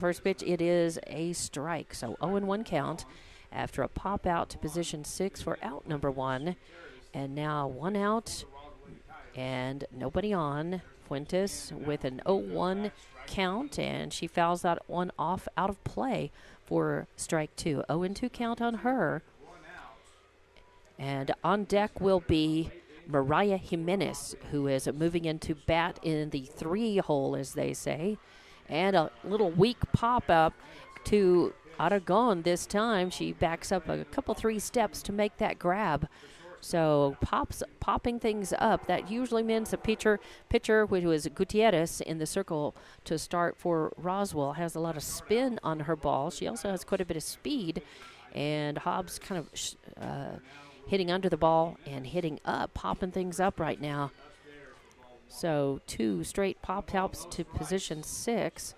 First pitch, it is a strike. So 0-1 count after a pop out to position 6 for out number 1. And now 1 out and nobody on. Fuentes with an 0-1 count, and she fouls that one off out of play for strike 2. 0-2 count on her. And on deck will be Mariah Jimenez, who is moving into bat in the 3 hole, as they say. And a little weak pop-up to Aragon this time. She backs up a couple 3 steps to make that grab. So popping things up. That usually means the pitcher, which was Gutierrez in the circle to start for Roswell, has a lot of spin on her ball. She also has quite a bit of speed. And Hobbs kind of hitting under the ball and hitting up, popping things up right now. So 2 straight pop-outs to position 6,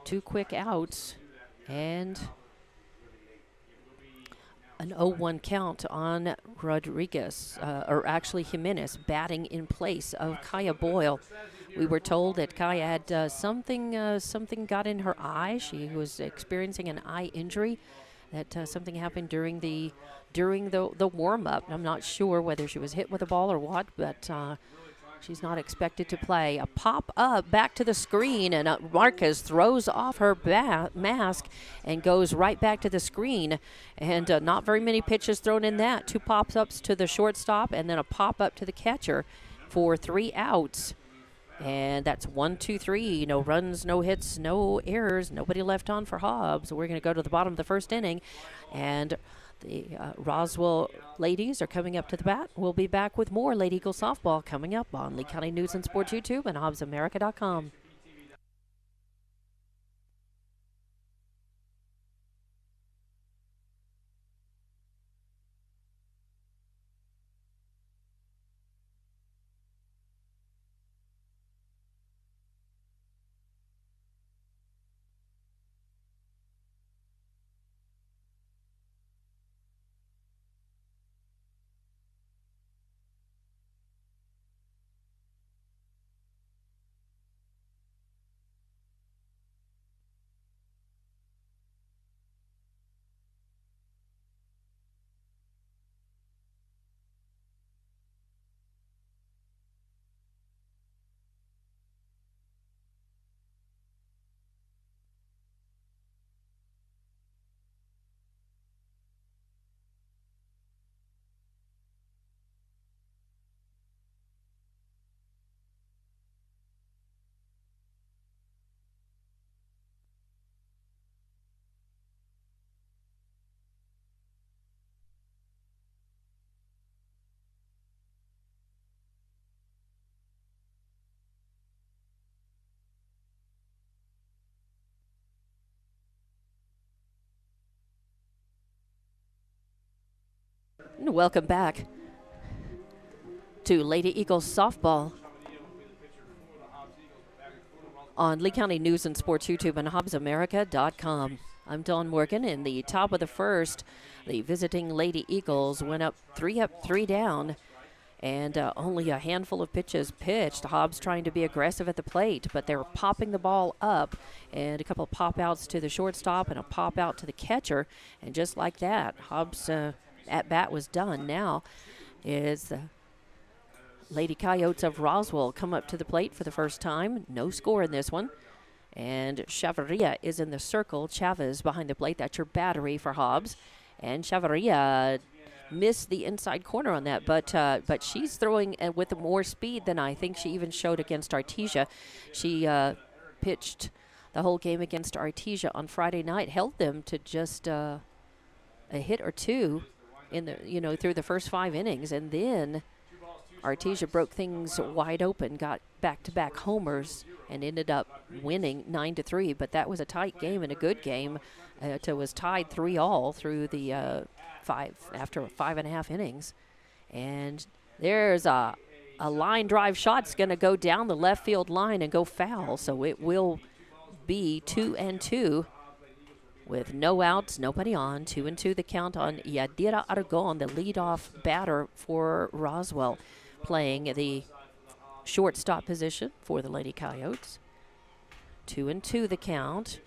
2 quick outs, and an 0-1 count on Rodriguez, or actually Jimenez, batting in place of Kaya Boyle. We were told that Kaya had something got in her eye. She was experiencing an eye injury. That something happened during the warm-up. I'm not sure whether she was hit with a ball or what, but she's not expected to play. A pop-up back to the screen, and Marquez throws off her mask and goes right back to the screen. And not very many pitches thrown in that. 2 pop-ups to the shortstop and then a pop-up to the catcher for 3 outs. And that's 1, 2, 3. No runs, no hits, no errors. Nobody left on for Hobbs. We're going to go to the bottom of the first inning. And the Roswell ladies are coming up to the bat. We'll be back with more Lady Eagle softball coming up on Lee County News and Sports YouTube and HobbsAmerica.com. Welcome back to Lady Eagles softball on Lee County News and Sports YouTube and HobbsAmerica.com. I'm Dawn Morgan. In the top of the first, the visiting Lady Eagles went up, 3 down, and only a handful of pitches pitched. Hobbs trying to be aggressive at the plate, but they were popping the ball up, and a couple of pop-outs to the shortstop and a pop-out to the catcher, and just like that, Hobbs' at-bat was done. Now is the Lady Coyotes of Roswell come up to the plate for the first time. No score in this one. And Chavarria is in the circle. Chavez behind the plate. That's your battery for Hobbs. And Chavarria missed the inside corner on that, but she's throwing with more speed than I think she even showed against Artesia. She pitched the whole game against Artesia on Friday night, held them to just a hit or 2 in the through the first 5 innings, and then Artesia broke things wide open, got back-to-back homers, and ended up winning 9-3. But that was a tight game and a good game. It was tied 3-all through the after 5.5 innings, and there's a line drive shot's going to go down the left field line and go foul. So it will be 2-2. With no outs, nobody on. 2-2 the count on Yadira Aragon, the leadoff batter for Roswell, playing the shortstop position for the Lady Coyotes. 2-2 the count.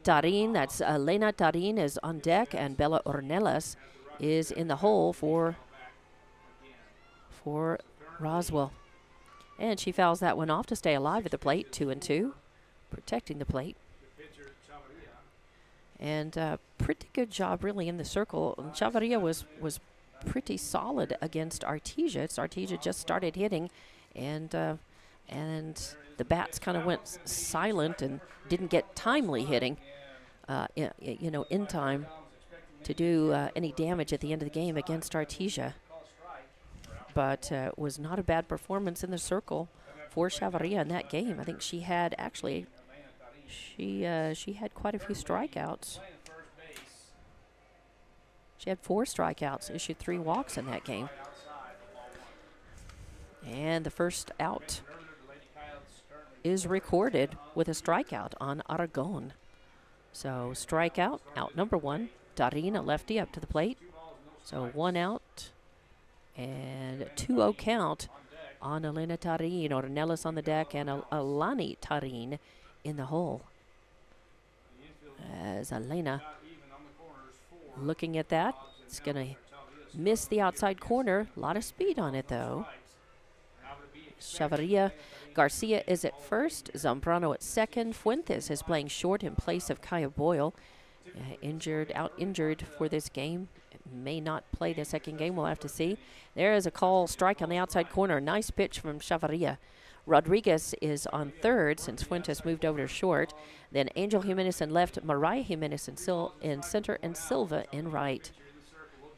Tarin, that's Elena Tarin, is on deck, and Bella Ornelas is in the hole for Roswell. And she fouls that one off to stay alive at the plate, 2-2, protecting the plate. And pretty good job, really, in the circle. Chavarria was pretty solid against Artesia. Artesia just started hitting, and the bats kind of went silent and didn't get timely hitting, in time to do any damage at the end of the game against Artesia. But it was not a bad performance in the circle for Chavarria in that game. I think she had actually, she had quite a few strikeouts. She had 4 strikeouts, issued 3 walks in that game. And the first out is recorded with a strikeout on Aragon. So strikeout, out number 1. Tarin, a lefty, up to the plate. So 1 out and a 2-0 count on Elena Tarin. Ornelas on the deck and Alani Tarin in the hole. As Elena looking at that, it's going to miss the outside corner. A lot of speed on it, though. Chavarria Garcia is at first, Zambrano at second. Fuentes is playing short in place of Kaya Boyle. Out injured for this game. May not play the second game. We'll have to see. There is a call strike on the outside corner. Nice pitch from Chavarria. Rodriguez is on third since Fuentes moved over to short. Then Angel Jimenez in left, Mariah Jimenez in center, and Silva in right.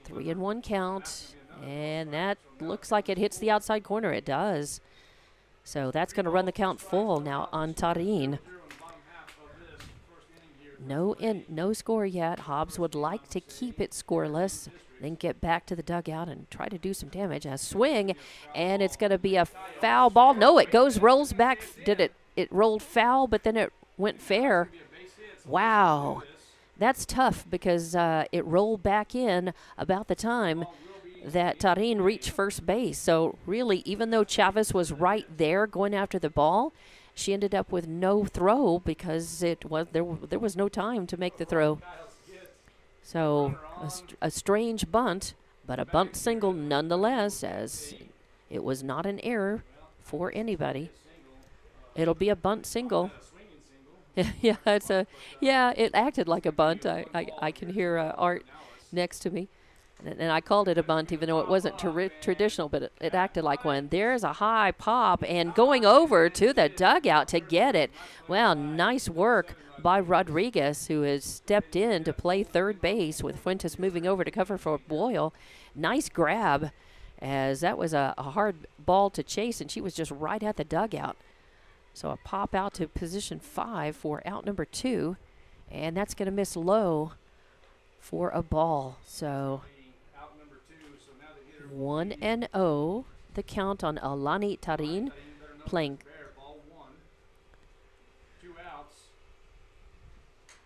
3-1 count, and that looks like it hits the outside corner. It does. So that's going to run the count full now on Tarin. No score yet. Hobbs would like to keep it scoreless, then get back to the dugout and try to do some damage. A swing, and it's going to be a foul ball. No, it rolls back. It rolled foul, but then it went fair. Wow. That's tough because it rolled back in about the time that Tarin reached first base. So really, even though Chavez was right there going after the ball, she ended up with no throw because there was no time to make the throw. So a strange bunt, but a bunt single nonetheless, as it was not an error for anybody. It'll be a bunt single. Yeah, it acted like a bunt. I can hear Art next to me. And I called it a bunt, even though it wasn't traditional, but it acted like one. There's a high pop, and going over to the dugout to get it. Well, nice work by Rodriguez, who has stepped in to play third base with Fuentes moving over to cover for Boyle. Nice grab, as that was a hard ball to chase, and she was just right at the dugout. So a pop out to position 5 for out number 2, and that's going to miss low for a ball. So 1-0, the count on Alani Tarin, playing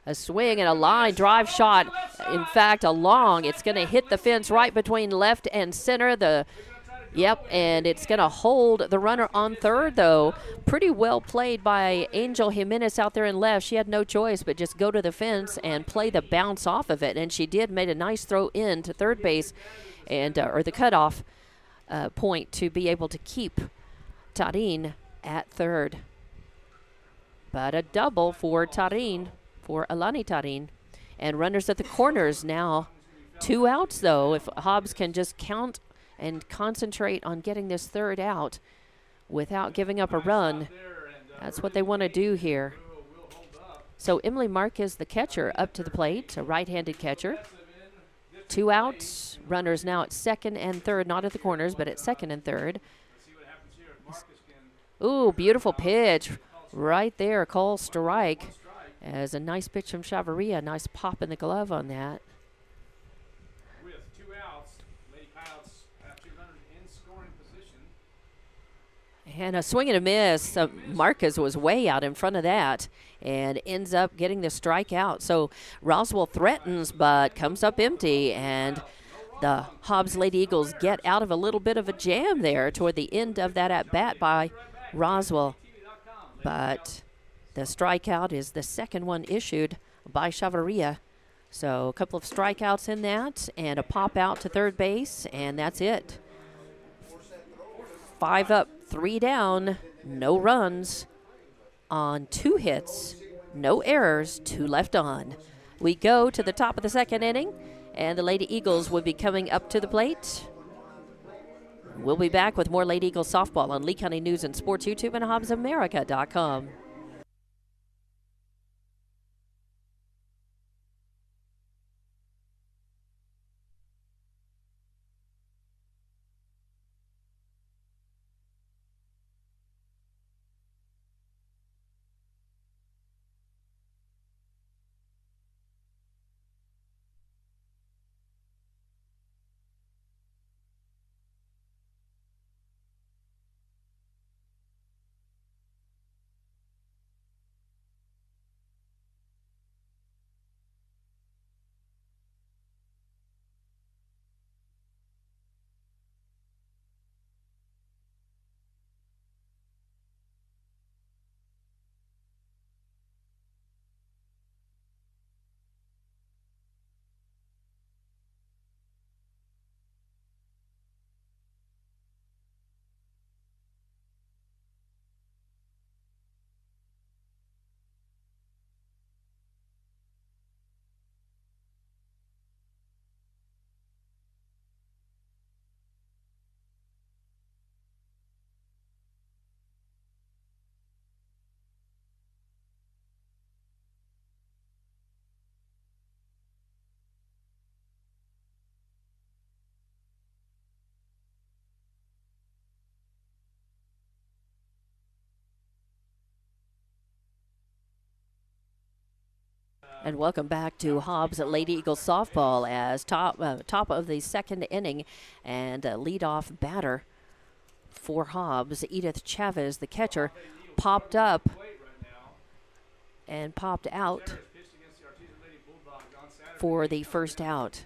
a swing and a line drive shot. In fact, a long. It's going to hit the fence right between left and center. And it's going to hold the runner on third, though. Pretty well played by Angel Jimenez out there in left. She had no choice but just go to the fence and play the bounce off of it, and she did. Made a nice throw in to third base, and or the cutoff point to be able to keep Tarin at third. But a double for Tarin, for Alani Tarin. And runners at the corners now. 2 outs, though, if Hobbs can just count and concentrate on getting this third out without giving up a run. That's what they want to do here. So Emily Marquez, the catcher, up to the plate, a right-handed catcher. 2 outs, runners now at second and third, not at the corners, but at second and third. Ooh, beautiful pitch right there, call strike. As a nice pitch from Chavarria, nice pop in the glove on that. And a swing and a miss. Marquez was way out in front of that and ends up getting the strikeout. So Roswell threatens but comes up empty, and the Hobbs Lady Eagles get out of a little bit of a jam there toward the end of that at-bat by Roswell. But the strikeout is the second one issued by Chavarria. So a couple of strikeouts in that and a pop out to third base, and that's it. 5 up, 3 down, no runs on 2 hits, no errors, 2 left on. We go to the top of the second inning, and the Lady Eagles will be coming up to the plate. We'll be back with more Lady Eagles softball on Lee County News and Sports YouTube and HobbsAmerica.com. And welcome back to Hobbs at Lady Eagles softball as top of the second inning, and leadoff batter for Hobbs, Edith Chavez, the catcher, popped up and popped out for the first out.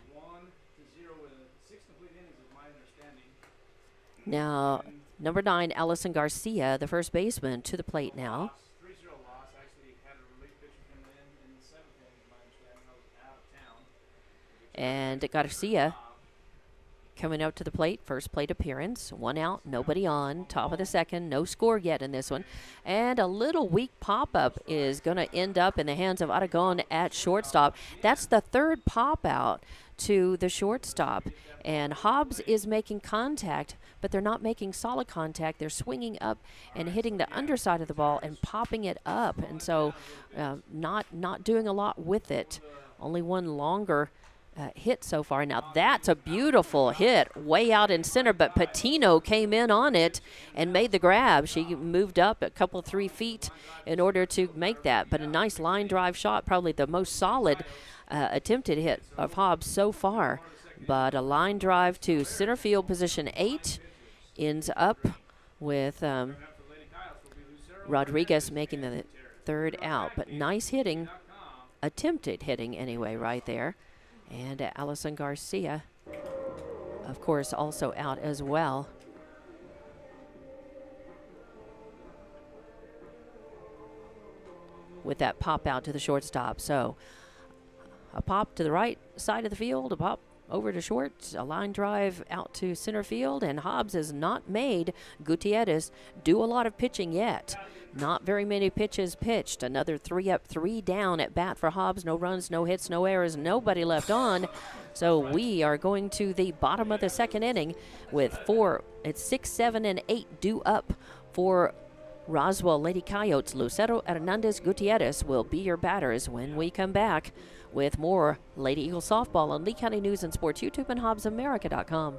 Now, number 9, Allison Garcia, the first baseman, to the plate now. And Garcia coming out to the plate, first plate appearance. 1 out, nobody on. Top of the second, no score yet in this one. And a little weak pop-up is going to end up in the hands of Aragon at shortstop. That's the third pop-out to the shortstop. And Hobbs is making contact, but they're not making solid contact. They're swinging up and hitting the underside of the ball and popping it up. And so not doing a lot with it. Only one longer hit so far. Now that's a beautiful hit way out in center, but Patino came in on it and made the grab. She moved up a couple 3 feet in order to make that, but a nice line drive shot, probably the most solid attempted hit of Hobbs so far. But a line drive to center field, position 8, ends up with Rodriguez making the third out. But nice hitting, attempted hitting anyway right there. And Allison Garcia, of course, also out as well. With that pop out to the shortstop. So a pop to the right side of the field, a pop over to short, a line drive out to center field, and Hobbs has not made Gutierrez do a lot of pitching yet. Not very many pitches pitched. Another 3 up, 3 down at bat for Hobbs. No runs, no hits, no errors, nobody left on. So we are going to the bottom of the second inning with 6, 7, and 8 due up for Roswell Lady Coyotes. Lucero Hernandez Gutierrez will be your batters when we come back with more Lady Eagle softball on Lee County News and Sports YouTube and HobbsAmerica.com.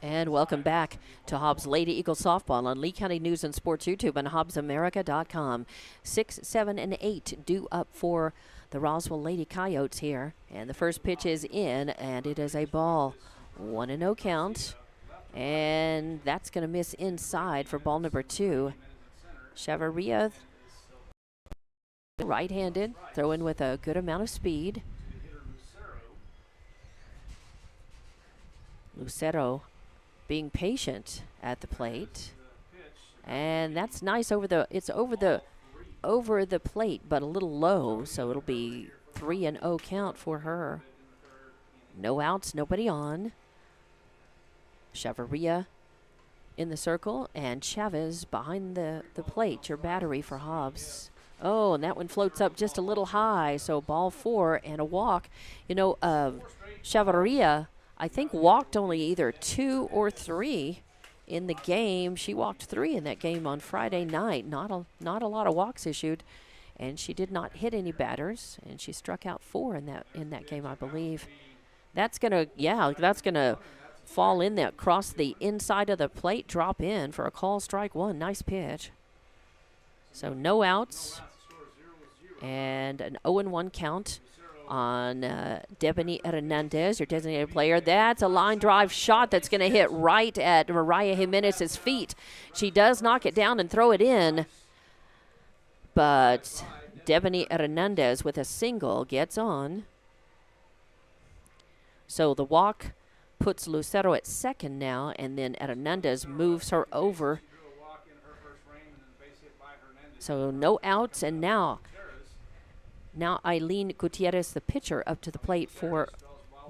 And welcome back to Hobbs Lady Eagle Softball on Lee County News and Sports YouTube and HobbsAmerica.com. 6, 7, and 8 due up for the Roswell Lady Coyotes here. And the first pitch is in, and it is a ball. 1-0 count. And that's going to miss inside for ball number 2. Chavarria, right-handed, throwing with a good amount of speed. Lucero being patient at the plate, and that's nice it's over the plate, but a little low, so it'll be 3-0 count for her. No outs, nobody on. Chavarria in the circle, and Chavez behind the plate, your battery for Hobbs. Oh, and that one floats up just a little high, so ball 4 and a walk. You know, Chavarria, I think, walked only either 2 or 3 in the game. She walked 3 in that game on Friday night. Not a lot of walks issued, and she did not hit any batters, and she struck out 4 in that game, I believe. That's gonna fall in there, cross the inside of the plate, drop in for a call, strike 1. Nice pitch. So no outs, and an 0-1 count on Debony Hernandez, your designated player. That's a line drive shot that's going to hit right at Mariah Jimenez's feet. She does knock it down and throw it in, but Debony Hernandez with a single gets on. So the walk puts Lucero at second now, and then Hernandez moves her over. So no outs, and now Eileen Gutierrez, the pitcher, up to the plate for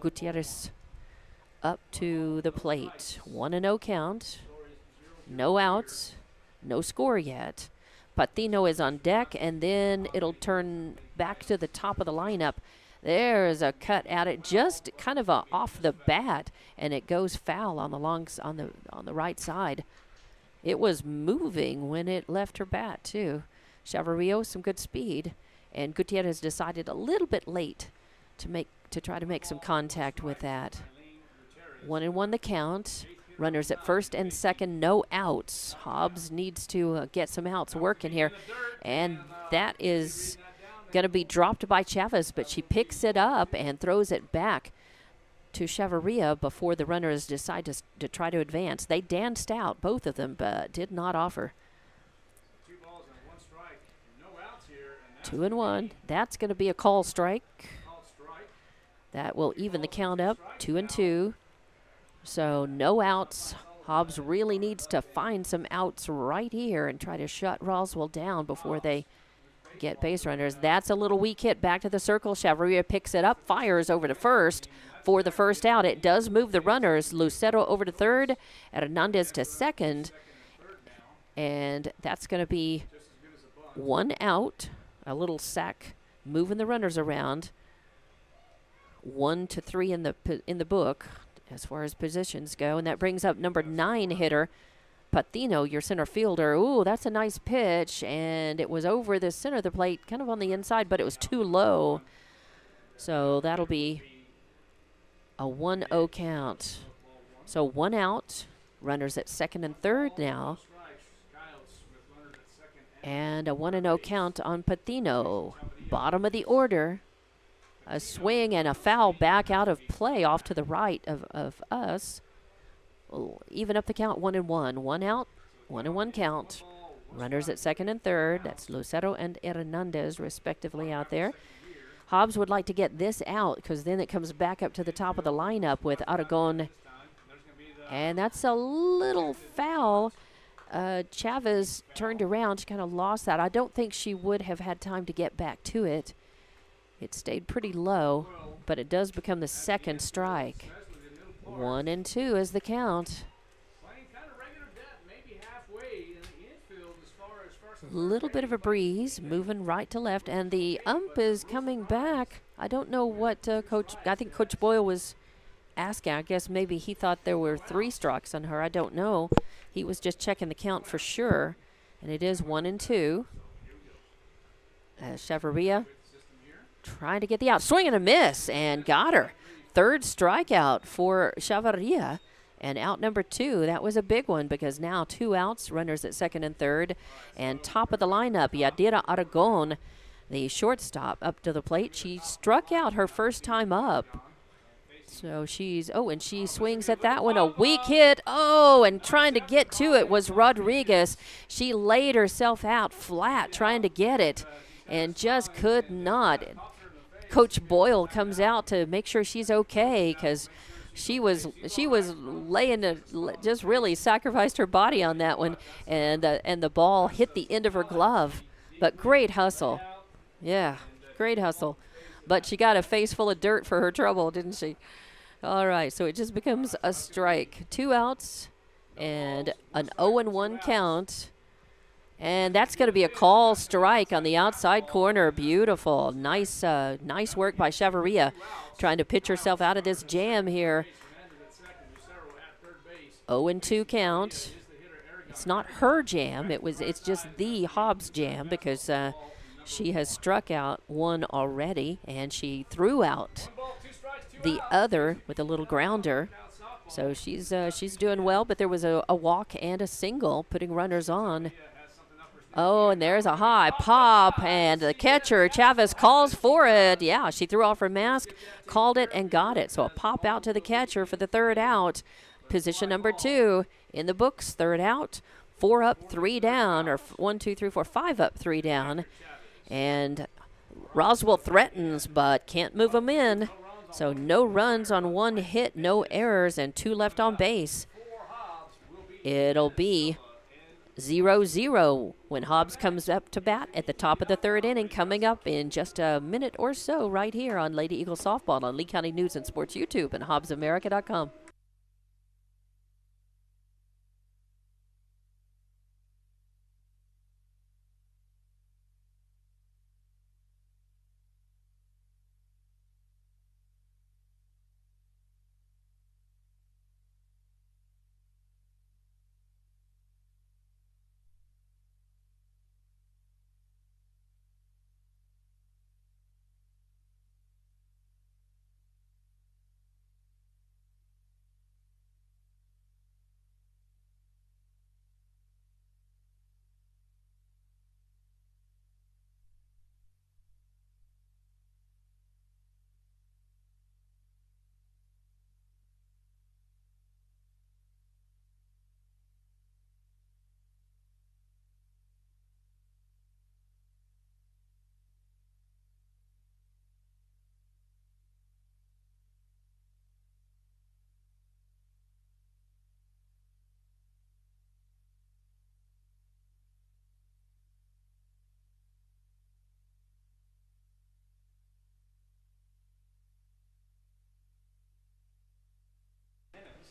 Gutierrez. Up to the plate. 1-0 count. No outs. No score yet. Patino is on deck, and then it'll turn back to the top of the lineup. There's a cut at it, just kind of off the bat, and it goes foul on the right side. It was moving when it left her bat too. Chavarria, some good speed. And Gutierrez decided a little bit late to try to make some contact with that. 1-1 the count. Runners at first and second, no outs. Hobbs needs to get some outs working here. And that is going to be dropped by Chavez, but she picks it up and throws it back to Chavarria before the runners decide to try to advance. They danced out, both of them, but did not offer. 2-1. That's going to be a call strike. That will even the count up, 2-2. So no outs. Hobbs really needs to find some outs right here and try to shut Roswell down before they get base runners. That's a little weak hit back to the circle. Chavarria picks it up, fires over to first for the first out. It does move the runners. Lucero over to third, Hernandez to second. And that's going to be 1 out. A little sack moving the runners around. 1 to 3 in the book as far as positions go, and that brings up number 9 hitter Patino, your center fielder. Ooh, that's a nice pitch, and it was over the center of the plate, kind of on the inside, but it was too low. So that'll be a 1-0 count. So 1 out, runners at second and third now. And a 1-0 count on Patino. Bottom of the order. A swing and a foul back out of play off to the right of us. We'll even up the count, 1-1. 1 out, 1-1 count. Runners at second and third. That's Lucero and Hernandez, respectively, out there. Hobbs would like to get this out because then it comes back up to the top of the lineup with Aragon. And that's a little foul. Chavez turned around. She kind of lost that. I don't think she would have had time to get back to it. It stayed pretty low, but it does become the second strike. 1-2 is the count. A little bit of a breeze, moving right to left, and the ump is coming back. I don't know what I think Coach Boyle was asking. I guess maybe he thought there were 3 strikes on her. I don't know. He was just checking the count for sure, and it is 1-2. Chavarria trying to get the out. Swing and a miss, and got her. 3rd strikeout for Chavarria, And out number 2, that was a big one because now 2 outs, runners at second and third. And top of the lineup, Yadira Aragon, the shortstop, up to the plate. She struck out her first time up. So and she swings at that one. A weak hit. Oh, and trying to get to it was Rodriguez. She laid herself out flat trying to get it and just could not. Coach Boyle comes out to make sure she's okay because she was just really sacrificed her body on that one, and the ball hit the end of her glove. But great hustle. Yeah, great hustle. But she got a face full of dirt for her trouble, didn't she? All right, so it just becomes a strike. 2 outs and an 0-1 count. And that's going to be a call strike on the outside corner. Beautiful. Nice work by Chavarria, trying to pitch herself out of this jam here. 0-2 count. It's not her jam. It's just the Hobbs jam because she has struck out one already, and she threw out the other with a little grounder. So she's doing well, but there was a walk and a single, putting runners on. Oh, and there's a high pop, and the catcher, Chavez, calls for it. Yeah, she threw off her mask, called it, and got it. So a pop out to the catcher for the 3rd out. Position number 2 in the books, 3rd out. 4 up, 3 down, or 1, 2, 3, 4, 5 up, 3 down. And Roswell threatens, but can't move them in. So no runs on 1 hit, no errors, and 2 left on base. It'll be 0-0 when Hobbs comes up to bat at the top of the 3rd inning, coming up in just a minute or so right here on Lady Eagle Softball on Lee County News and Sports YouTube and HobbsAmerica.com.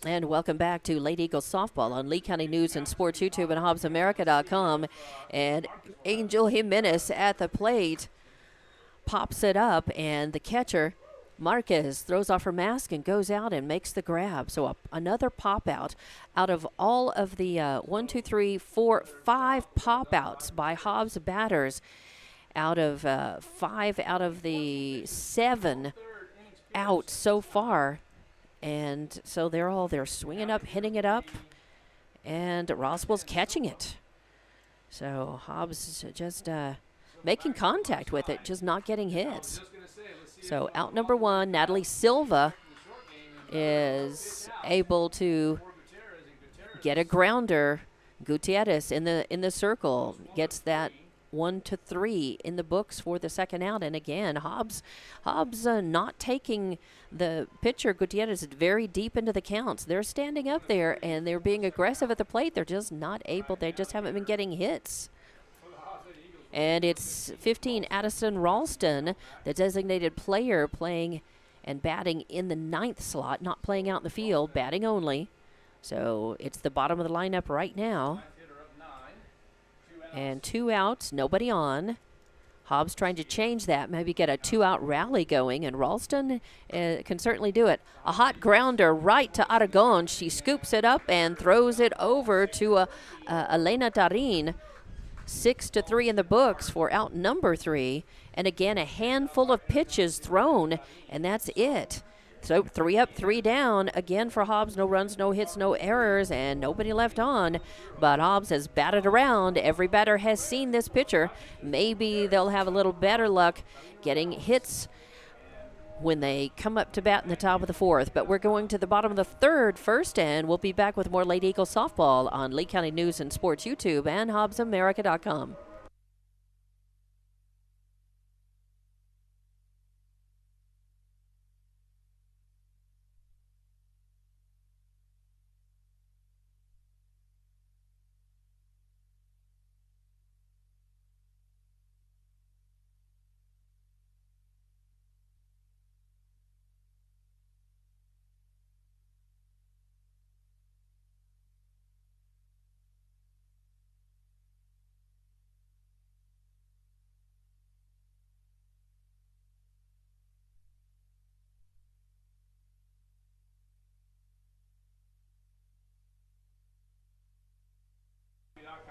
And welcome back to Lady Eagle Softball on Lee County News and Sports YouTube and HobbsAmerica.com. And Angel Jimenez at the plate pops it up, and the catcher, Marquez, throws off her mask and goes out and makes the grab. So another pop out of all of the 1, 2, 3, 4, 5 pop outs by Hobbs batters. Out of 5 out of the 7 outs so far. And so they're swinging up, hitting it up, and Roswell's catching it. So Hobbs is just making contact with it, just not getting hits. So out number 1, Natalie Silva is able to get a grounder. Gutierrez in the circle gets that 1-3 in the books for the 2nd out. And again, Hobbs not taking the pitcher. Gutierrez is very deep into the counts. They're standing up there and they're being aggressive at the plate. They're just not able. They just haven't been getting hits. And it's 15, Addison Ralston, the designated player, playing and batting in the 9th slot, not playing out in the field, batting only. So it's the bottom of the lineup right now. And 2 outs, nobody on. Hobbs trying to change that, maybe get a 2-out rally going, and Ralston can certainly do it. A hot grounder right to Aragon. She scoops it up and throws it over to Elena Darin. 6-3 in the books for out number 3. And again, a handful of pitches thrown, and that's it. So 3 up, 3 down. Again for Hobbs, no runs, no hits, no errors, and nobody left on. But Hobbs has batted around. Every batter has seen this pitcher. Maybe they'll have a little better luck getting hits when they come up to bat in the top of the 4th. But we're going to the bottom of the 3rd first, and we'll be back with more Lady Eagles softball on Lee County News and Sports YouTube and HobbsAmerica.com.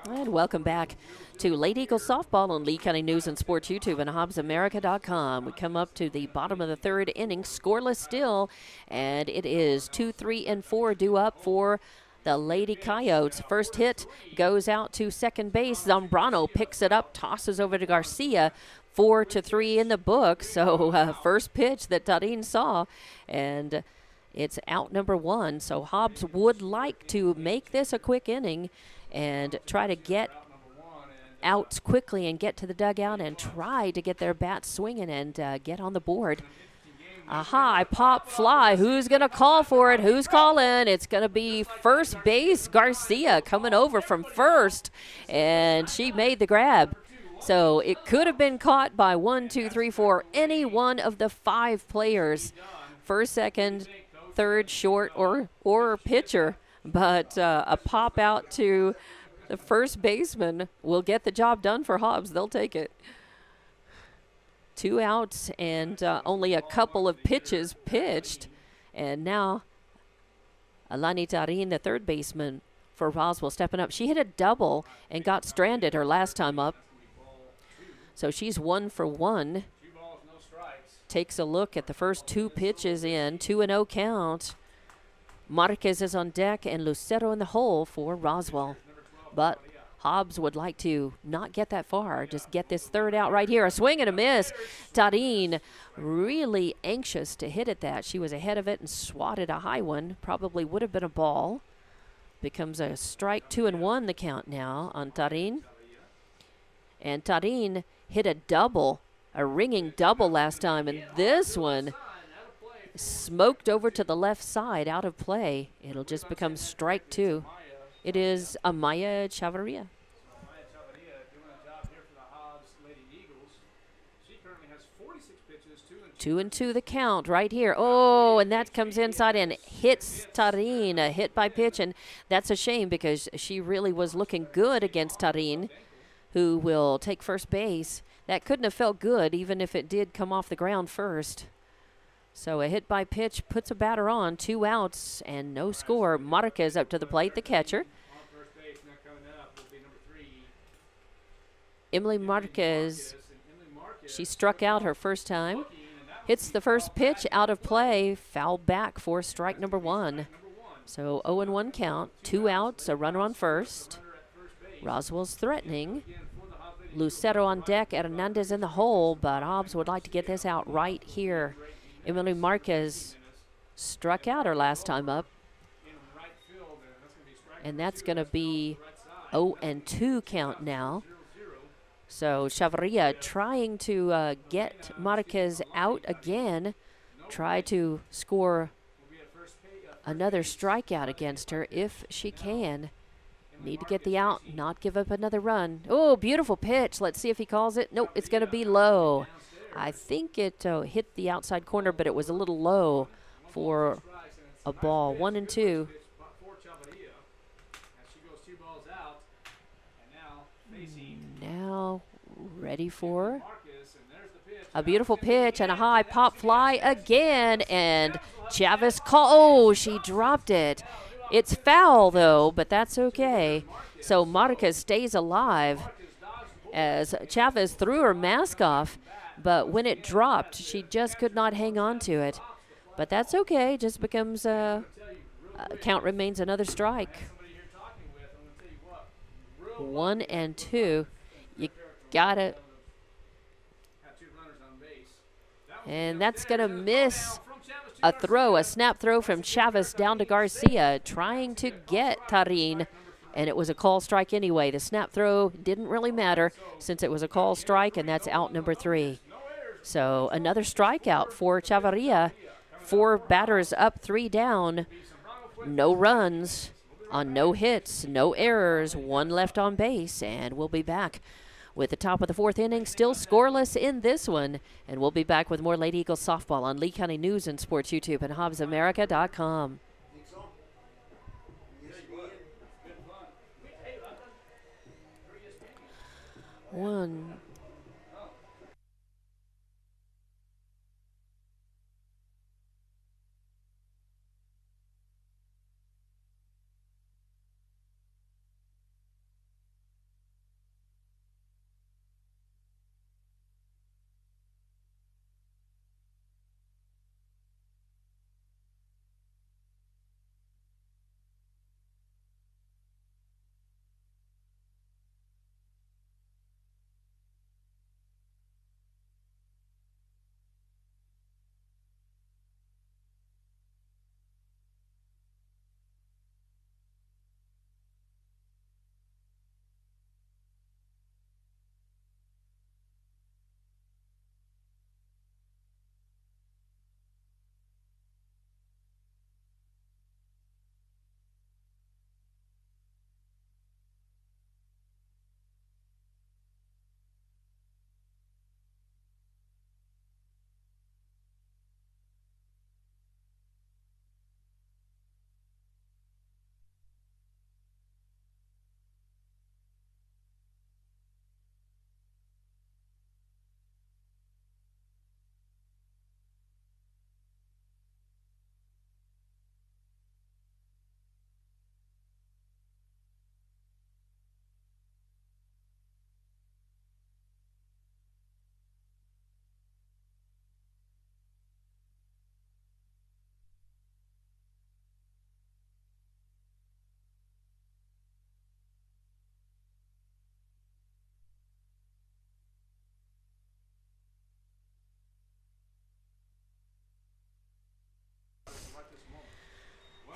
And welcome back to Lady Eagles softball on Lee County News and Sports YouTube and HobbsAmerica.com. We come up to the bottom of the 3rd inning, scoreless still, and it is 2, 3, and 4 due up for the Lady Coyotes. First hit goes out to second base. Zambrano picks it up, tosses over to Garcia. 4-3 in the book. So first pitch that Tarin saw, and it's out number 1. So Hobbs would like to make this a quick inning and try to get out quickly and get to the dugout and try to get their bats swinging and get on the board. A high pop fly. Who's going to call for it? Who's calling? It's going to be first base Garcia coming over from first, and she made the grab. So it could have been caught by 1, 2, 3, 4, any one of the 5 players, first, second, third, short, or pitcher. But a pop out to the first baseman will get the job done for Hobbs. They'll take it. 2 outs and only a couple of pitches pitched. And now Alani Tarin, the third baseman for Roswell, stepping up. She hit a double and got stranded her last time up. So she's 1 for 1. Takes a look at the first 2 pitches in, 2-0 count. Marquez is on deck and Lucero in the hole for Roswell. But Hobbs would like to not get that far, just get this 3rd out right here. A swing and a miss. Tarin really anxious to hit at that. She was ahead of it and swatted a high one. Probably would have been a ball. Becomes a strike, 2-1 the count now on Tarin. And Tarin hit a double, a ringing double last time, and this one smoked over to the left side, out of play. It'll just become strike 2. It is Amaya Chavarria. 2-2 the count right here. Oh, and that comes inside and hits Tarin, a hit by pitch, and that's a shame because she really was looking good against Tarin, who will take first base. That couldn't have felt good even if it did come off the ground first. So a hit by pitch puts a batter on, 2 outs and no score. Marquez up to the plate, the catcher. Emily Marquez, she struck out her first time. Hits the first pitch out of play, foul back for strike number 1. So 0-1 count, 2 outs, a runner on first. Roswell's threatening. Lucero on deck, Hernandez in the hole, but Hobbs would like to get this out right here. Emily Marquez struck out her last time up. And that's going to be 0-2 count now. So Chavarria trying to get Marquez out again. Try to score another strikeout against her if she can. Need to get the out, not give up another run. Oh, beautiful pitch. Let's see if he calls it. Nope, it's going to be low. I think it hit the outside corner, but it was a little low for a ball. 1-2. Now ready for a beautiful pitch and a high pop fly again. And Chavez oh, she dropped it. It's foul, though, but that's okay. So Marquez stays alive as Chavez threw her mask off, but when it dropped, she just could not hang on to it. But that's okay. Just becomes count remains another strike. 1-2. You gotta. And that's going to miss a snap throw from Chavez down to Garcia, trying to get Tarin. And it was a call strike anyway. The snap throw didn't really matter since it was a call strike, and that's out number 3. So another strikeout for Chavarria. 4 batters up, 3 down. No runs on no hits, no errors, 1 left on base, and we'll be back with the top of the 4th inning, still scoreless in this one. And we'll be back with more Lady Eagles softball on Lee County News and Sports YouTube and HobbsAmerica.com. One.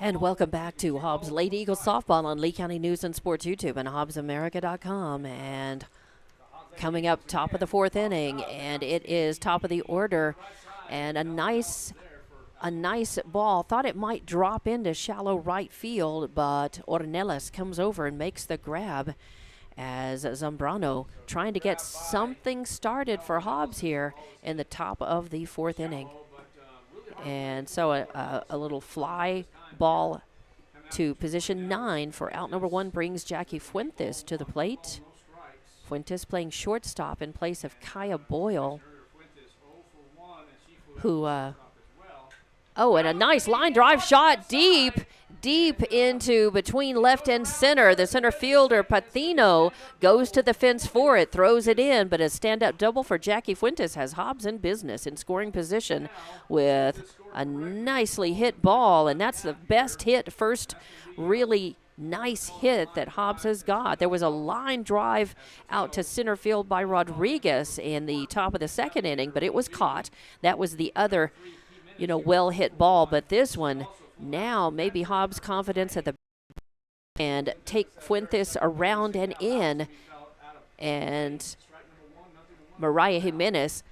And welcome back to Hobbs Lady Eagles softball on Lee County News and Sports YouTube and HobbsAmerica.com. And coming up top of the 4th inning, and it is top of the order, and a nice ball. Thought it might drop into shallow right field, but Ornelas comes over and makes the grab as Zambrano trying to get something started for Hobbs here in the top of the 4th inning. And so a little fly ball to position 9 for out number 1 brings Jackie Fuentes to the plate. Fuentes playing shortstop in place of Kaya Boyle, who, and a nice line drive shot deep into between left and center. The center fielder, Patino, goes to the fence for it, throws it in, but a stand-up double for Jackie Fuentes has Hobbs in business in scoring position with a nicely hit ball, and that's the best hit, first really nice hit that Hobbs has got. There was a line drive out to center field by Rodriguez in the top of the 2nd inning, but it was caught. That was the other, well-hit ball, but this one, now maybe Hobbs' confidence at the and take Fuentes around and in, and Mariah Jimenez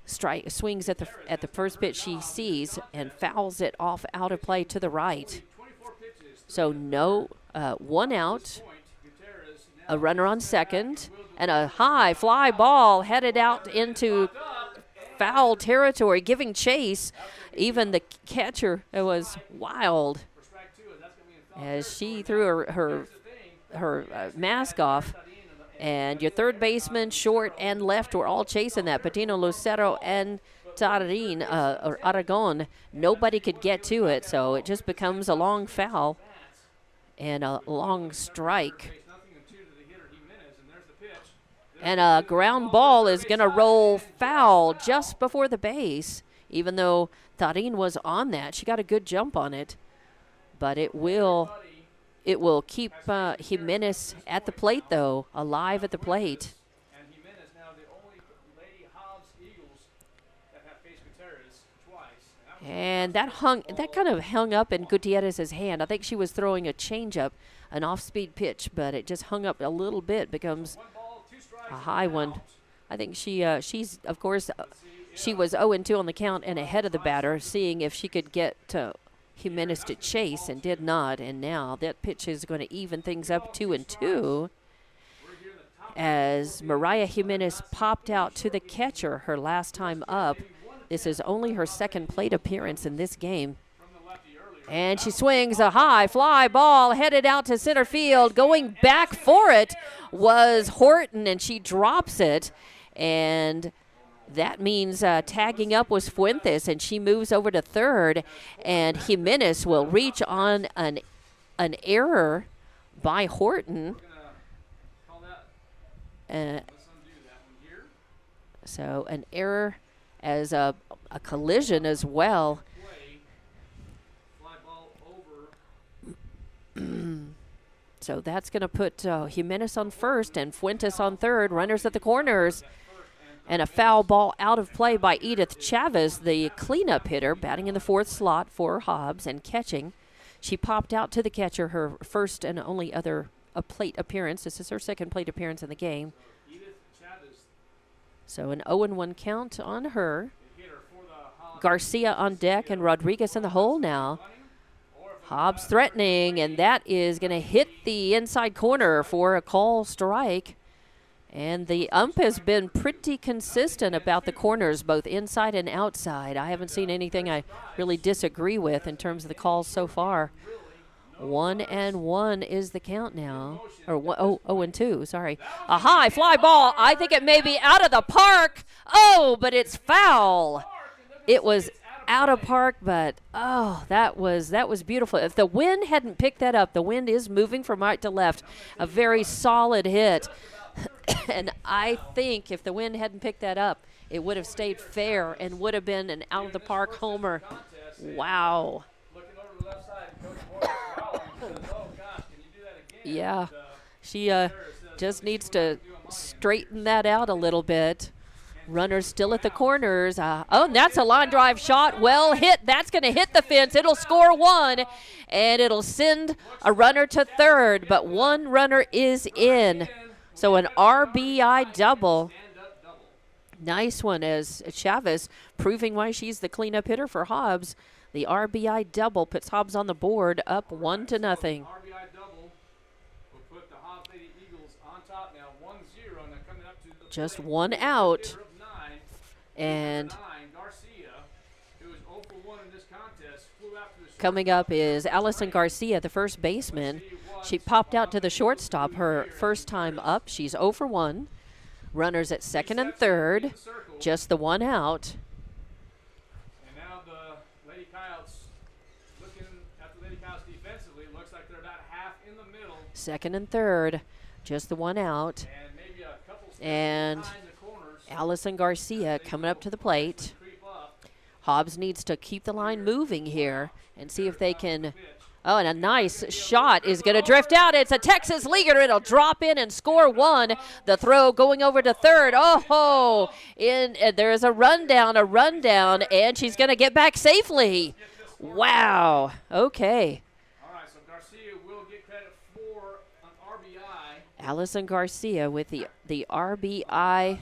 swings at the first pitch she sees and fouls it off out of play to the right. So no, 1 out, a runner on second, and a high fly ball headed out into foul territory, giving chase. Even the catcher, it was wild as she threw her mask off. And your third baseman, short and left, were all chasing that. Patino, Lucero, and Tarin, or Aragon. Nobody could get to it, so it just becomes a long foul and a long strike. And a ground ball is going to roll foul just before the base even though Tarin was on that. She got a good jump on it, but it will keep Jimenez at the plate, though, alive at the plate. And Jimenez now the only Lady Hobbs Eagles that have faced Gutierrez twice. And that kind of hung up in Gutierrez's hand. I think she was throwing a changeup, an off-speed pitch, but it just hung up a little bit, becomes a high one. I think she's, of course, she was 0-2 on the count and ahead of the batter, seeing if she could get Jimenez to chase, and did not. And now that pitch is going to even things up 2-2 as Mariah Jimenez popped out to the catcher her last time up. This is only her second plate appearance in this game. And she swings a high fly ball headed out to center field. Going back for it was Horton, and she drops it. And that means tagging up was Fuentes, and she moves over to third. And Jimenez will reach on an error by Horton. So an error as a collision as well. So that's going to put Jimenez on first and Fuentes on third. Runners at the corners. And a foul ball out of play by Edith Chavez, the cleanup hitter, batting in the fourth slot for Hobbs and catching. She popped out to the catcher, her first and only other plate appearance. This is her second plate appearance in the game. So an 0-1 count on her. Garcia on deck and Rodriguez in the hole now. Hobbs threatening, and that is going to hit the inside corner for a call strike. And the ump has been pretty consistent about the corners, both inside and outside. I haven't seen anything I really disagree with in terms of the calls so far. 1-1 is the count now. Or 0-2, sorry. A high fly ball. I think it may be out of the park. Oh, but it's foul. It was out of park, but that was beautiful. If the wind hadn't picked that up, the wind is moving from right to left. A very solid hit. And I think if the wind hadn't picked that up, it would have stayed fair and would have been an out-of-the-park homer. Wow. Yeah, she just needs to straighten that out a little bit. Runners still at the corners. And that's a line drive shot. Well hit. That's going to hit the fence. It'll score one, and it'll send a runner to third. But one runner is in. So an RBI double. Nice one as Chavez proving why she's the cleanup hitter for Hobbs. The RBI double puts Hobbs on the board up 1-0. RBI double will put the Hobbs Lady Eagles on top now 1-0. Now coming up to the just one out. And Garcia, who is 0 for 1 in this contest, flew out to the coming up is Allison Garcia, the first baseman. She popped out to the shortstop her first time up. She's 0 for 1. Runners at second and third. Just the one out. And now the Lady Coyotes, looking at the Lady Coyotes defensively, looks like they're about half in the middle. Second and third. Just the one out. And maybe a couple steps and behind the corners. Allison Garcia coming up to the plate. Hobbs needs to keep the line moving here and see if they can. Oh, and a nice shot is going to drift out. It's a Texas leaguer. It'll drop in and score one. The throw going over to third. Oh, there's a rundown, and she's going to get back safely. Wow. Okay. All right, so Garcia will get credit for an RBI. Allison Garcia with the RBI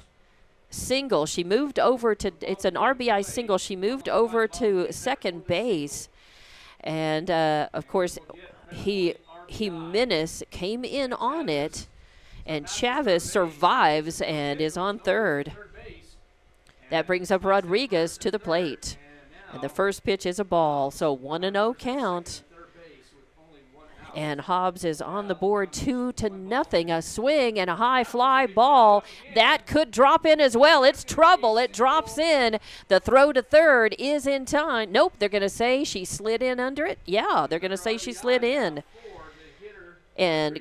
single. She moved over to, it's an RBI single. She moved over to second base. And, of course, Jimenez came in on it, and Chavez survives and is on third. That brings up Rodriguez to the plate. And the first pitch is a ball, so 1-0 count. And Hobbs is on the board 2-0. A swing and a high fly ball. That could drop in as well. It's trouble. It drops in. The throw to third is in time. Nope, they're going to say she slid in under it. Yeah, they're going to say she slid in. And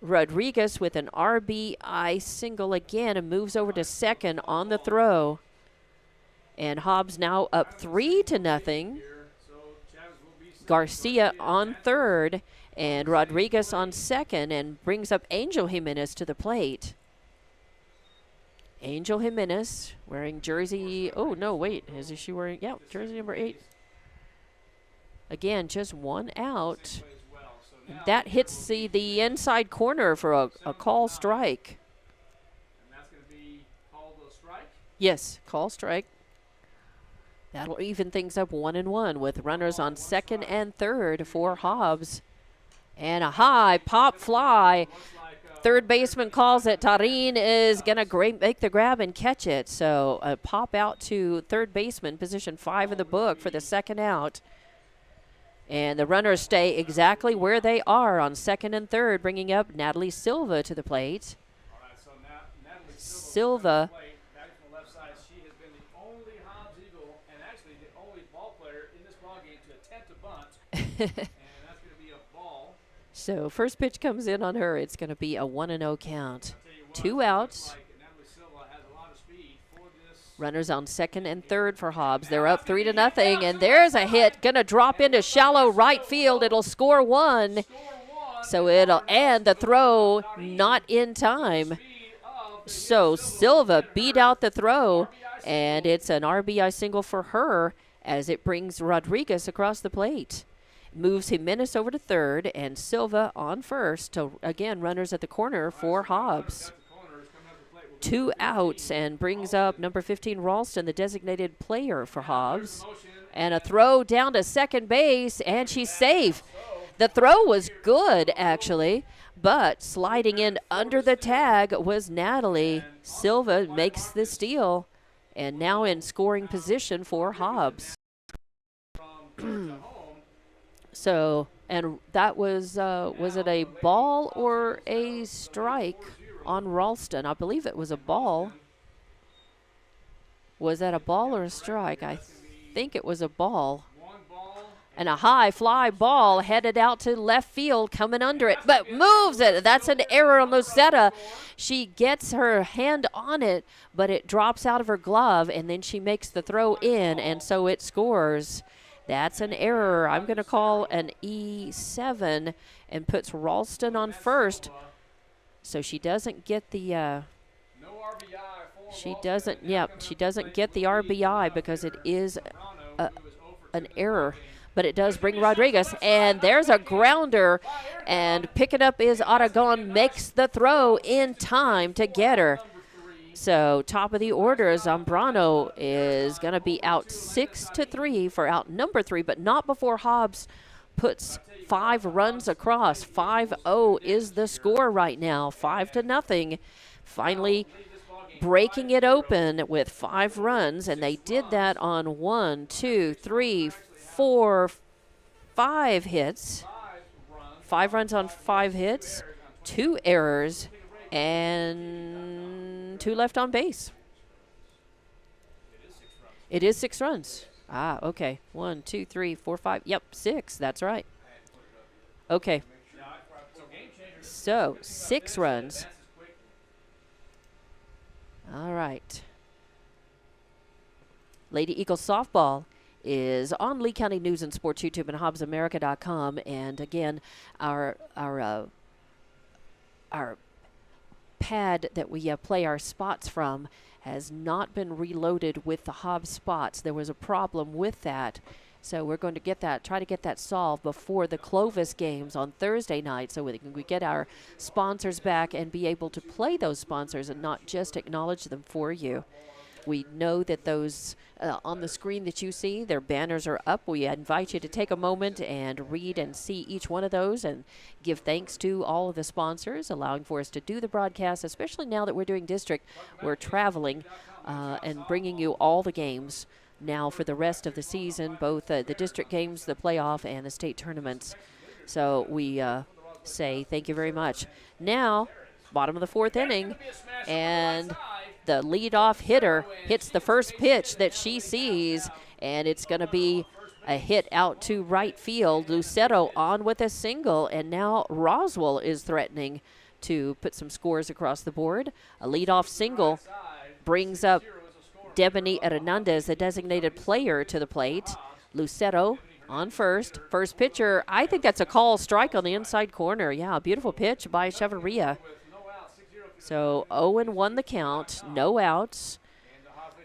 Rodriguez with an RBI single again and moves over to second on the throw. And Hobbs now up 3-0. Garcia on third and Rodriguez on second, and brings up Angel Jimenez to the plate. Angel Jimenez wearing jersey, oh no, wait, is she wearing, yeah, jersey number 8. Again, just one out. That hits the inside corner for a call strike. And that's going to be called a strike? Yes, call strike. That'll even things up 1-1 with runners on second and third for Hobbs. And a high pop fly. Third baseman calls it. Tarin is going to make the grab and catch it. So a pop out to third baseman, position 5 in the book for the second out. And the runners stay exactly where they are on second and third, bringing up Natalie Silva to the plate. All right, so now Natalie Silva. Back from the left side, she has been the only Hobbs Eagle and actually the only ball player in this ballgame to attempt a bunt. And that's going to be a ball. So first pitch comes in on her. It's going to be a 1-0 count. 2 outs. Runners on second and third for Hobbs. They're up 3-0, and there's a hit. Gonna drop into shallow right field. It'll score 1. So it'll end the throw not in time. So Silva beat out the throw, and it's an RBI single for her as it brings Rodriguez across the plate. Moves Jimenez over to third, and Silva on first. So again, runners at the corner for Hobbs. 2 outs, and brings up number 15 Ralston, the designated player for Hobbs. And a throw down to second base, and she's safe. The throw was good, actually, but sliding in under the tag was Natalie. Silva makes the steal, and now in scoring position for Hobbs. So, and that was it a ball or a strike on Ralston? I believe it was a ball. Was that a ball or a strike? I think it was a ball. And a high fly ball headed out to left field, coming under it, but moves it. That's an error on Lucetta. She gets her hand on it, but it drops out of her glove, and then she makes the throw in, and so it scores. That's an error. I'm going to call an E7 and puts Ralston on first. So she doesn't get the she doesn't get the RBI because it is an error, but it does bring Rodriguez, and there's a grounder, and picking up is Aragon, makes the throw in time to get her. So top of the order, Zambrano is going to be out 6-3 for out number 3, but not before Hobbs puts 5 runs across. 5-0 is the score right now, 5-0. Finally breaking it open with 5 runs, and they did that on 1, 2, 3, 4, 5 hits. 5 runs on 5 hits, 2 errors, and 2 left on base. It is 6 runs. Ah, okay. 1, 2, 3, 4, 5. Yep, 6. That's right. Okay. So 6 runs. All right. Lady Eagles softball is on Lee County News and Sports YouTube and HobbsAmerica.com. And again, our pad that we play our spots from has not been reloaded with the Hobbs spots. There was a problem with that. So we're going to try to get that solved before the Clovis games on Thursday night, so we can get our sponsors back and be able to play those sponsors and not just acknowledge them for you. We know that those on the screen that you see, their banners are up. We invite you to take a moment and read and see each one of those and give thanks to all of the sponsors, allowing for us to do the broadcast, especially now that we're doing district. We're traveling and bringing you all the games now for the rest of the season, both the district games, the playoff, and the state tournaments. So we say thank you very much. Now, bottom of the 4th inning, and the leadoff hitter hits the first pitch that she sees, and it's going to be a hit out to right field. Lucero on with a single, and now Roswell is threatening to put some scores across the board. A leadoff single brings up Debony Hernandez, the designated player, to the plate. Lucero on first. First pitcher, I think that's a call strike on the inside corner. Yeah, beautiful pitch by Chavarria. So 0-1 the count, no outs.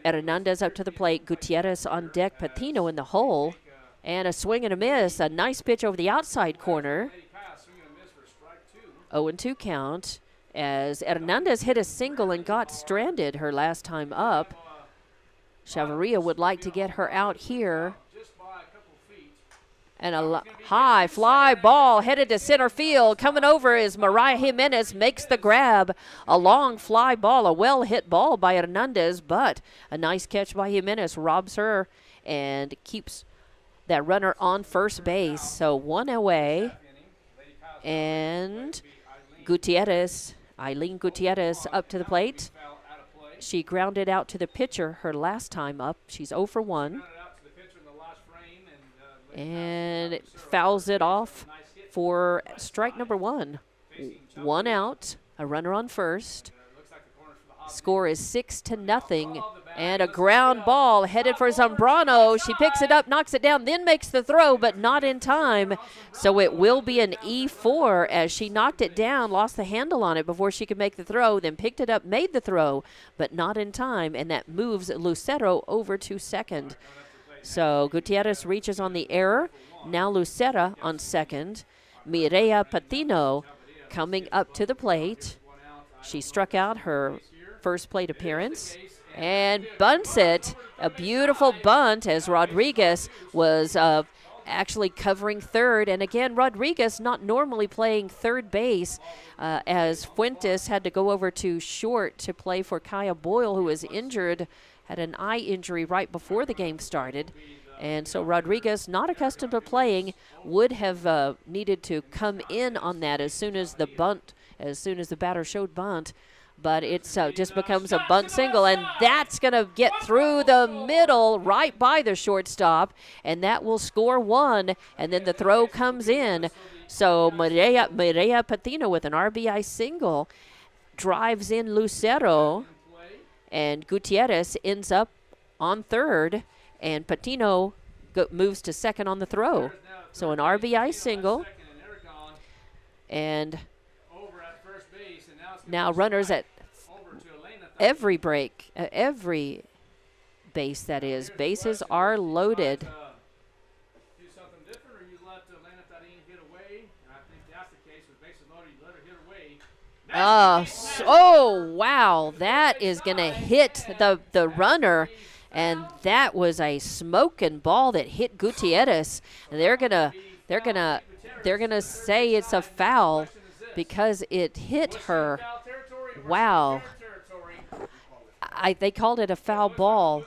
Hernandez up to the plate. Gutierrez on deck. Patino in the hole. And a swing and a miss. A nice pitch over the outside corner. 0-2 count as Hernandez hit a single and got stranded her last time up. Chavarria would like to get her out here. And a high fly ball headed to center field. Coming over is Mariah Jimenez, makes the grab. A long fly ball, a well-hit ball by Hernandez, but a nice catch by Jimenez robs her and keeps that runner on first base. So one away. And Gutierrez, Eileen Gutierrez up to the plate. She grounded out to the pitcher her last time up. She's 0 for 1. And fouls it off for strike number 1. 1 out, a runner on first. Score is 6-0, and a ground ball headed for Zambrano. She picks it up, knocks it down, then makes the throw, but not in time. So it will be an E4 as she knocked it down, lost the handle on it before she could make the throw, then picked it up, made the throw, but not in time, and that moves Lucero over to second. So Gutierrez reaches on the error. Now Lucera on second. Mireya Patino coming up to the plate. She struck out her first plate appearance and bunts it. A beautiful bunt as Rodriguez was actually covering third. And again, Rodriguez not normally playing third base as Fuentes had to go over to short to play for Kaya Boyle, who was injured, had an eye injury right before the game started. And so Rodriguez, not accustomed to playing, would have needed to come in on that as soon as the batter showed bunt. But it just becomes a bunt single, and that's going to get through the middle right by the shortstop, and that will score 1, and then the throw comes in. So Mireya Patino with an RBI single drives in Lucero, and Gutierrez ends up on third, and Patino moves to second on the throw. So an RBI single, and now runners at every break, every base, that is. Bases are loaded. Oh, wow. That is going to hit the runner. And that was a smoking ball that hit Gutierrez. And they're gonna say it's a foul because it hit her. Wow. They called it a foul ball.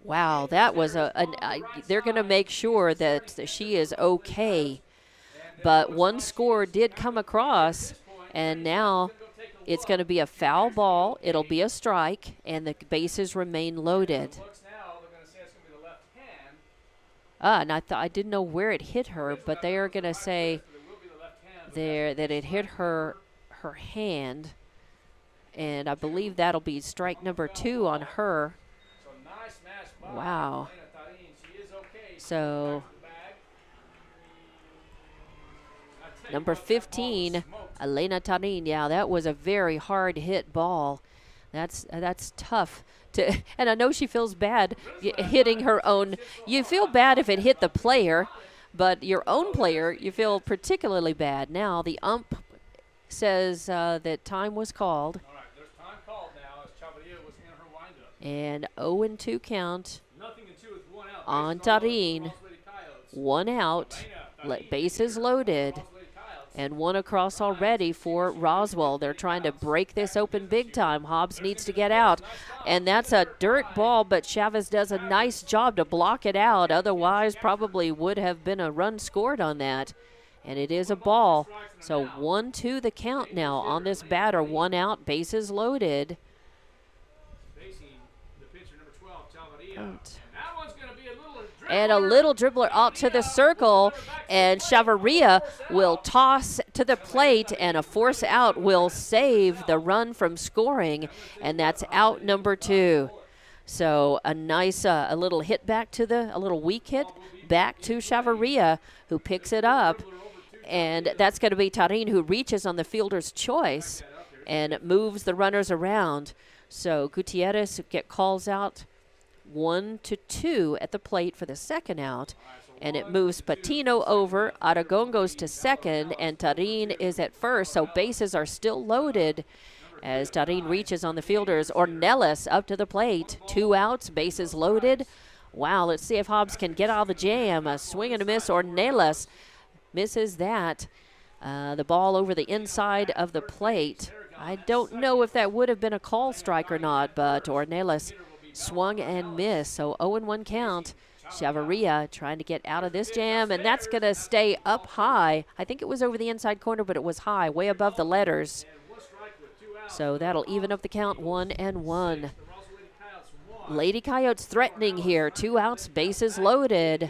Wow, that was they're going to make sure that she is okay. But one score did come across, and now it's going to be a foul ball. It'll be a strike, and the bases remain loaded. And I didn't know where it hit her, but they are going to say there that it hit her hand, and I believe that'll be strike number 2 on her. Wow. So number 15, Elena Tarin. Yeah, that was a very hard hit ball. That's tough to, and I know she feels bad hitting her own. You feel bad if it hit the player, but your own player, you feel particularly bad. Now the ump says that time was called. All right, there's time called now as Chavarria was in her windup. And 0-2 count One out. on Tarin. 1 out, bases loaded. And 1 across already for Roswell. They're trying to break this open big time. Hobbs needs to get out. And that's a dirt ball, but Chavez does a nice job to block it out. Otherwise, probably would have been a run scored on that. And it is a ball. So 1-2 the count now on this batter. 1 out, bases loaded. And a little dribbler out to the circle, and Chavarria will toss to the plate, and a force out will save the run from scoring, and that's out number 2. So a nice, a little hit back to a little weak hit back to Chavarria, who picks it up, and that's going to be Tarin, who reaches on the fielder's choice and moves the runners around. So Gutierrez calls out 1-2 at the plate for the second out, and it moves Patino over. Aragon goes to second, and Tarin is at first, so bases are still loaded as Tarin reaches on the fielders. Ornelas up to the plate, 2 outs, bases loaded. Wow, let's see if Hobbs can get out of the jam. A swing and a miss. Ornelas misses that. The ball over the inside of the plate. I don't know if that would have been a call strike or not, but Ornelas swung and missed. So 0-1 count. Chavarria trying to get out of this jam, and that's going to stay up high. I think it was over the inside corner, but it was high, way above the letters. So that'll even up the count, 1-1. Lady Coyotes threatening here. 2 outs, bases loaded.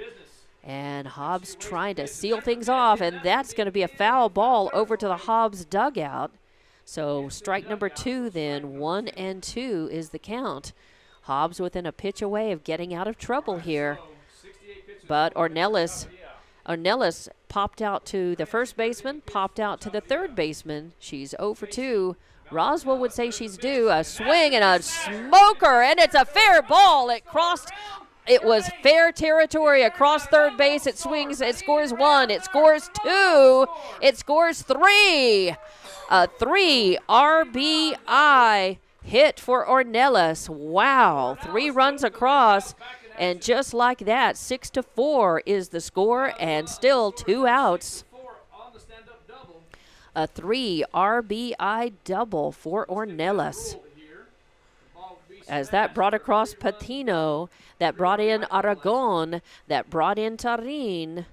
And Hobbs trying to seal things off, and that's going to be a foul ball over to the Hobbs dugout. So strike number 2 then, 1-2 is the count. Hobbs within a pitch away of getting out of trouble here. But Ornelas popped out to the first baseman, popped out to the third baseman. She's 0 for 2. Roswell would say she's due. A swing and a smoker, and it's a fair ball. It was fair territory across third base. It swings, it scores 1, it scores 2, it scores 3. A 3 RBI hit for Ornelas. Wow, 3 runs across, and just like that, 6-4 is the score, and still 2 outs. A 3 RBI double for Ornelas. As that brought across Patino, that brought in Aragon, that brought in Tarin.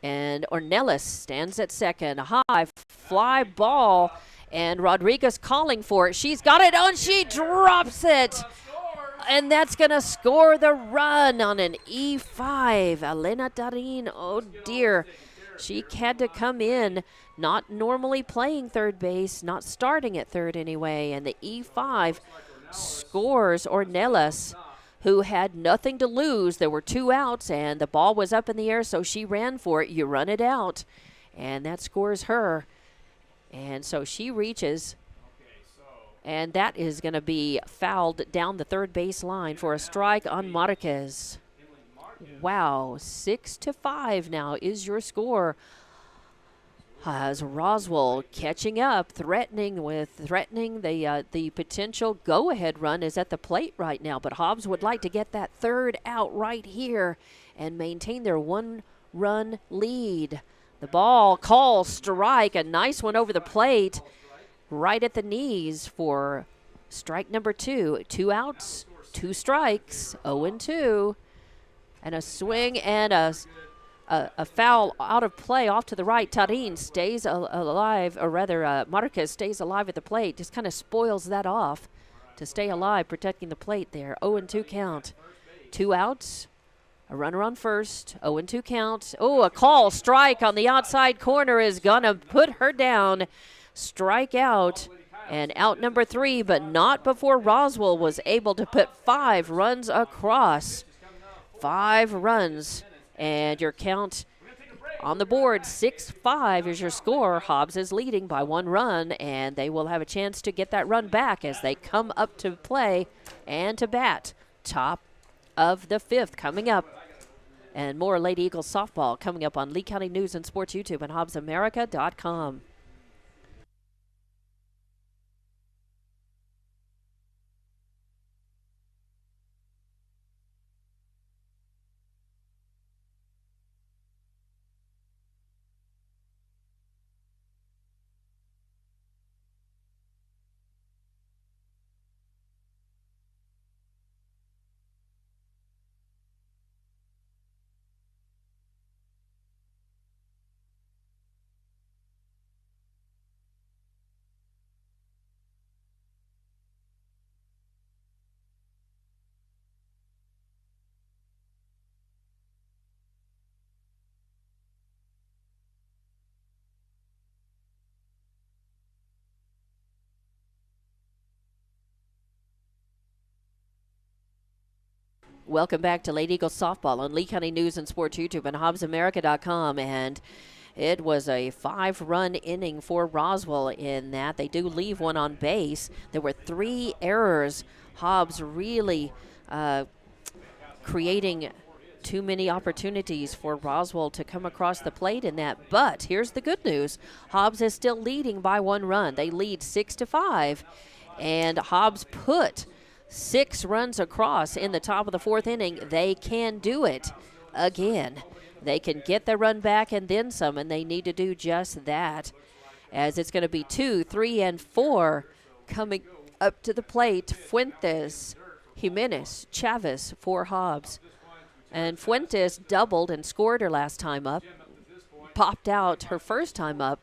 And Ornelas stands at second. High fly ball, and Rodriguez calling for it. She's got it on, she drops it. And that's going to score the run on an E5. Elena Tarin, oh dear. She had to come in, not normally playing third base, not starting at third anyway. And the E5 scores Ornelas, who had nothing to lose. There were 2 outs, and the ball was up in the air, so she ran for it. You run it out, and that scores her. And so she reaches, and that is going to be fouled down the third base line for a strike on Marquez. Wow, 6-5 now is your score. As Roswell catching up, threatening the potential go-ahead run is at the plate right now. But Hobbs would like to get that third out right here and maintain their 1-run lead. The ball call strike, a nice one over the plate, right at the knees for strike number 2. 2 outs, 2 strikes, 0-2. And a swing and a foul out of play off to the right. Tarin stays alive, or rather Marquez stays alive at the plate. Just kind of spoils that off to stay alive, protecting the plate there. 0-2 count. 2 outs, a runner on first, 0-2 count. Oh, a call strike on the outside corner is going to put her down. Strike out, and out number 3, but not before Roswell was able to put 5 runs across. 5 runs, and your count on the board, 6-5 is your score. Hobbs is leading by 1 run, and they will have a chance to get that run back as they come up to play and to bat. Top of the 5th coming up. And more Lady Eagles softball coming up on Lee County News and Sports YouTube and HobbsAmerica.com. Welcome back to Lady Eagles Softball on Lee County News and Sports YouTube and HobbsAmerica.com. And it was a 5-run inning for Roswell in that. They do leave one on base. There were 3 errors. Hobbs really creating too many opportunities for Roswell to come across the plate in that. But here's the good news. Hobbs is still leading by 1 run. They lead 6-5. And Hobbs put 6 runs across in the top of the 4th inning. They can do it again. They can get the run back and then some, and they need to do just that. As it's going to be 2, 3, and 4 coming up to the plate. Fuentes, Jimenez, Chavez for Hobbs. And Fuentes doubled and scored her last time up. Popped out her first time up.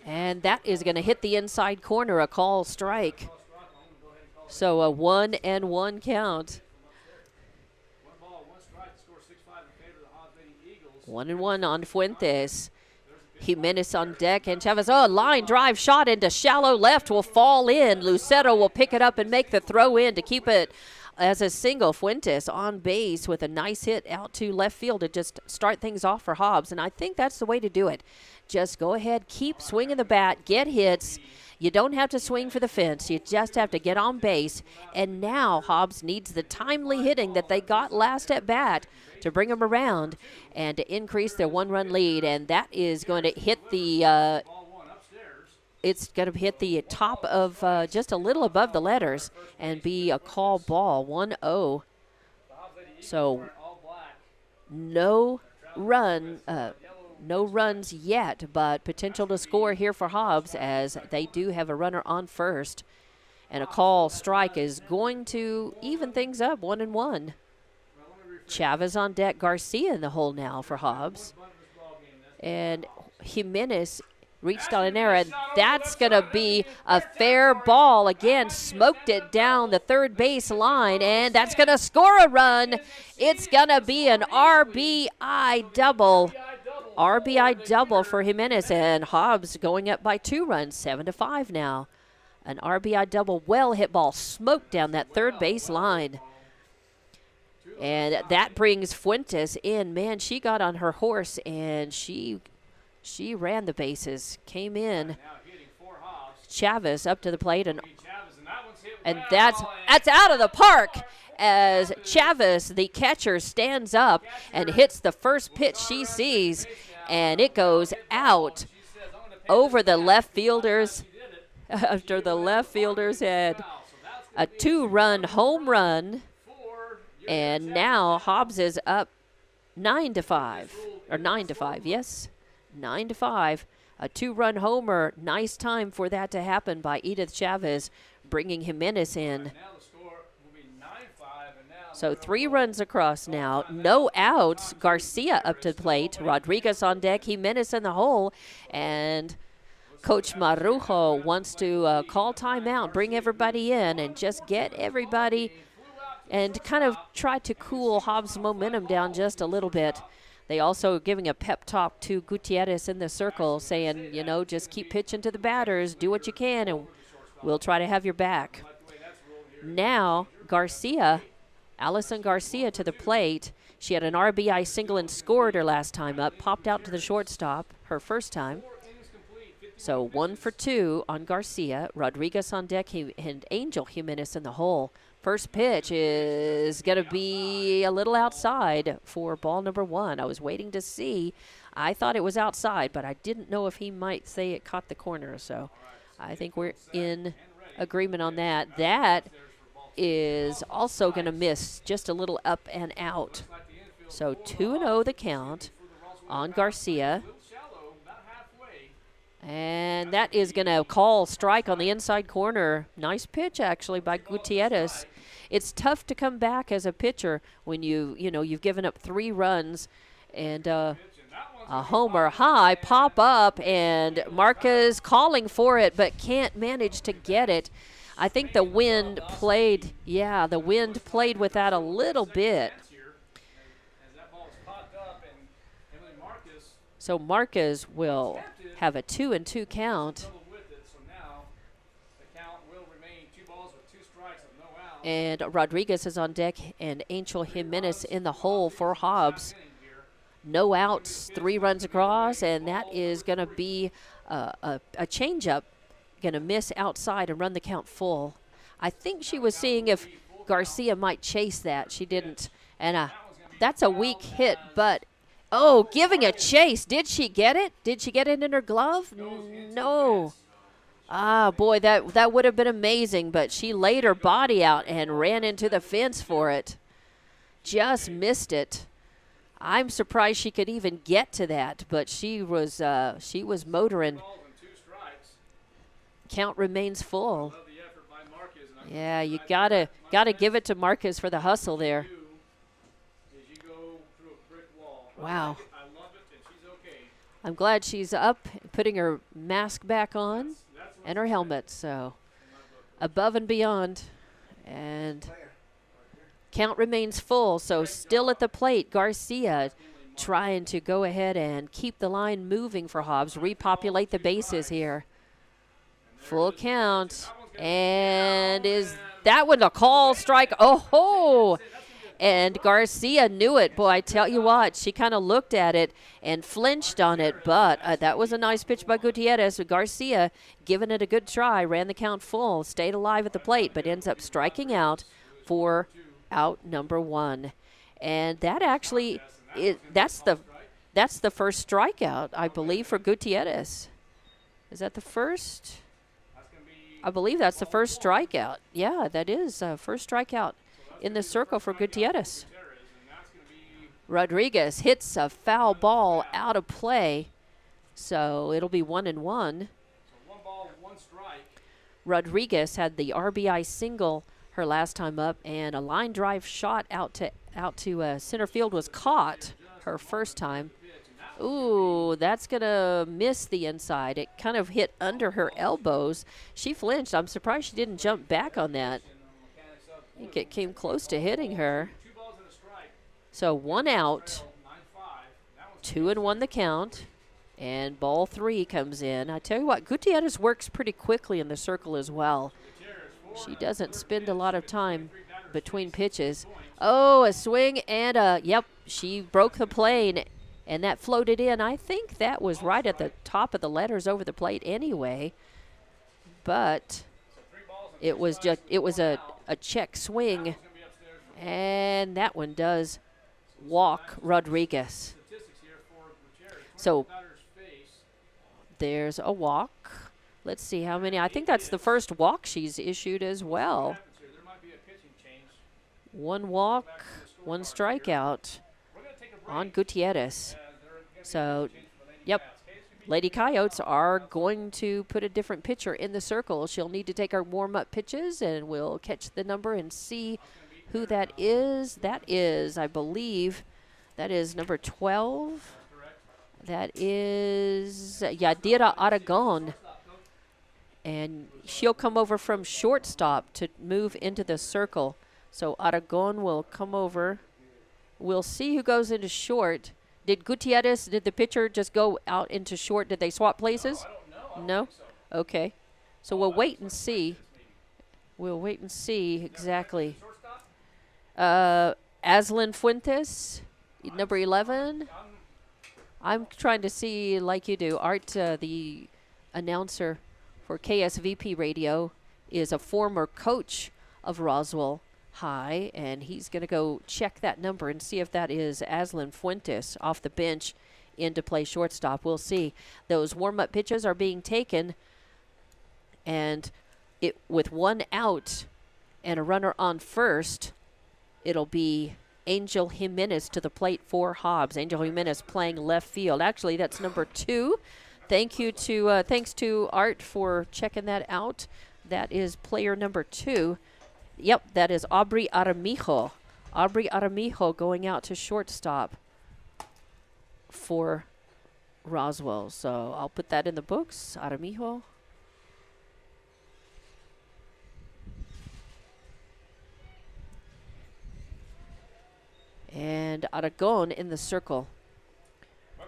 And that is going to hit the inside corner, a call strike. So a 1-1 count. 1-1 on Fuentes. Jimenez on deck, and Chavez, line drive shot into shallow left will fall in. Lucero will pick it up and make the throw in to keep it as a single. Fuentes on base with a nice hit out to left field to just start things off for Hobbs, and I think that's the way to do it. Just go ahead, keep swinging the bat, get hits. You don't have to swing for the fence. You just have to get on base. And now Hobbs needs the timely hitting that they got last at bat to bring them around and to increase their 1-run lead. And that is going to hit the it's going to hit the top of just a little above the letters and be a call ball, 1-0. So no runs yet, but potential to score here for Hobbs as they do have a runner on first. And a call strike is going to even things up, 1-1. Chavez on deck, Garcia in the hole now for Hobbs. And Jimenez reached on an error, and that's going to be a fair ball. Again, smoked it down the third base line, and that's going to score a run. It's going to be an RBI double. RBI double for Jimenez, and Hobbs going up by 2 runs, 7-5 now. An RBI double, well hit ball, smoked down that third base line. And that brings Fuentes in. Man, she got on her horse, and she ran the bases, came in. Chavez up to the plate, and that's out of the park as Chavez, the catcher, stands up and hits the first pitch she sees, and it goes out over the left fielder's after the left fielder's head. A 2-run home run, and now Hobbs is up 9-5, or 9-5, yes. 9-5, a 2-run homer. Nice time for that to happen by Edith Chavez, bringing Jimenez in. So 3 runs across now, no outs. Garcia up to the plate, Rodriguez on deck, Jimenez in the hole, and Coach Marujo wants to call timeout, bring everybody in, and just get everybody and kind of try to cool Hobbs' momentum down just a little bit. They also giving a pep talk to Gutierrez in the circle, saying, just keep pitching to the batters, do what you can, and we'll try to have your back. Now, Allison Garcia to the plate. She had an RBI single and scored her last time up, popped out to the shortstop her first time. So 1 for 2 on Garcia. Rodriguez on deck, and Angel Jimenez in the hole. First pitch is going to be a little outside for ball number 1. I was waiting to see. I thought it was outside, but I didn't know if he might say it caught the corner. So I think we're in agreement on that. That is also going to miss, just a little up and out. So 2-0 the count on Garcia. And that is going to call strike on the inside corner. Nice pitch, actually, by Gutierrez. It's tough to come back as a pitcher when you've given up 3 runs and a homer high, pop up, and Marquez calling for it but can't manage to get it. I think the wind played with that a little bit. So Marquez will have a 2-2 count. And Rodriguez is on deck, and Angel Jimenez in the hole for Hobbs. No outs, 3 runs across, and that is going to be a changeup. Going to miss outside and run the count full. I think she was seeing if Garcia might chase that. She didn't. And that's a weak hit, but, oh, giving a chase. Did she get it? Did she get it in her glove? No. Ah, boy, that would have been amazing, but she laid her body out and ran into the fence for it. Just missed it. I'm surprised she could even get to that, but she was motoring. Count remains full. Yeah, you gotta give it to Marquez for the hustle there. Wow. I'm glad she's up, putting her mask back on and her helmet, so above and beyond. And count remains full, so still at the plate, Garcia trying to go ahead and keep the line moving for Hobbs, repopulate the bases here. Full count, and is that one a call strike? Oh ho! And Garcia knew it. Boy, I tell you what, she kind of looked at it and flinched on it, but that was a nice pitch by Gutierrez. Garcia giving it a good try, ran the count full, stayed alive at the plate, but ends up striking out for out number 1. And that actually that's the first strikeout, I believe, for Gutierrez. Is that the first? I believe that's the first strikeout. Yeah, that is first strikeout in the circle for Gutierrez. Rodriguez hits a foul ball out of play, so it'll be 1-1. So 1 ball, 1 strike. Rodriguez had the RBI single her last time up, and a line drive shot out to center field was caught her first time. Ooh, that's going to miss the inside. It kind of hit under her elbows. She flinched. I'm surprised she didn't jump back on that. I think it came close to hitting her. So 1 out, 2-1 the count, and ball 3 comes in. I tell you what, Gutierrez works pretty quickly in the circle as well. She doesn't spend a lot of time between pitches. Oh, a swing and yep, she broke the plane, and that floated in. I think that was right at the top of the letters over the plate anyway, but it was a check swing, and that one does walk Rodriguez. So there's a walk. Let's see how many. I think that's the first walk she's issued as well. 1 walk, 1 strikeout on Gutierrez. So, yep, Lady Coyotes are going to put a different pitcher in the circle. She'll need to take her warm-up pitches, and we'll catch the number and see who that is. That is, I believe, that is number 12. That is Yadira Aragon. And she'll come over from shortstop to move into the circle. So Aragon will come over. We'll see who goes into short. Did the pitcher just go out into short? Did they swap places? No? Okay. So we'll wait and see. We'll wait and see exactly. Aslan Fuentes, number 11. I'm trying to see like you do. Art, the announcer for KSVP Radio, is a former coach of Roswell High, and he's going to go check that number and see if that is Aslan Fuentes off the bench into play shortstop. We'll see. Those warm-up pitches are being taken, and with 1 out and a runner on first, it'll be Angel Jimenez to the plate for Hobbs. Angel Jimenez playing left field. Actually, that's number 2. Thanks to Art for checking that out. That is player number 2. Yep, that is Aubrey Aramijo. Aubrey Aramijo going out to shortstop for Roswell. So I'll put that in the books. Aramijo. And Aragon in the circle.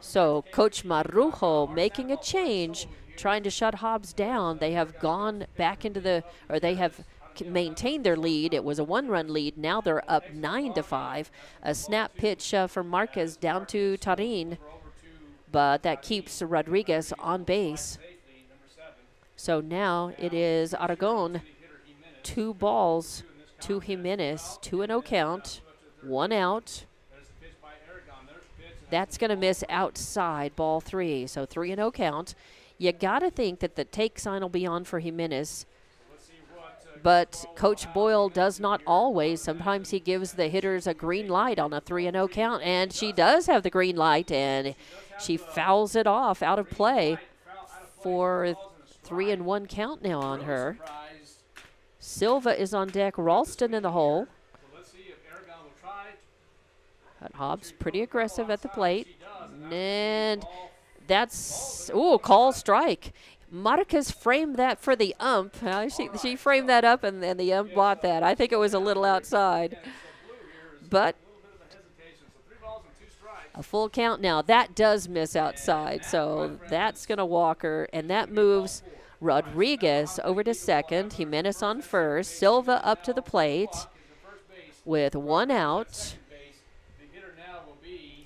So Coach Marujo making a change, trying to shut Hobbs down. They have gone back into they have maintain their lead. It was a 1-run lead. Now they're up 9-5. A snap pitch from Marquez down to Tarin, but that keeps Rodriguez on base. So now it is Aragon, 2 balls to Jimenez, 2-0 count, 1 out. That's going to miss outside, ball 3. So 3-0 count. You got to think that the take sign will be on for Jimenez. But Coach Boyle does not always. Sometimes he gives the hitters a green light on a 3-0 count. And she does have the green light, and she fouls it off out of play for 3-1 count now on her. Silva is on deck. Ralston in the hole. But Hobbs pretty aggressive at the plate. And that's, call strike. Marquez framed that for the ump. She framed that up, and the ump bought that. I think it was a little outside. But a full count now. That does miss outside, so that's going to walk her, and that moves Rodriguez over to second. Jimenez on first. Silva up to the plate with 1 out.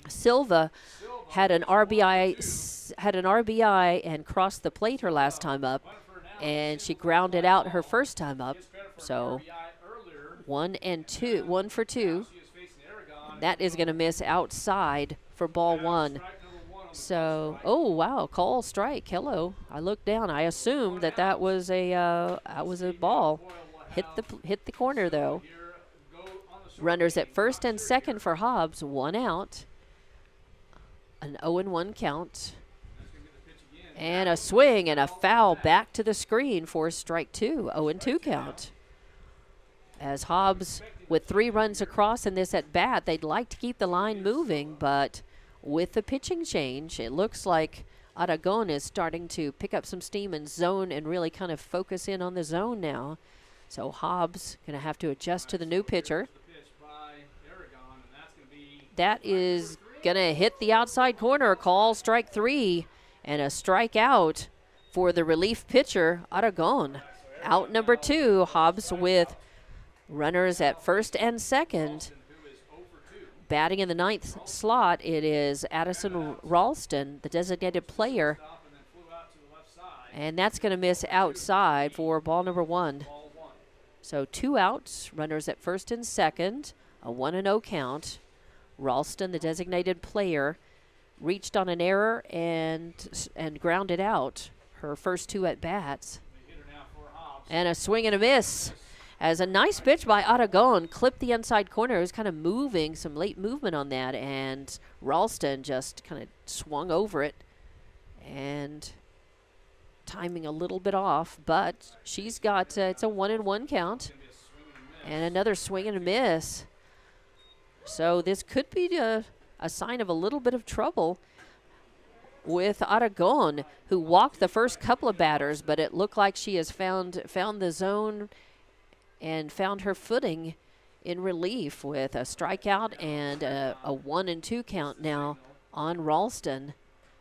Silva had an RBI and crossed the plate her last time up, and she grounded out her first time up. So 1 for 2. That is going to miss outside for ball 1. So, oh wow, call strike. Hello. I looked down. I assumed that was a ball. Hit the corner though. Runners at first and second for Hobbs. 1 out. An 0-1 count. And a swing and a foul back to the screen for strike 2. 0-2 count. As Hobbs, with 3 runs across in this at bat, they'd like to keep the line moving, but with the pitching change, it looks like Aragon is starting to pick up some steam and zone and really kind of focus in on the zone now. So Hobbs going to have to adjust to the new pitcher. That is going to hit the outside corner. Call strike 3 and a strikeout for the relief pitcher, Aragon. Out number 2, Hobbs with runners at first and second. Batting in the 9th slot, it is Addison Ralston, the designated player. And that's going to miss outside for ball number 1. So 2 outs, runners at first and second, a 1-0 count. Ralston, the designated player, reached on an error and grounded out her first 2 at-bats. And a swing and a miss. As a nice pitch by Aragon clipped the inside corner. It was kind of moving, some late movement on that, and Ralston just kind of swung over it and timing a little bit off, but she's got, it's a 1-1 count and another swing and a miss. So this could be a sign of a little bit of trouble with Aragon, who walked the first couple of batters, but it looked like she has found the zone and found her footing in relief with a strikeout and a 1-2 count now on Ralston.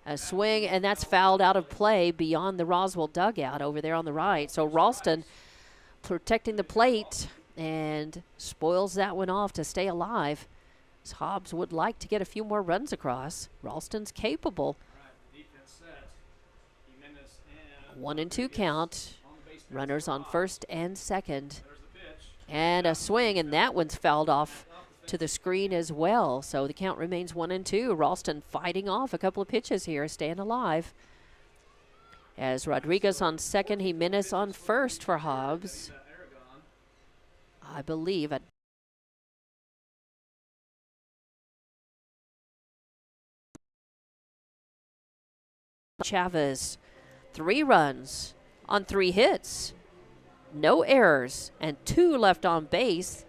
A swing, and that's fouled out of play beyond the Roswell dugout over there on the right. So Ralston protecting the plate and spoils that one off to stay alive. Hobbs would like to get a few more runs across. Ralston's capable. 1-2 count. Runners on first and second. And a swing, and that one's fouled off to the screen as well. So the count remains 1-2. Ralston fighting off a couple of pitches here, staying alive. As Rodriguez on second, Jimenez on first for Hobbs. I believe at Chavez, 3 runs on 3 hits. No errors and 2 left on base.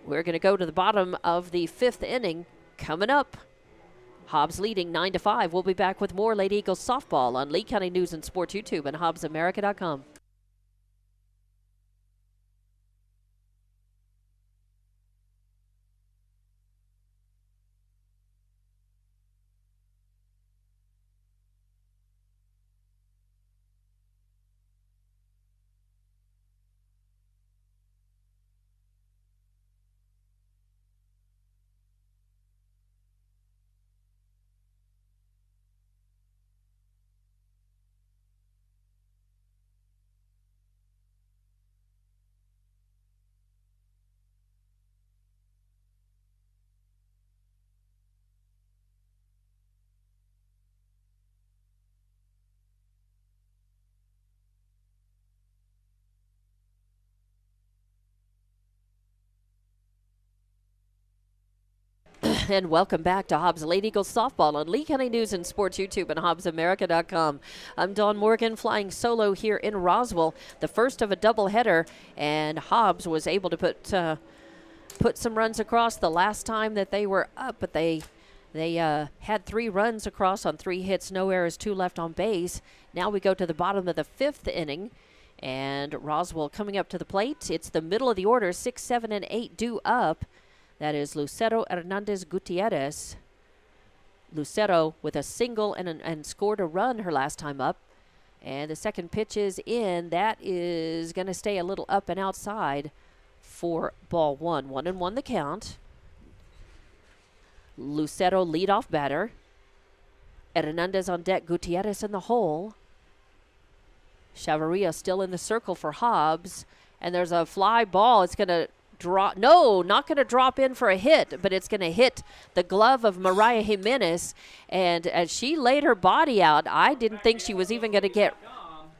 We're going to go to the bottom of the 5th inning coming up. Hobbs leading 9-5. We'll be back with more Lady Eagles softball on Lee County News and Sports YouTube and HobbsAmerica.com. And welcome back to Hobbs Lady Eagles Softball on Lee County News and Sports YouTube and HobbsAmerica.com. I'm Dawn Morgan, flying solo here in Roswell, the first of a doubleheader, and Hobbs was able to put some runs across the last time that they were up, but they had 3 runs across on 3 hits, no errors, 2 left on base. Now we go to the bottom of the 5th inning, and Roswell coming up to the plate. It's the middle of the order, 6, 7, and 8 due up. That is Lucero Hernandez Gutierrez. Lucero with a single and scored a run her last time up. And the second pitch is in. That is going to stay a little up and outside for ball 1. 1-1 the count. Lucero leadoff batter. Hernandez on deck, Gutierrez in the hole. Chavarria still in the circle for Hobbs. And there's a fly ball. It's going to drop. No, not going to drop in for a hit, but it's going to hit the glove of Mariah Jimenez. And as she laid her body out, I didn't think she was even going to get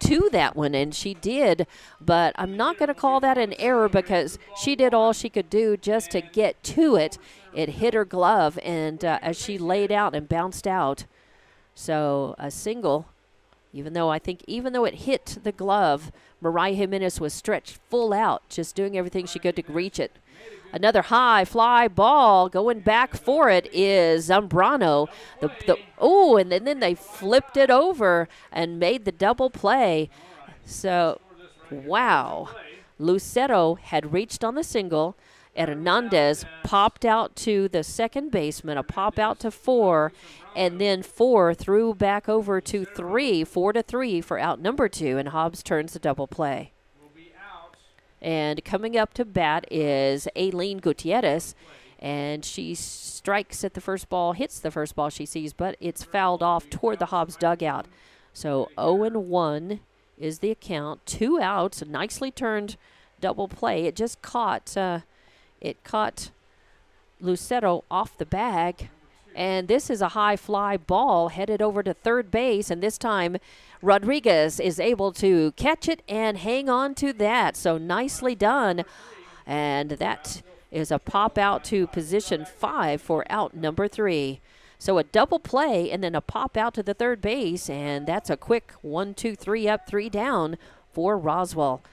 to that one, and she did. But I'm not going to call that an error because she did all she could do just to get to it. It hit her glove, and as she laid out and bounced out. So a single. Even though it hit the glove, Mariah Jimenez was stretched full out, just doing everything she could to reach it. Another high fly ball going back for it is Zambrano. And then they flipped it over and made the double play. So, wow. Lucero had reached on the single. Hernandez popped out to the second baseman, a pop out to 4, and then 4 threw back over to 3, 4-3 for out number 2, and Hobbs turns the double play. And coming up to bat is Aileen Gutierrez, and she strikes at the first ball, hits the first ball she sees, but it's fouled off toward the Hobbs dugout. So 0-1 is the account. 2 outs, a nicely turned double play. It just caught Lucero off the bag. And this is a high fly ball headed over to third base, and this time Rodriguez is able to catch it and hang on to that. So nicely done. And that is a pop out to position 5 for out number 3. So a double play and then a pop out to the third base, and that's a quick 1, 2, 3 up, 3 down for Roswell.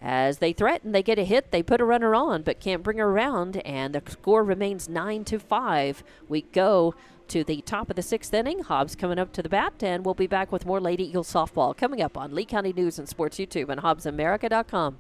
As they threaten, they get a hit, they put a runner on, but can't bring her around, and the score remains 9-5. We go to the top of the 6th inning. Hobbs coming up to the bat, and we'll be back with more Lady Eagles softball coming up on Lee County News and Sports YouTube and HobbsAmerica.com.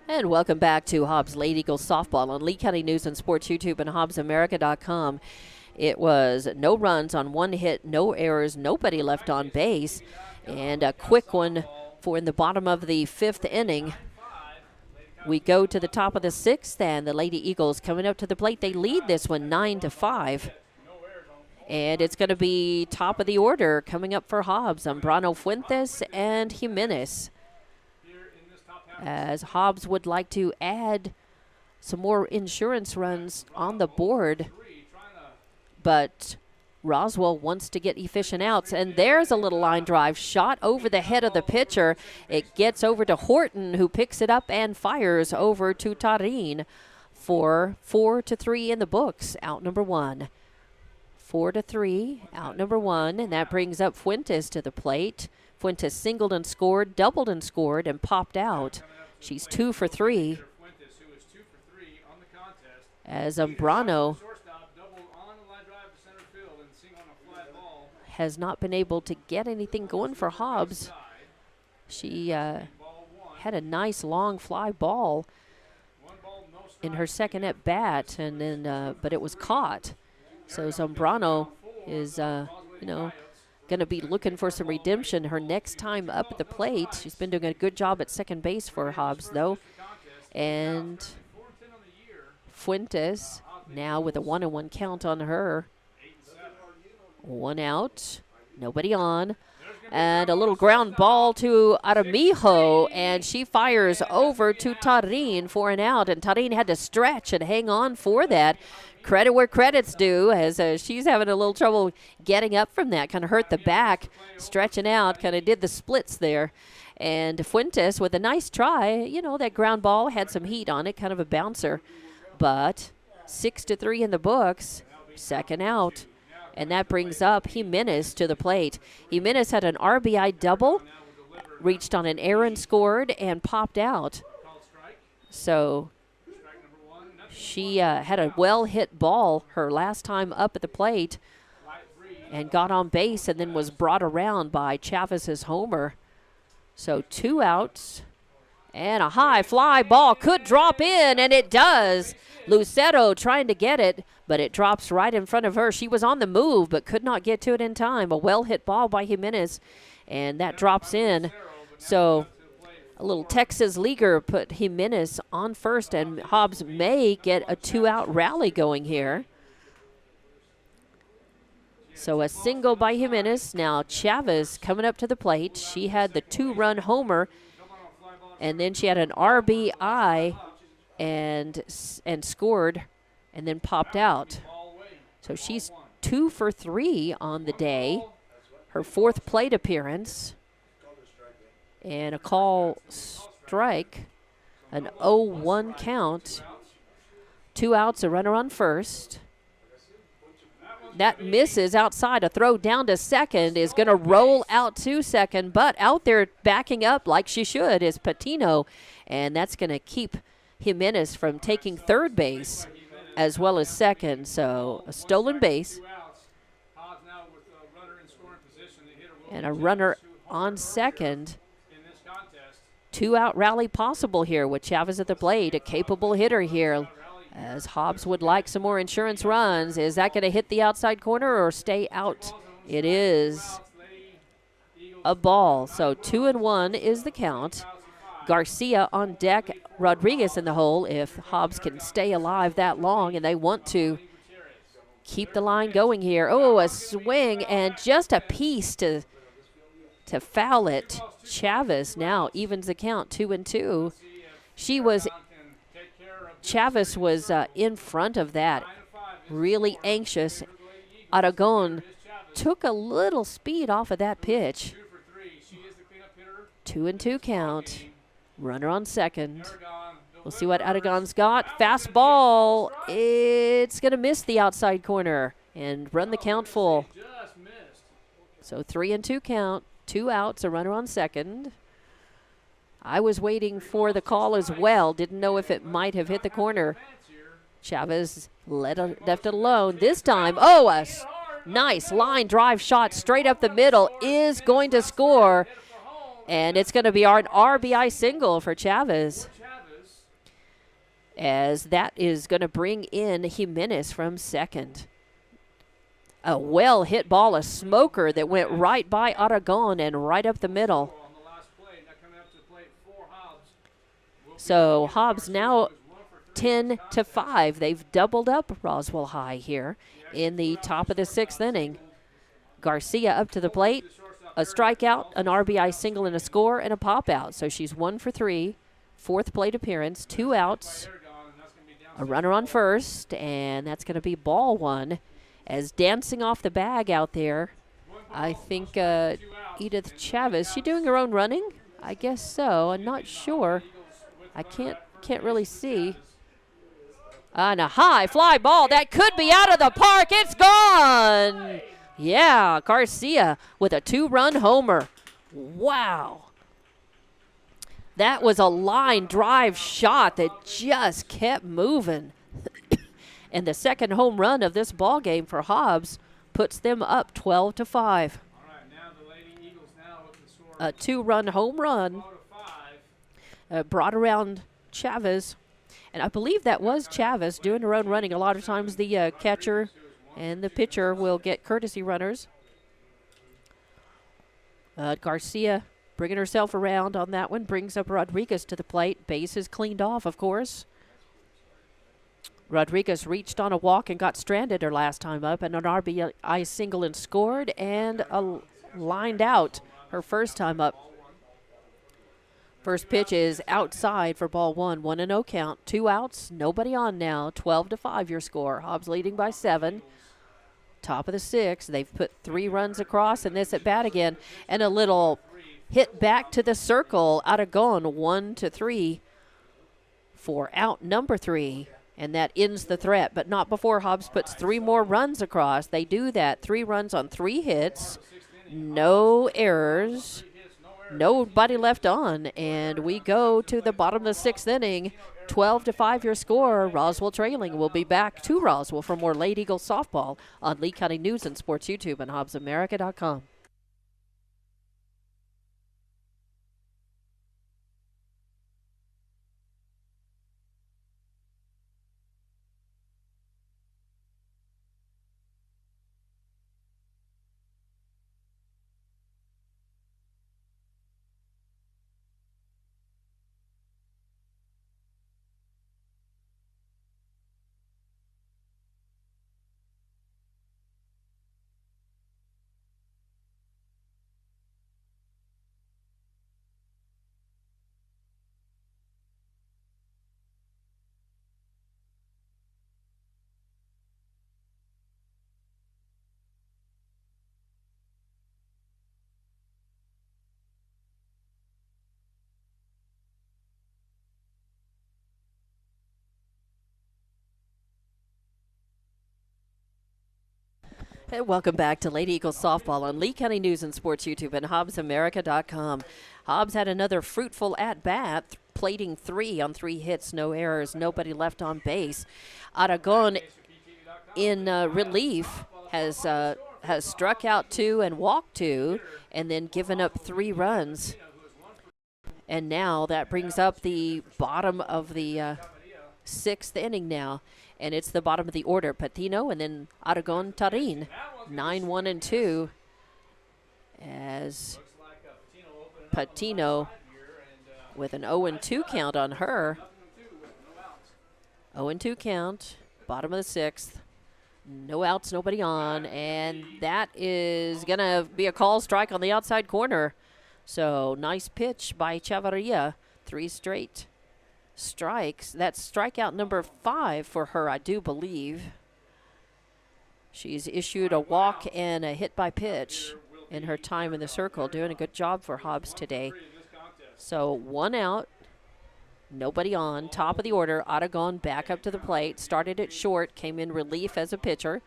And welcome back to Hobbs Lady Eagles Softball on Lee County News and Sports YouTube and HobbsAmerica.com. It was no runs on 1 hit, no errors, nobody left on base, and a quick one for in the bottom of the 5th inning. We go to the top of the 6th, and the Lady Eagles coming up to the plate. They lead this one 9-5. And it's going to be top of the order coming up for Hobbs, Zambrano, Fuentes, and Jimenez. As Hobbs would like to add some more insurance runs on the board, but Roswell wants to get efficient outs, and there's a little line drive shot over the head of the pitcher. It gets over to Horton, who picks it up and fires over to Tarin for 4-3 in the books, out number 1. 4-3, out number 1, and that brings up Fuentes to the plate. Fuentes singled and scored, doubled and scored, and popped out. She's 2 for 3. As Zambrano has not been able to get anything going for Hobbs. She had a nice long fly ball in her second at bat, and then but it was caught. So Zambrano is going to be looking for some redemption her next time up at the plate. She's been doing a good job at second base for Hobbs, though. And 4-10 on the year. Fuentes now with a 1-1 count on her. 8-7. 1 out, nobody on. And a little ground ball to Aramijo, and she fires over to Tarin for an out. And Tarin had to stretch and hang on for that. Credit where credit's due, as she's having a little trouble getting up from that. Kind of hurt the back, stretching out, kind of did the splits there. And Fuentes with a nice try. You know, that ground ball had some heat on it, kind of a bouncer. But 6-3 in the books, second out. And that brings up Jimenez to the plate. Jimenez had an RBI double, reached on an errand, scored, and popped out. So she had a well-hit ball her last time up at the plate and got on base and then was brought around by Chavez's homer. So 2 outs. And a high fly ball could drop in, and it does. Lucero trying to get it, but it drops right in front of her. She was on the move, but could not get to it in time. A well-hit ball by Jimenez, and that drops in. So a little Texas leaguer put Jimenez on first, and Hobbs may get a 2-out rally going here. So a single by Jimenez. Now Chavez coming up to the plate. She had the 2-run homer, and then she had an RBI and scored and then popped out. So she's 2 for 3 on the day. Her 4th plate appearance. And a call strike. An 0-1 count. 2 outs, a runner on first. That misses outside. A throw down to second is going to roll out to second, but out there backing up like she should is Patino, and that's going to keep Jimenez from taking third base as well as second. So a stolen base and a runner on second. 2-out rally possible here with Chavez at the plate, a capable hitter here. As Hobbs would like some more insurance runs. Is that going to hit the outside corner or stay out? It is a ball. So 2-1 is the count. Garcia on deck, Rodriguez in the hole if Hobbs can stay alive that long, and they want to keep the line going here. Oh, a swing and just a piece to foul it. Chavez now evens the count, 2-2. Chavez was in front of that, really anxious. Aragon took a little speed off of that pitch. 2-2 count. Runner on second. We'll see what Aragon's got. Fastball. It's going to miss the outside corner and run the count full. So 3-2 count. 2 outs, a runner on second. I was waiting for the call as well. Didn't know if it might have hit the corner. Chavez left it alone. This time, a nice line drive shot straight up the middle is going to score. And it's going to be an RBI single for Chavez, as that is going to bring in Jimenez from second. A well-hit ball, a smoker that went right by Aragon and right up the middle. So Hobbs now 10-5. They've doubled up Roswell High here in the top of the 6th inning. Garcia up to the plate. A strikeout, an RBI single, and a score, and a pop-out. So she's 1 for 3. 4th plate appearance, 2 outs. A runner on first, and that's going to be ball 1. As dancing off the bag out there, I think Edith Chavez. She doing her own running? I guess so. I'm not sure. I can't really see. And a high fly ball that could be out of the park. It's gone. Yeah, Garcia with a 2-run homer. Wow. That was a line drive shot that just kept moving. And the second home run of this ball game for Hobbs puts them up 12-5. A 2-run home run brought around Chavez. And I believe that was Chavez doing her own running. A lot of times the catcher and the pitcher will get courtesy runners. Garcia bringing herself around on that one, brings up Rodriguez to the plate. Base is cleaned off, of course. Rodriguez reached on a walk and got stranded her last time up, and an RBI single and scored, and lined out her first time up. First pitch is outside for ball one. 1-0 count. 2 outs. Nobody on now. 12-5 your score. Hobbs leading by 7. Top of the 6th. They've put 3 runs across in this at bat again. And a little hit back to the circle. Aragon 1-3 for out number 3. And that ends the threat. But not before Hobbs puts 3 more runs across. They do that. 3 runs on 3 hits. No errors. Nobody left on, and we go to the bottom of the 6th inning. 12-5 your score. Roswell trailing. We'll be back to Roswell for more Lady Eagles softball on Lee County News and Sports YouTube and HobbsAmerica.com. And welcome back to Lady Eagles softball on Lee County News and Sports YouTube and HobbsAmerica.com. Hobbs had another fruitful at-bat, plating 3 on 3 hits, no errors, nobody left on base. Aragon in relief has struck out 2 and walked 2 and then given up 3 runs. And now that brings up the bottom of the 6th inning now. And it's the bottom of the order. Patino and then Aragon Tarin. 9-1-2. As Patino with an 0-2 count on her. 0-2 count. Bottom of the 6th. No outs, nobody on. And that is going to be a call strike on the outside corner. So nice pitch by Chavarria. 3 straight strikes. That's strikeout number 5 for her, I do believe. She's issued a walk and a hit by pitch in her time in the circle. Doing a good job for Hobbs today. So 1 out, nobody on. Top of the order, Aragon back up to the plate. Started at short, came in relief as a pitcher.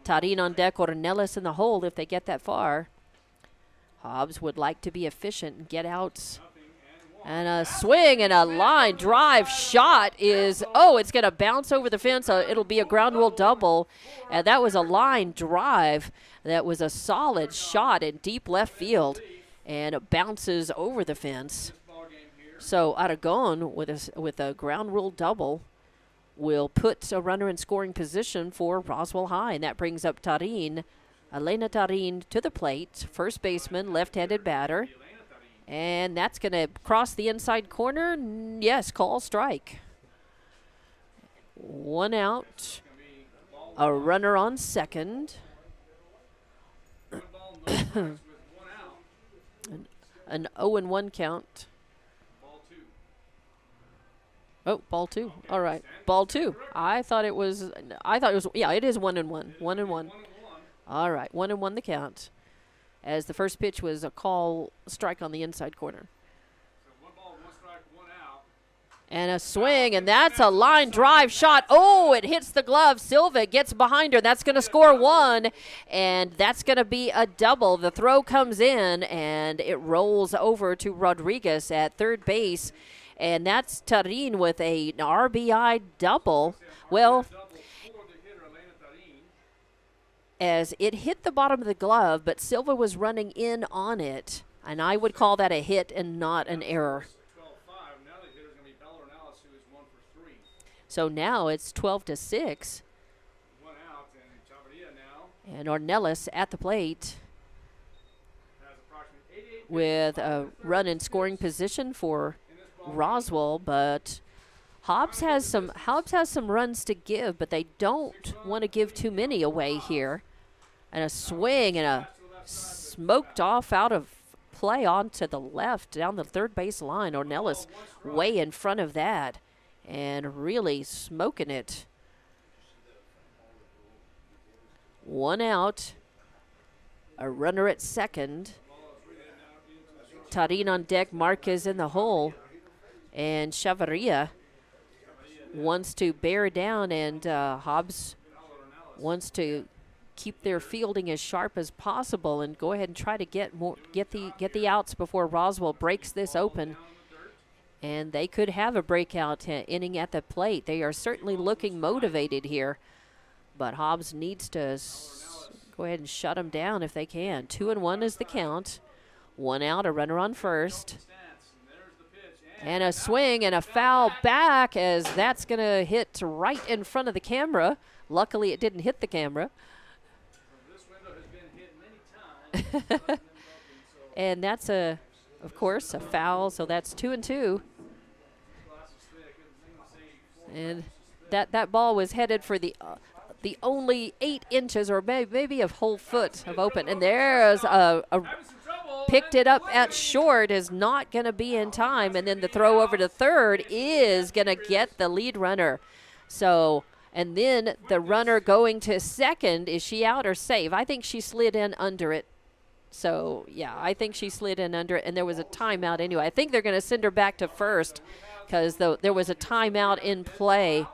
Tarin on deck, Ornelas in the hole if they get that far. Hobbs would like to be efficient and get outs. And a swing and a line drive shot is, it's going to bounce over the fence. It'll be a ground rule double. And that was a line drive. That was a solid shot in deep left field. And it bounces over the fence. So Aragon with a ground rule double will put a runner in scoring position for Roswell High. And that brings up Tarin, Elena Tarin to the plate. First baseman, left-handed batter. And that's going to cross the inside corner. Yes, call strike. 1 out. A runner on second. An 0-1 count. Oh, ball 2. All right. Ball 2. I thought it was, yeah, it is 1-1. 1-1. All right. 1-1 the count. As the first pitch was a call strike on the inside corner. So 1 ball, 1 strike, 1 out. And a swing, and that's a line drive shot. Oh, it hits the glove. Silva gets behind her. That's going to score 1, and that's going to be a double. The throw comes in, and it rolls over to Rodriguez at third base. And that's Tarin with an RBI double. Well, as it hit the bottom of the glove, but Silva was running in on it, and I would call that a hit and not an error. So now it's 12-6. 1 out, and Chavarria now And Ornelas at the plate. has approximately 88 with a run in scoring position for Roswell, but Hobbs has some runs to give, but they don't want to give too many away here. And a swing and a smoked off out of play onto the left down the third base line. Ornelas way in front of that and really smoking it. 1 out. A runner at second. Tarin on deck, Marquez in the hole. And Chavarria wants to bear down, and Hobbs wants to keep their fielding as sharp as possible and go ahead and try to get the outs before Roswell breaks this open. And they could have a breakout inning at the plate. They are certainly looking motivated here, but Hobbs needs to go ahead and shut them down if they can. 2-1 is the count. 1 out, a runner on first. And a swing and a foul back, as that's going to hit right in front of the camera. Luckily, it didn't hit the camera. And that's, of course, a foul, so that's 2-2. And that ball was headed for the only 8 inches or maybe a whole foot of open. And there's a picked it up at short, is not going to be in time, and then the throw over to third is going to get the lead runner. So, and then the runner going to second, is she out or safe? I think she slid in under it. So, yeah, I think she slid in under it, and there was a timeout anyway. I think they're going to send her back to first because there was a timeout in play.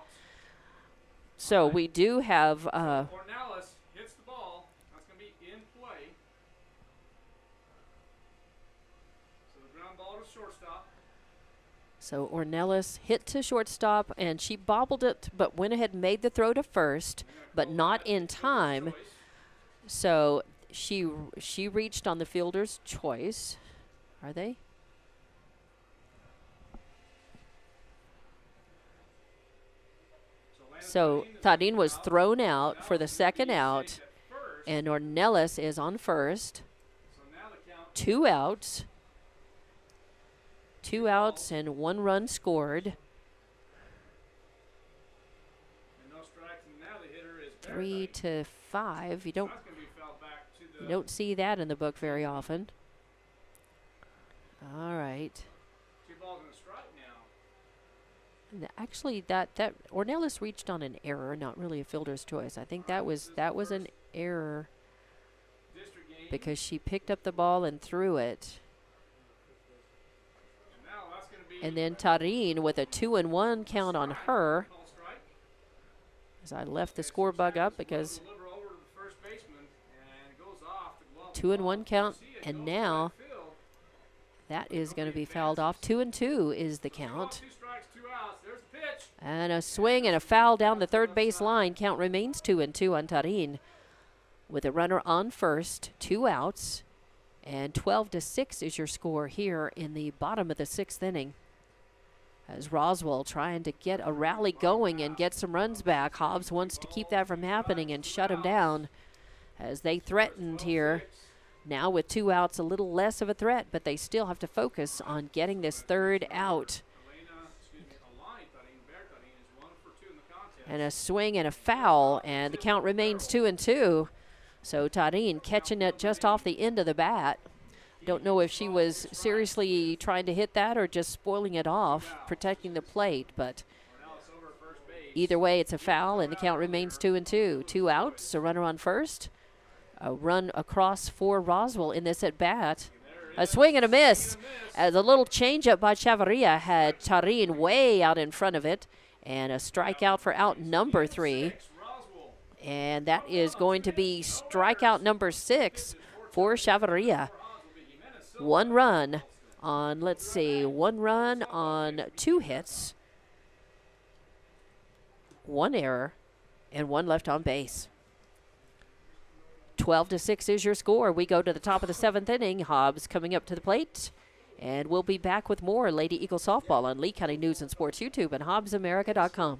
So we do have Ornelas hits the ball. That's going to be in play. So the ground ball to shortstop. So Ornelas hit to shortstop, and she bobbled it, but went ahead and made the throw to first, but not in time. So she reached on the fielder's choice. Are they? So Tarin was thrown out for the second out, and Ornelas is on first. 2 outs. 2 outs and 1 run scored. 3-5. You don't see that in the book very often. All right. Actually, that Ornelas reached on an error, not really a fielder's choice. I think that was an error because she picked up the ball and threw it. And then Tarin with a 2-1 count on her. As I left the score bug up because 2-1 count, and now that is going to be fouled off. 2-2 is the count. And a swing and a foul down the third base line. Count remains 2-2 on Tarin. With a runner on first, 2 outs, and 12-6 is your score here in the bottom of the 6th inning. As Roswell trying to get a rally going and get some runs back. Hobbs wants to keep that from happening and shut him down as they threatened here. Now with 2 outs, a little less of a threat, but they still have to focus on getting this third out. And a swing and a foul, and the count remains 2-2. So Tarin catching it just off the end of the bat. Don't know if she was seriously trying to hit that or just spoiling it off, protecting the plate. But either way, it's a foul, and the count remains 2-2. 2 outs, a runner on first. A run across for Roswell in this at bat. A swing and a miss. The little changeup by Chavarria had Tarin way out in front of it. And a strikeout for out number 3. And that is going to be strikeout number 6 for Chavarria. 1 run on, 1 run on 2 hits. 1 error and 1 left on base. 12-6 is your score. We go to the top of the 7th inning. Hobbs coming up to the plate. And we'll be back with more Lady Eagle Softball on Lee County News and Sports YouTube and HobbsAmerica.com.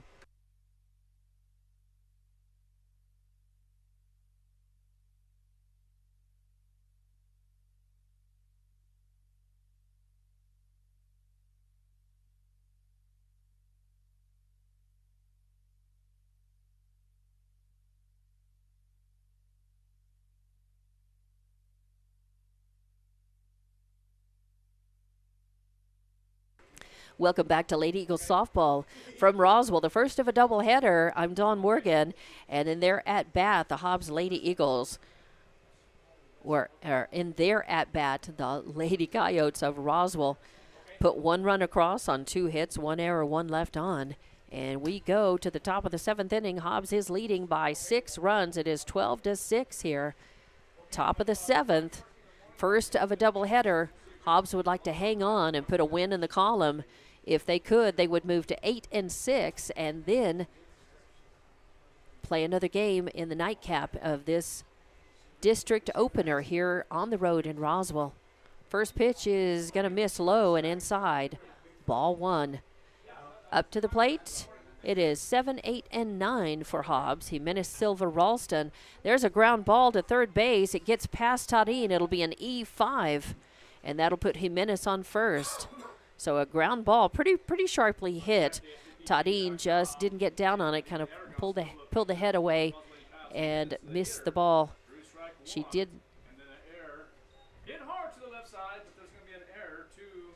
Welcome back to Lady Eagles softball from Roswell, the first of a doubleheader. I'm Dawn Morgan, and in their at-bat, the Hobbs Lady Eagles were in their at-bat, the Lady Coyotes of Roswell put 1 run across on 2 hits, 1 error, 1 left on. And we go to the top of the 7th inning. Hobbs is leading by 6 runs. It is 12-6 here. Top of the 7th, first of a doubleheader. Hobbs would like to hang on and put a win in the column. If they could, they would move to 8-6 and then play another game in the nightcap of this district opener here on the road in Roswell. First pitch is going to miss low and inside. Ball 1. Up to the plate. It is 7, 8, and 9 for Hobbs. Jimenez, Silva, Ralston. There's a ground ball to third base. It gets past Tadine. It'll be an E5, and that'll put Jimenez on first. So a ground ball, pretty sharply hit. Tadine just didn't get down on it, kind of pulled the head away and missed the ball. She did.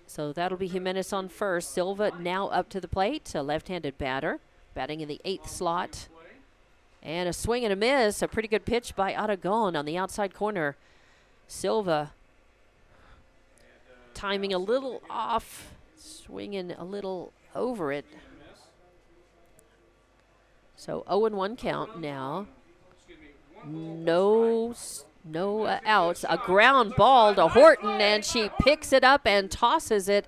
So that'll be Jimenez on first. Silva now up to the plate, a left-handed batter, batting in the 8th slot. And a swing and a miss, a pretty good pitch by Aragon on the outside corner. Silva timing a little off, swinging a little over it. So 0-1 count now. No outs. A ground ball to Horton, and she picks it up and tosses it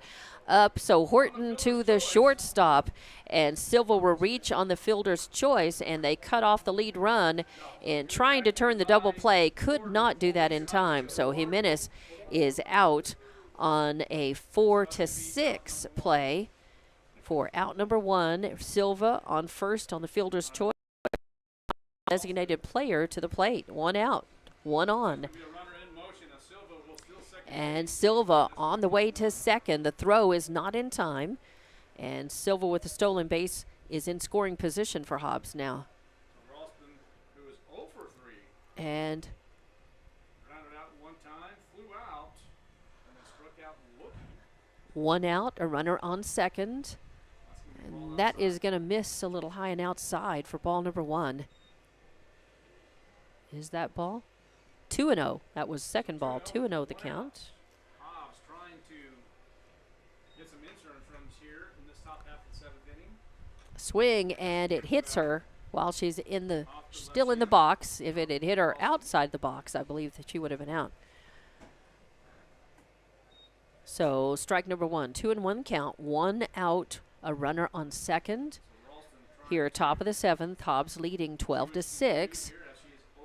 up. So Horton to the shortstop, and Silva will reach on the fielder's choice, and they cut off the lead run in trying to turn the double play. Could not do that in time. So Jimenez is out on a 4-6 play for out number 1. Silva on first on the fielder's choice. Designated player to the plate. 1 out. 1 on. And Silva on the way to second. The throw is not in time. And Silva with the stolen base is in scoring position for Hobbs now. And one out, a runner on second. And that is going to miss a little high and outside for ball number 1. Is that ball? 2-0. That was second ball. 2-0 the count. Hobbs trying to get some insurance runs here in this top half of the 7th inning. Swing, and it hits her while she's still in the box. If it had hit her outside the box, I believe that she would have been out. So strike number 1. 2-1 count. 1 out, a runner on second. Here, top of the 7th, Hobbs leading 12-6.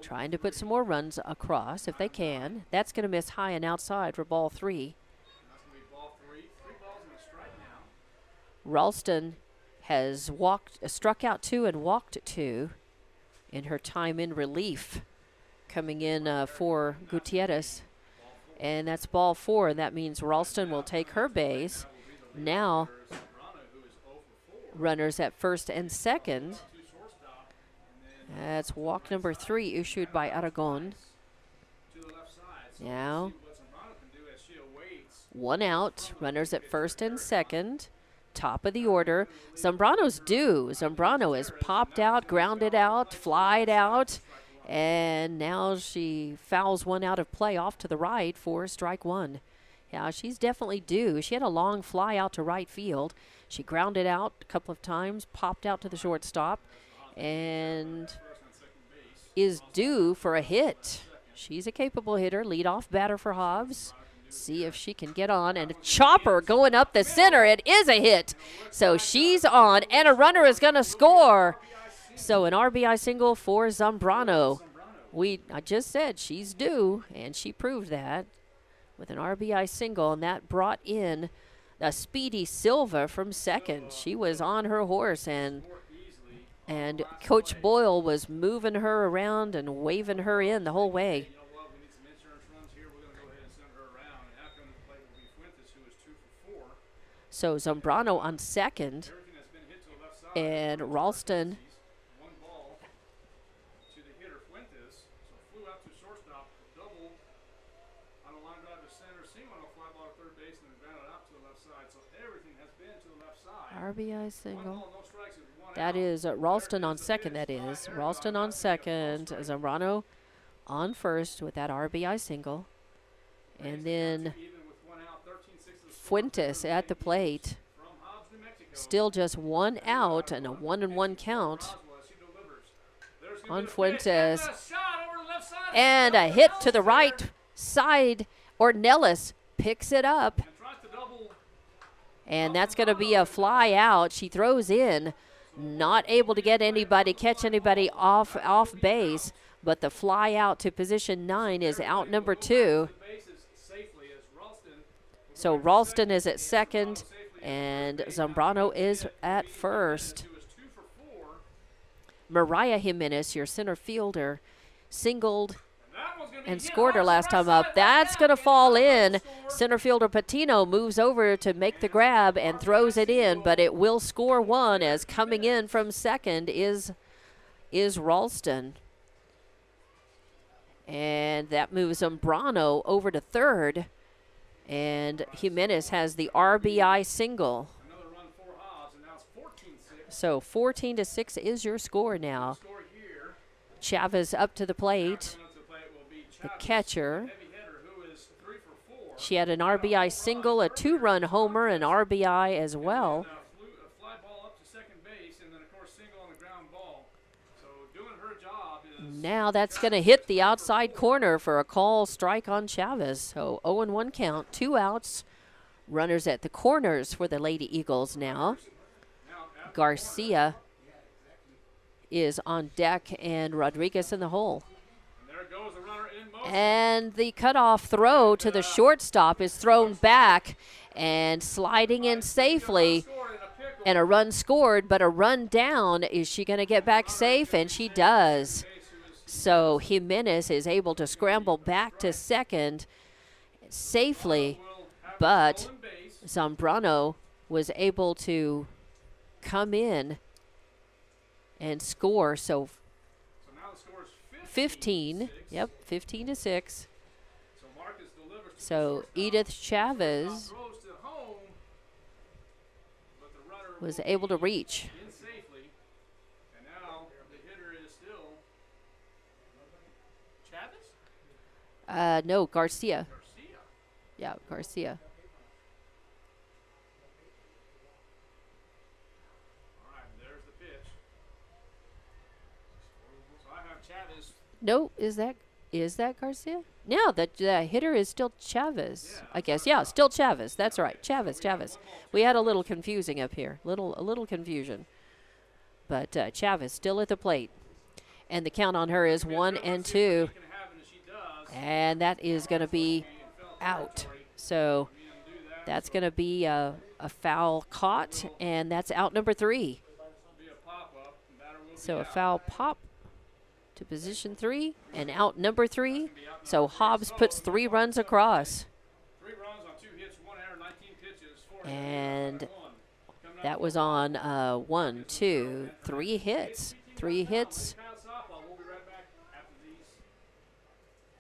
Trying to put some more runs across if they can. That's going to miss high and outside for ball 3. Ralston has struck out 2 and walked 2 in her time in relief, coming in for Gutierrez. And that's ball 4, and that means Ralston will take her base. Now, runners at first and second. That's walk number 3 issued by Aragon. Now, 1 out, runners at first and second. Top of the order. Zambrano's due. Zambrano has popped out, grounded out, flied out, and now she fouls 1 out of play off to the right for strike 1. Yeah, she's definitely due. She had a long fly out to right field. She grounded out a couple of times, popped out to the shortstop, and is due for a hit. She's a capable hitter, leadoff batter for Hobbs. See if she can get on, and a chopper going up the center. It is a hit. So she's on, and a runner is going to score. So an RBI single for Zambrano. I just said she's due, and she proved that with an RBI single, and that brought in a speedy Silva from second. She was on her horse, and Coach Boyle was moving her around and waving her in the whole way. So Zambrano on second, and Ralston on a line drive to center, single on a fly ball to third base, and then grounded out to the left side. So everything has been to the left side. RBI 1 single. ball, no strikes is 1 That out. is Ralston on second, that is. Ralston on second. Zambrano on first with that RBI single. And then Fuentes at the plate. Still just 1 out and a 1-1 count on Fuentes. And a hit to the right side. Ornelas picks it up. And that's going to be a fly out. She throws in. Not able to get anybody, catch anybody off base. But the fly out to position 9 is out number 2. So Ralston is at second, and Zambrano is at first. Mariah Jimenez, your center fielder, singled and scored her last time up. That's going to fall in. Center fielder Patino moves over to make the grab and throws it in, but it will score 1 as coming in from second is Ralston. And that moves Zambrano over to third. And Jimenez has the RBI single. So 14-6 is your score now. Chavez up to the plate. The catcher. She had an RBI single, a 2-run homer, an RBI as well. Now that's going to hit the outside corner for a call strike on Chavez. So 0-1 count, 2 outs. Runners at the corners for the Lady Eagles now. Garcia is on deck and Rodriguez in the hole. And the cutoff throw to the shortstop is thrown back and sliding in safely. And a run scored, but a run down. Is she going to get back safe? And she does. So Jimenez is able to scramble back to second safely, but Zambrano was able to come in and score. So 15, 15-6. So Edith Chavez was able to reach. No, Garcia. Yeah, Garcia. All right, there's the pitch. So I have Chavez. No, is that Garcia? No, the hitter is still Chavez. I guess. Yeah, still Chavez. That's right. Chavez. We had a little confusing up here. A little confusion. But Chavez still at the plate. And the count on her is 1-2. And that is going to be out. So that's going to be a foul caught, and that's out number 3. So a foul pop to position 3 and out number 3. So Hobbs puts 3 runs across. And that was on 1, 2, 3 hits. 3 hits.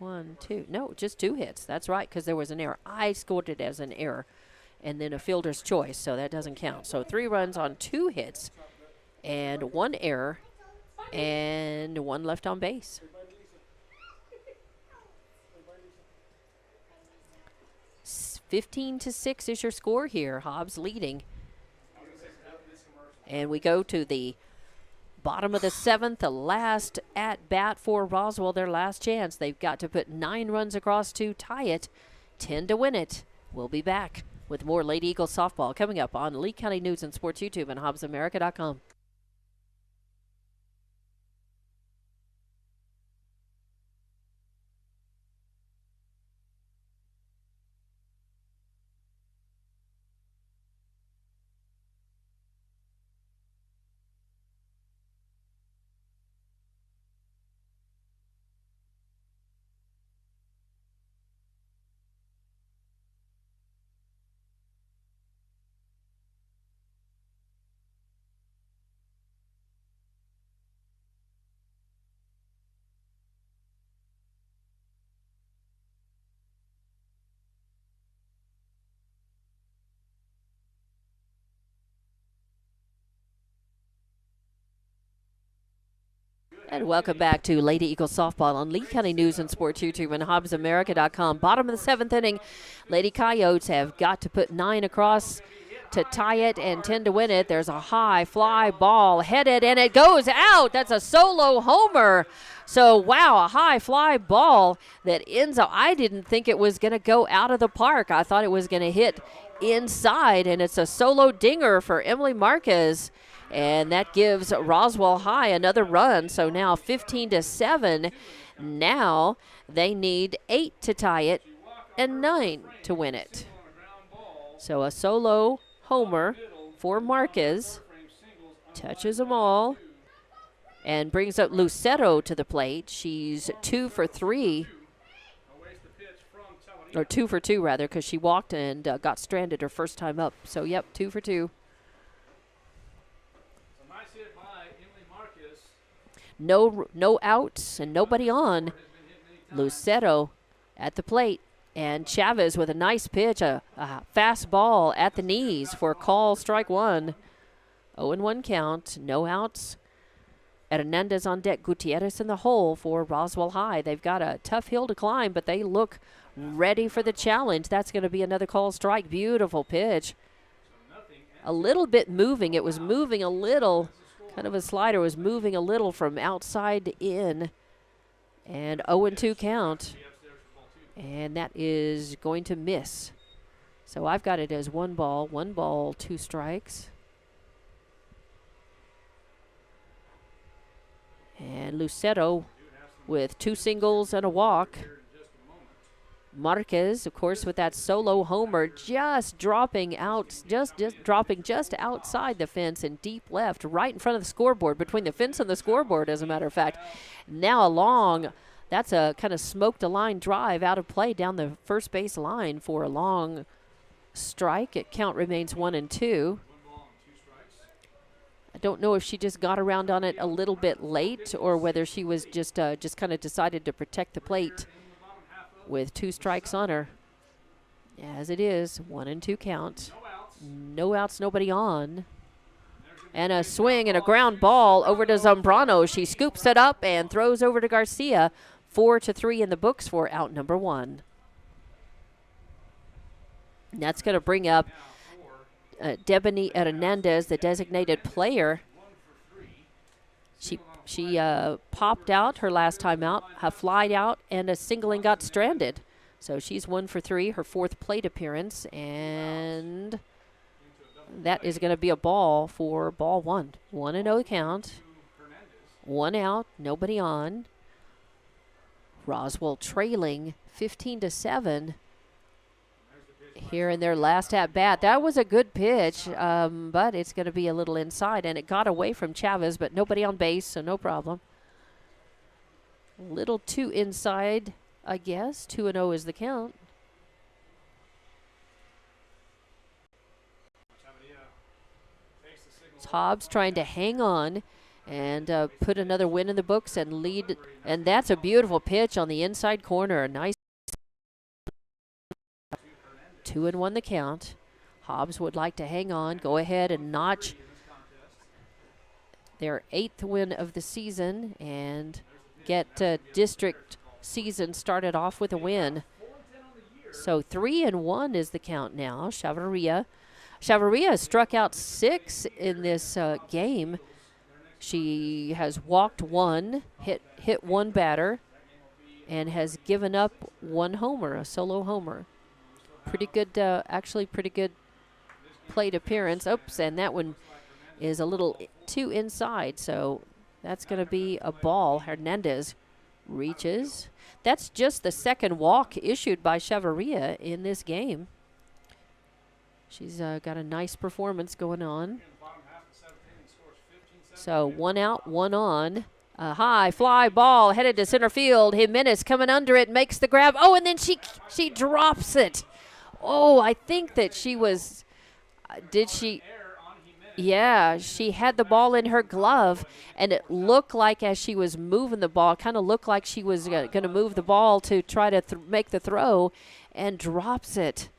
1, 2. No, just 2 hits. That's right, because there was an error. I scored it as an error, and then a fielder's choice, so that doesn't count. So 3 runs on 2 hits, and 1 error, and 1 left on base. S 15-6 is your score here. Hobbs leading. And we go to the bottom of the 7th, the last at bat for Roswell, their last chance. They've got to put 9 runs across to tie it, 10 to win it. We'll be back with more Lady Eagles softball coming up on Lee County News and Sports YouTube and HobbsAmerica.com. And welcome back to Lady Eagles softball on Lee County News and Sports YouTube and HobbsAmerica.com. Bottom of the 7th inning, Lady Coyotes have got to put 9 across to tie it and 10 to win it. There's a high fly ball headed, and it goes out. That's a solo homer. So, wow, a high fly ball that ends up. I didn't think it was going to go out of the park. I thought it was going to hit inside, and it's a solo dinger for Emily Marquez. And that gives Roswell High another run. So now 15 to 7. Now they need 8 to tie it and 9 to win it. So a solo homer for Marquez. Touches them all and brings up Lucero to the plate. She's 2 for 3. Or 2 for 2, rather, because she walked and got stranded her first time up. So, yep, 2 for 2. No outs and nobody on. Lucero at the plate. And Chavez with a nice pitch, a fast ball at the knees for a call, strike 1. 0-1 count, no outs. Hernandez on deck, Gutierrez in the hole for Roswell High. They've got a tough hill to climb, but they look ready for the challenge. That's going to be another call, strike. Beautiful pitch. A little bit moving. It was moving a little. Kind of a slider, was moving a little from outside to in. And 0-2 count. And that is going to miss. So I've got it as 1 ball, 2 strikes. And Lucero with 2 singles and a walk. Marquez, of course, with that solo homer, just dropping out, just dropping just outside the fence and deep left, right in front of the scoreboard, between the fence and the scoreboard, as a matter of fact. Now a long, that's a kind of smoked a line drive out of play down the first base line for a long strike. It count remains 1-2. I don't know if she just got around on it a little bit late or whether she was just kind of decided to protect the plate with 2 strikes on her. As it is, 1-2 count. No outs, nobody on. And a swing and a ground ball over to Zambrano. She scoops it up and throws over to Garcia. 4-3 in the books for out number 1. And that's going to bring up Debony Hernandez, the designated player. She popped out her last time out, flied out, and a singling got stranded. So she's 1 for 3, her 4th plate appearance, and that is going to be a ball for ball 1. 1-0 count. 1 out, nobody on. Roswell trailing 15 to 7 here in their last at bat. That was a good pitch, but it's going to be a little inside, and it got away from Chavez, but nobody on base, so no problem. A little too inside, I guess. 2-0 is the count. It's Hobbs trying to hang on and put another win in the books and lead, and that's a beautiful pitch on the inside corner. A nice 2-1 the count. Hobbs would like to hang on, go ahead and notch their 8th win of the season and get district season started off with a win. So 3-1 is the count now. Chavarria struck out 6 in this game. She has walked 1, hit 1 batter, and has given up 1 homer, a solo homer. Pretty good, actually pretty good plate appearance. Oops, and that one is a little too inside, so that's going to be a ball. Hernandez reaches. That's just the 2nd walk issued by Chavarria in this game. She's got a nice performance going on. So 1 out, 1 on. A high fly ball headed to center field. Jimenez coming under it, makes the grab. Oh, and then she drops it. Oh, I think that she was, did she? Yeah, she had the ball in her glove, and it looked like as she was moving the ball, kind of looked like she was going to move the ball to try to make the throw, and drops it.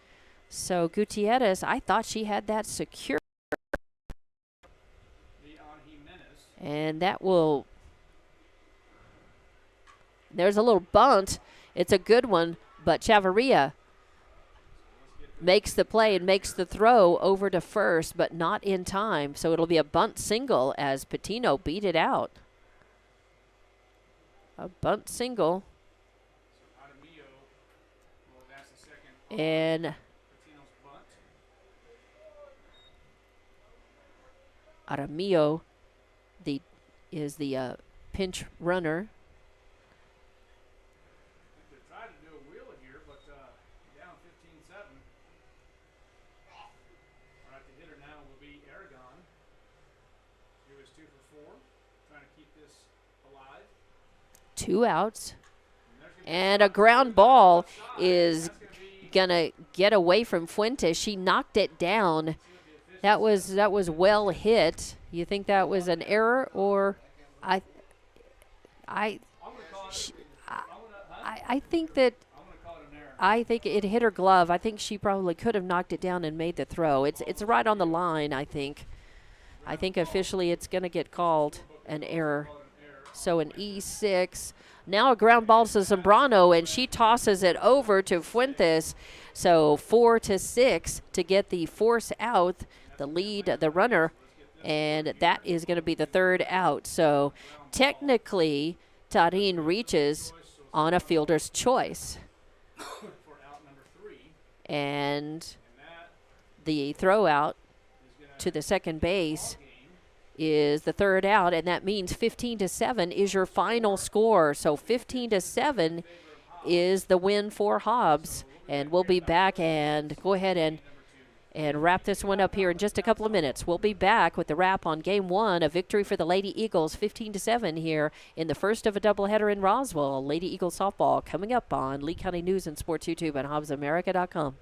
So Gutierrez, I thought she had that secure. And that will There's a little bunt. It's a good one, but Chavarria makes the play and makes the throw over to first, but not in time. So it'll be a bunt single as Patino beat it out. A bunt single. And Aramillo is the pinch runner. Tried to do a wheeler here, but down 15-7. All right, the hitter now will be Aragon. He was 2 for 4, trying to keep this alive. 2 outs. And a ground ball is going to get away from Fuentes. She knocked it down. That was well hit. You think that was an error, or I think that I think it hit her glove. I think she probably could have knocked it down and made the throw. It's right on the line, I think. I think officially it's going to get called an error. So an E6. Now a ground ball to Zambrano, and she tosses it over to Fuentes. So 4-6 to get the force out, the lead, the runner, and that is going to be the 3rd out. So technically, Tarin reaches on a fielder's choice. And the throw out to the second base is the 3rd out, and that means 15-7 is your final score. So 15-7 is the win for Hobbs, and we'll be back and go ahead and wrap this one up here in just a couple of minutes. We'll be back with the wrap on Game 1, a victory for the Lady Eagles, 15-7 here in the first of a doubleheader in Roswell. Lady Eagles softball coming up on Lee County News and Sports YouTube and HobbsAmerica.com.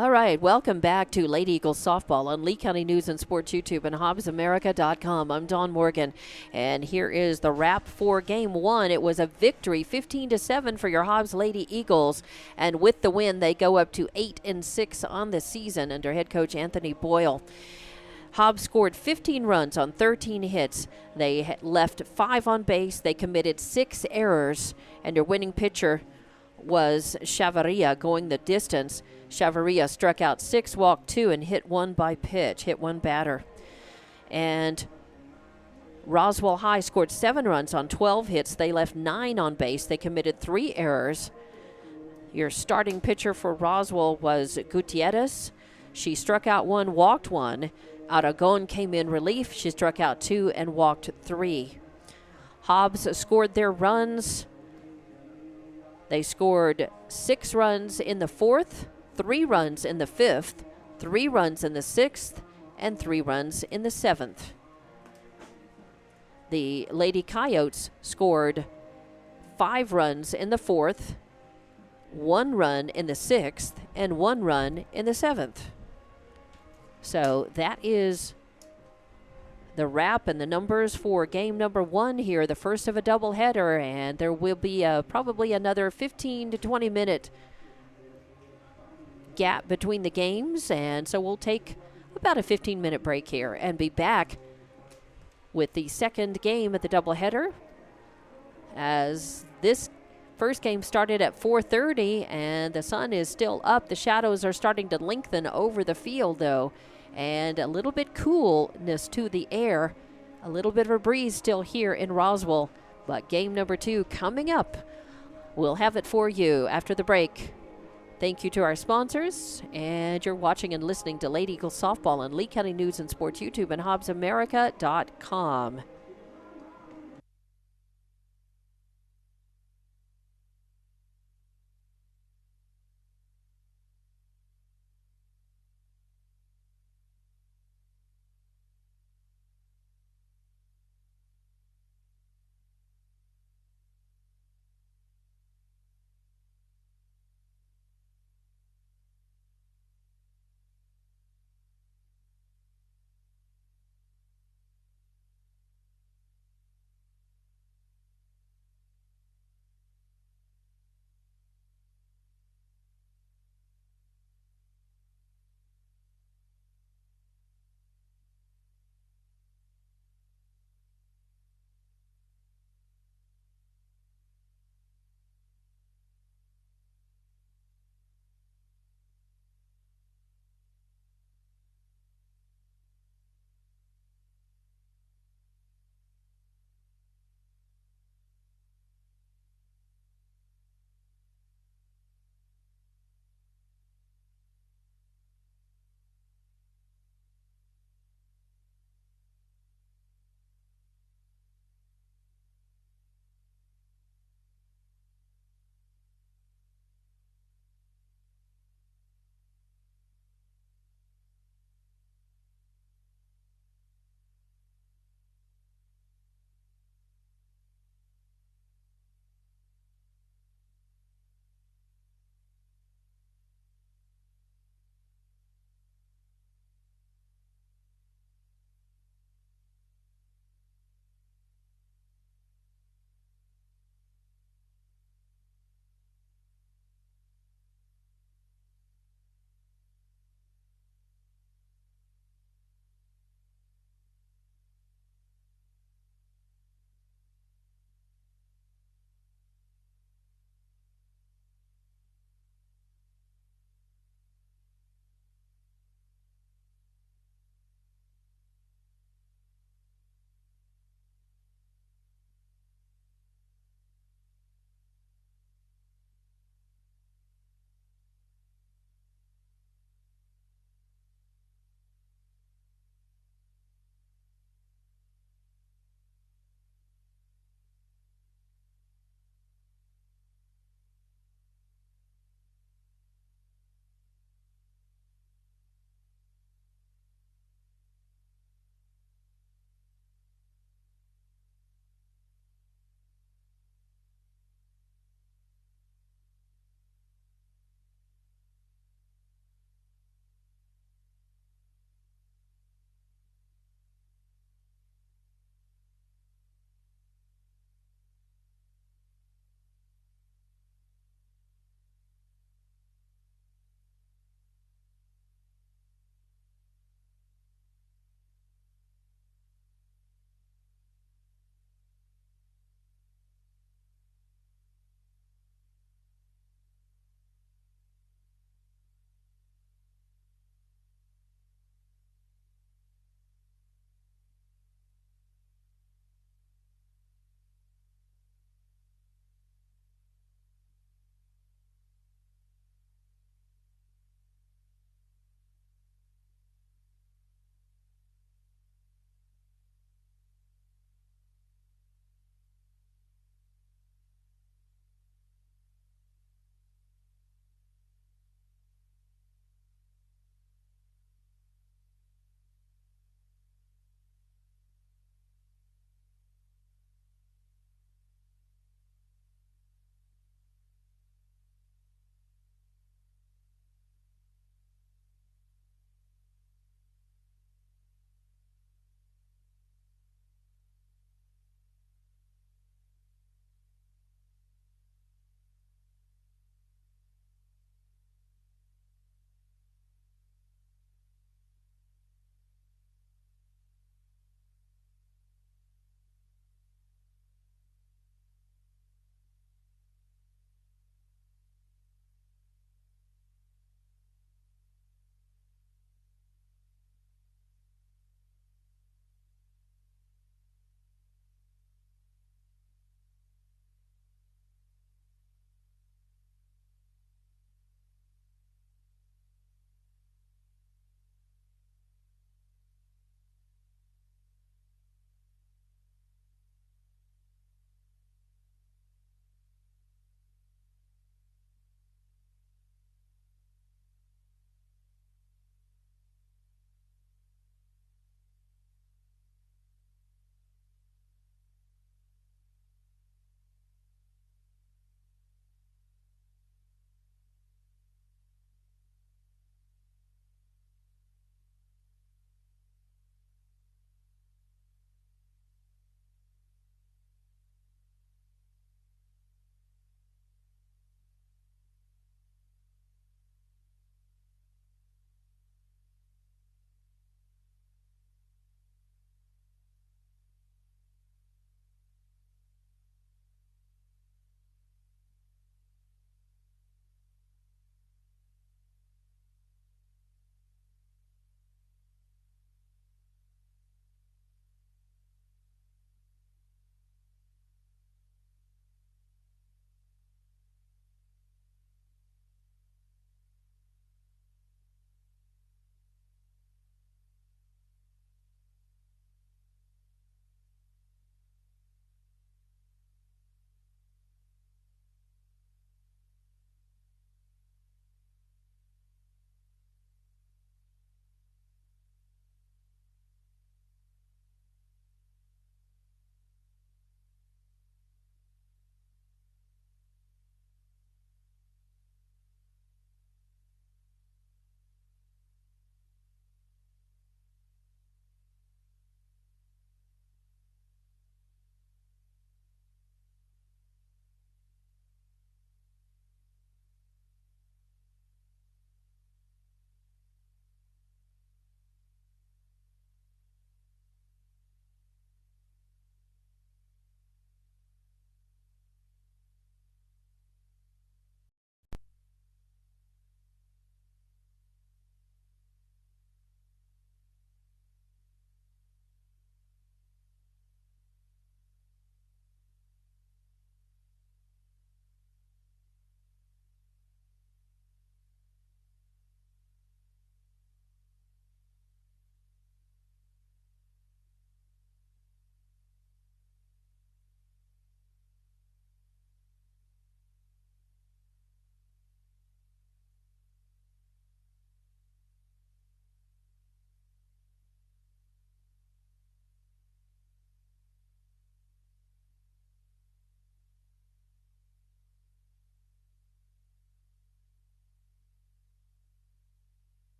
All right, welcome back to Lady Eagles softball on Lee County News and Sports YouTube and HobbsAmerica.com. I'm Dawn Morgan, and here is the wrap for Game 1. It was a victory, 15-7 for your Hobbs Lady Eagles, and with the win, they go up to 8-6 on the season under head coach Anthony Boyle. Hobbs scored 15 runs on 13 hits. They left 5 on base. They committed 6 errors, and their winning pitcher was Chavarria going the distance. Chavarria struck out 6, walked 2, and hit 1 by pitch, hit 1 batter. And Roswell High scored 7 runs on 12 hits. They left 9 on base. They committed 3 errors. Your starting pitcher for Roswell was Gutierrez. She struck out 1, walked 1. Aragon came in relief. She struck out 2 and walked 3. Hobbs scored their runs. They scored 6 runs in the 4th, 3 runs in the 5th, 3 runs in the 6th, and 3 runs in the 7th. The Lady Coyotes scored 5 runs in the 4th, 1 run in the 6th, and 1 run in the 7th. So that is the wrap and the numbers for game number 1 here, the first of a doubleheader, and there will be probably another 15 to 20 minute gap between the games, and so we'll take about a 15-minute break here and be back with the second game at the doubleheader, as this first game started at 4:30 and the sun is still up. The shadows are starting to lengthen over the field though, and a little bit coolness to the air, a little bit of a breeze still here in Roswell. But game number 2 coming up. We'll have it for you after the break. Thank you to our sponsors, and you're watching and listening to Lady Eagles softball on Lee County News and Sports YouTube and HobbsAmerica.com.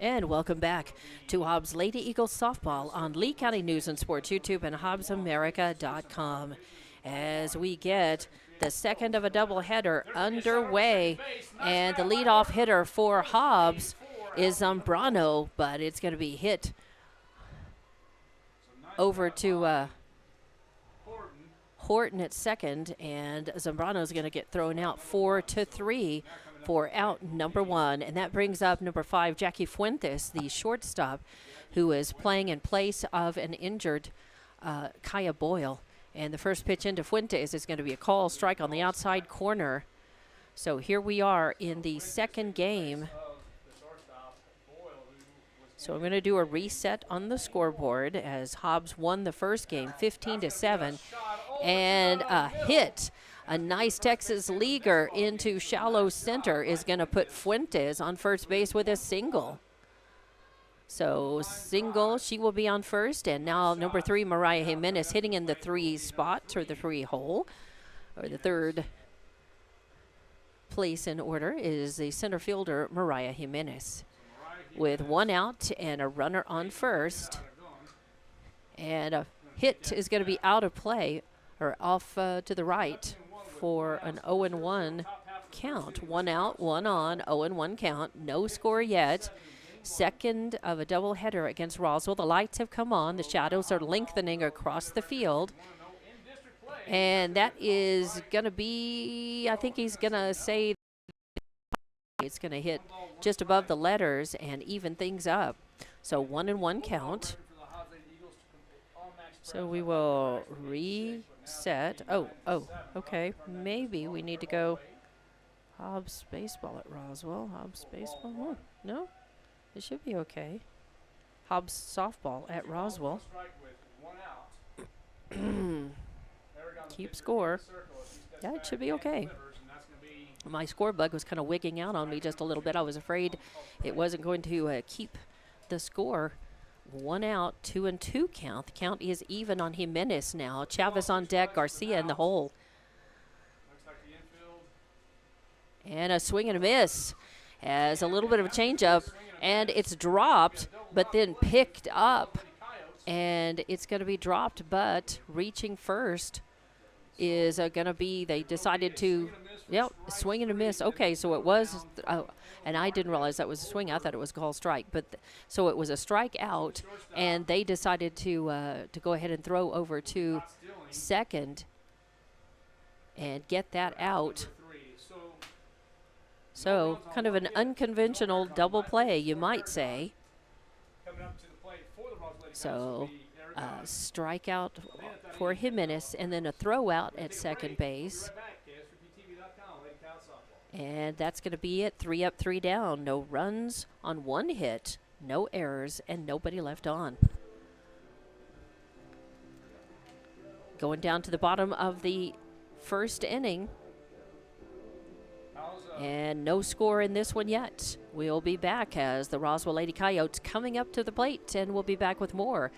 And welcome back to Hobbs Lady Eagles softball on Lee County News and Sports YouTube and HobbsAmerica.com as we get the second of a doubleheader underway. And the leadoff hitter for Hobbs is Zambrano, but it's going to be hit over to Horton at second, and Zambrano is going to get thrown out 4-3 for out number one. And that brings up number 5, Jackie Fuentes, the shortstop, who is playing in place of an injured Kaya Boyle. And the first pitch into Fuentes is going to be a call strike on the outside corner. So here we are in the second game. So I'm going to do a reset on the scoreboard as Hobbs won the first game 15-7. And a hit, a nice Texas leaguer into shallow center is going to put Fuentes on first base with a single. So single, she will be on first. And now number 3, Mariah Jimenez, hitting in the 3 spot, or the 3 hole, or the third place in order is the center fielder, Mariah Jimenez, with 1 out and a runner on first. And a hit is going to be out of play, or off to the right, for an 0-1 count. 1 out, 1 on, 0-1 count. No score yet. Second of a doubleheader against Roswell. The lights have come on. The shadows are lengthening across the field. And that is going to be, I think he's going to say it's going to hit just above the letters and even things up. So 1-1 count. So we will reset. Oh, okay. Maybe we need to go Hobbs baseball at Roswell. Hobbs baseball. Oh, no, it should be okay. Hobbs softball at Roswell. Keep score. Yeah, it should be okay. My score bug was kind of wigging out on me just a little bit. I was afraid it wasn't going to keep the score. 1 out, 2-2 count. The count is even on Jimenez now. Chavez on deck, Garcia in the hole. And a swing and a miss. Has a little bit of a changeup, and it's dropped, but then picked up. And it's going to be dropped, but reaching first is going to be, they decided to, swing and a miss. Okay, so it was, and I didn't realize that was a swing. I thought it was a call strike. But so it was a strike out, and they decided to go ahead and throw over to second and get that out. So kind of an unconventional double play, you might say. So strikeout for Jimenez, and then a throw out at second base. And that's going to be it. 3 up, 3 down. No runs on 1 hit, no errors, and nobody left on. Going down to the bottom of the first inning. And no score in this one yet. We'll be back as the Roswell Lady Coyotes coming up to the plate, and we'll be back with more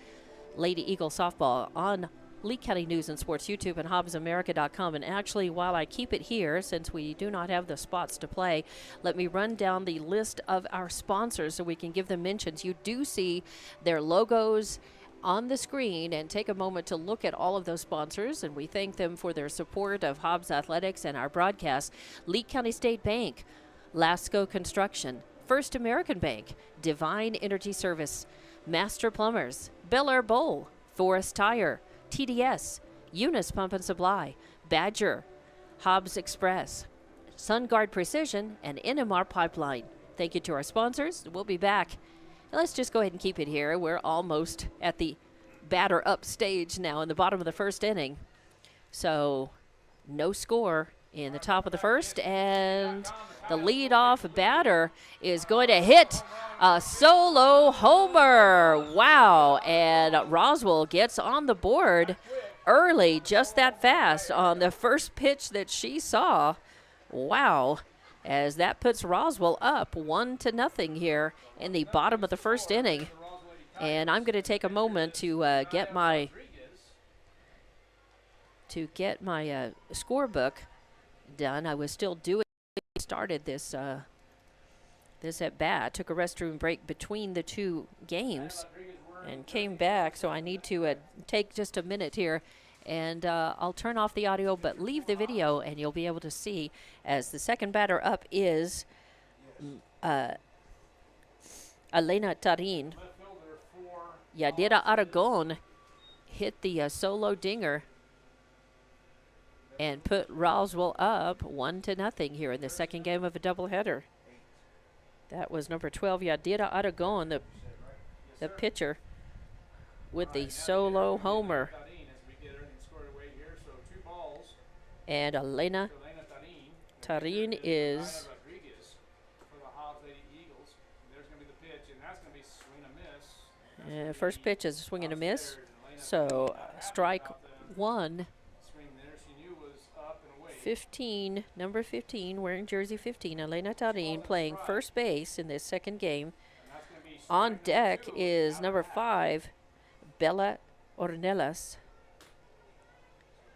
Lady Eagle softball on Lee County News and Sports YouTube and HobbsAmerica.com. And actually, while I keep it here, since we do not have the spots to play, let me run down the list of our sponsors so we can give them mentions. You do see their logos on the screen, and take a moment to look at all of those sponsors, and we thank them for their support of Hobbs Athletics and our broadcast. Lee County State Bank, Lasco Construction, First American Bank, Divine Energy Service, Master Plumbers, Bel Air Bowl, Forest Tire, TDS, Eunice Pump and Supply, Badger, Hobbs Express, SunGuard Precision, and NMR Pipeline. Thank you to our sponsors. We'll be back. Let's just go ahead and keep it here. We're almost at the batter up stage now in the bottom of the first inning. So no score in the top of the first, and the leadoff batter is going to hit a solo homer. Wow, and Roswell gets on the board early, just that fast on the first pitch that she saw. Wow. As that puts Roswell up 1-0 here in the bottom of the first inning. And I'm going to take a moment to get my scorebook done. I was still doing started this this at bat. Took a restroom break between the two games and came back, so I need to take just a minute here, and I'll turn off the audio but leave the video, and you'll be able to see as the second batter up is Elena Tarin. Yadira Aragon hit the solo dinger and put Roswell up 1-0 here in the second game of a doubleheader. That was number 12, Yadira Aragon, the pitcher, with the solo homer. And Elena Tarin is first pitch is a swing and a miss. So strike one. 15, number 15, wearing jersey 15, Elena Tarin, playing first base in this second game. On deck is number 5, Bella Ornelas.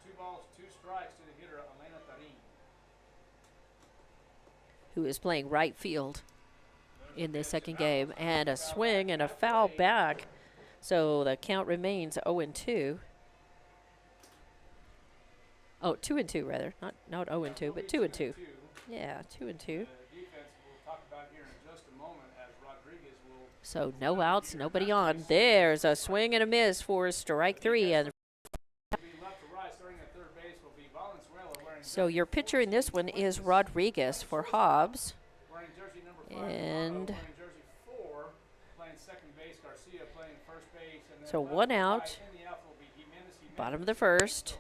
2 balls, 2 strikes to the hitter, Elena Tarin. Who is playing right field in this second game. And a swing and a foul back. So the count remains 0-2. Oh, 2-2 rather. Not 0-2, but 2-2. Yeah, 2-2. So no outs, nobody on. There's a swing and a miss for strike 3. And so your pitcher in this one is Rodriguez for Hobbs. And so 1 out. Bottom of the first.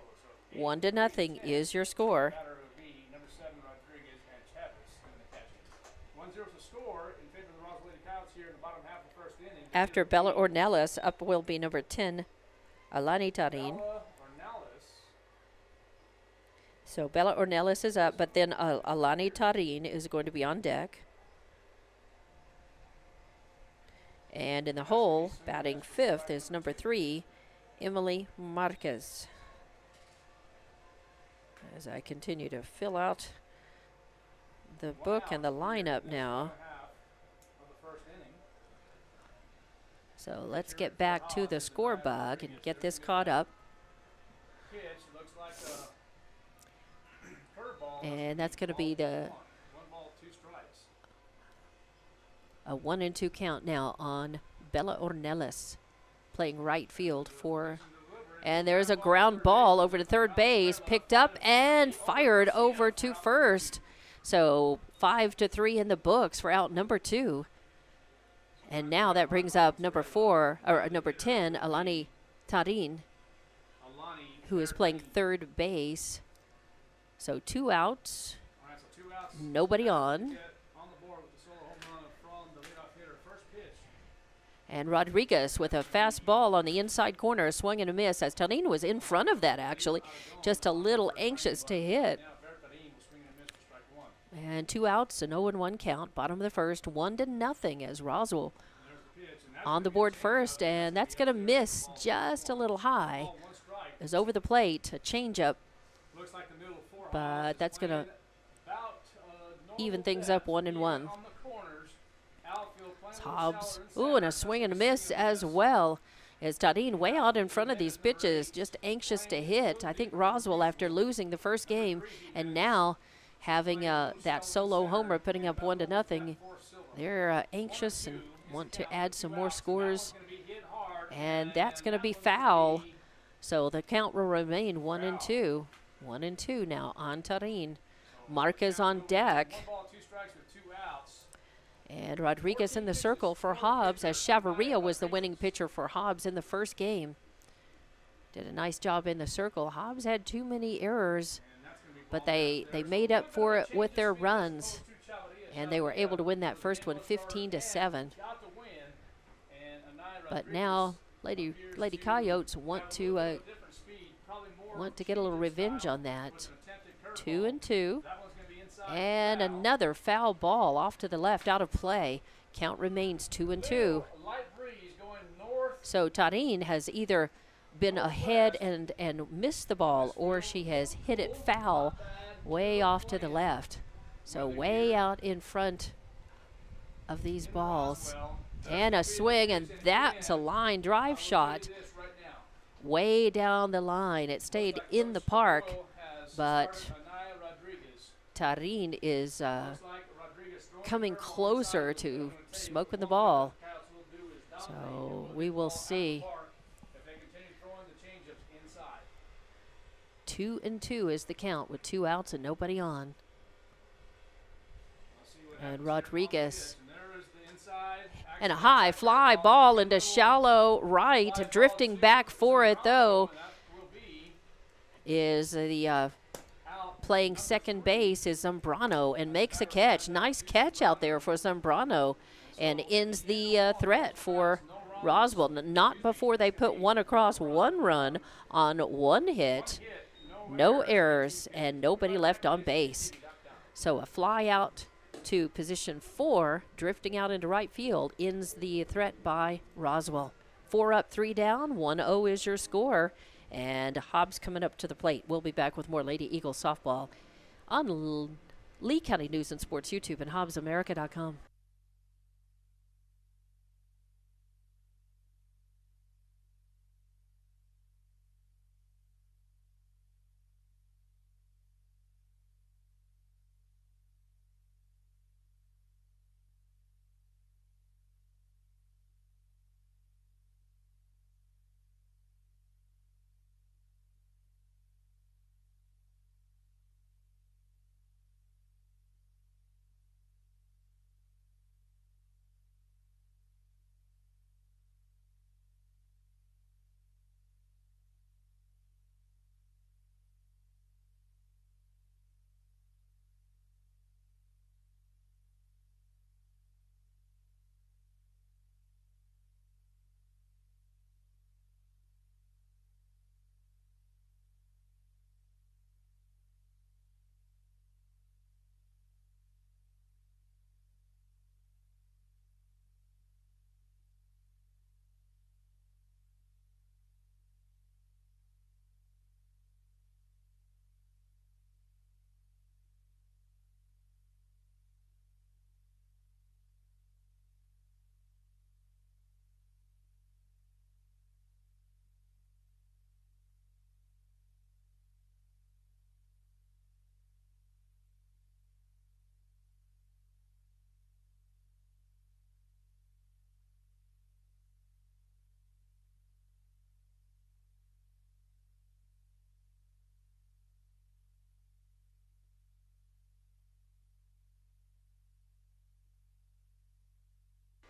1-0 is your score. After Bella Ornelas, up will be number 10, Alani Tarin. So Bella Ornelas is up, but then Alani Tarin is going to be on deck. And in the hole, batting 5th, is number 3, Emily Marquez. As I continue to fill out the book and the lineup now. So let's get back to the score bug and get this caught up. And that's going to be a 1-2 count now on Bella Ornelas, playing right field for. And there's a ground ball over to third base, picked up and fired over to first. So 5-3 in the books for out number 2. And now that brings up number 10, Alani Tarin, who is playing third base. So 2 outs, nobody on. And Rodriguez with a fast ball on the inside corner, a swing and a miss, as Tarin was in front of that actually, just a little anxious to hit. And 2 outs, an 0-1 count, bottom of the first, 1-0 as Roswell on the board first, and that's going to miss just a little high. It's over the plate, a changeup, but that's going to even things up 1-1. Hobbs, ooh, and a swing and a miss as well. As Tarin way out in front of these pitches, just anxious to hit. I think Roswell, after losing the first game and now having that solo homer, putting up 1-0, they're anxious and want to add some more scores. And that's going to be foul. So the count will remain 1-2. 1-2 now on Tarin. Marquez on deck. And Rodriguez in the circle for Hobbs, as Chavarria was the winning pitcher for Hobbs in the first game. Did a nice job in the circle. Hobbs had too many errors, but they made up for it with their runs. And they were able to win that first one 15-7. But now Lady Coyotes want to get a little revenge on that. 2-2. And another foul ball off to the left, out of play. Count remains 2-2. So Tarin has either been ahead and missed the ball, or she has hit it foul way off to the left. So way out in front of these balls. Roswell. And a swing, and that's a line drive shot This right now. way down the line. It stayed in the park, Has but started Anaya Rodriguez. Tarin is Looks like Rodriguez throwing coming the curve closer alongside to the field. smoking the One ball. thing that the Coyotes will do is dominate So and put we the will ball out of the see. park if they continue throwing the changeups inside. 2-2 is the count with 2 outs and nobody on. Let's see what And happens Rodriguez. here. And there is the inside. And a high fly ball into shallow right. Drifting back for it, though, And that will be is the out. playing second base is Zambrano and makes a catch. Nice catch out there for Zambrano and ends the threat for Roswell. Not before they put one across, 1 run on 1 hit, no errors, and nobody left on base. So a fly out to position 4, drifting out into right field, ends the threat by Roswell. 4 up, 3 down, 1-0 is your score. And Hobbs coming up to the plate. We'll be back with more Lady Eagles softball on Lee County News and Sports YouTube and HobbsAmerica.com.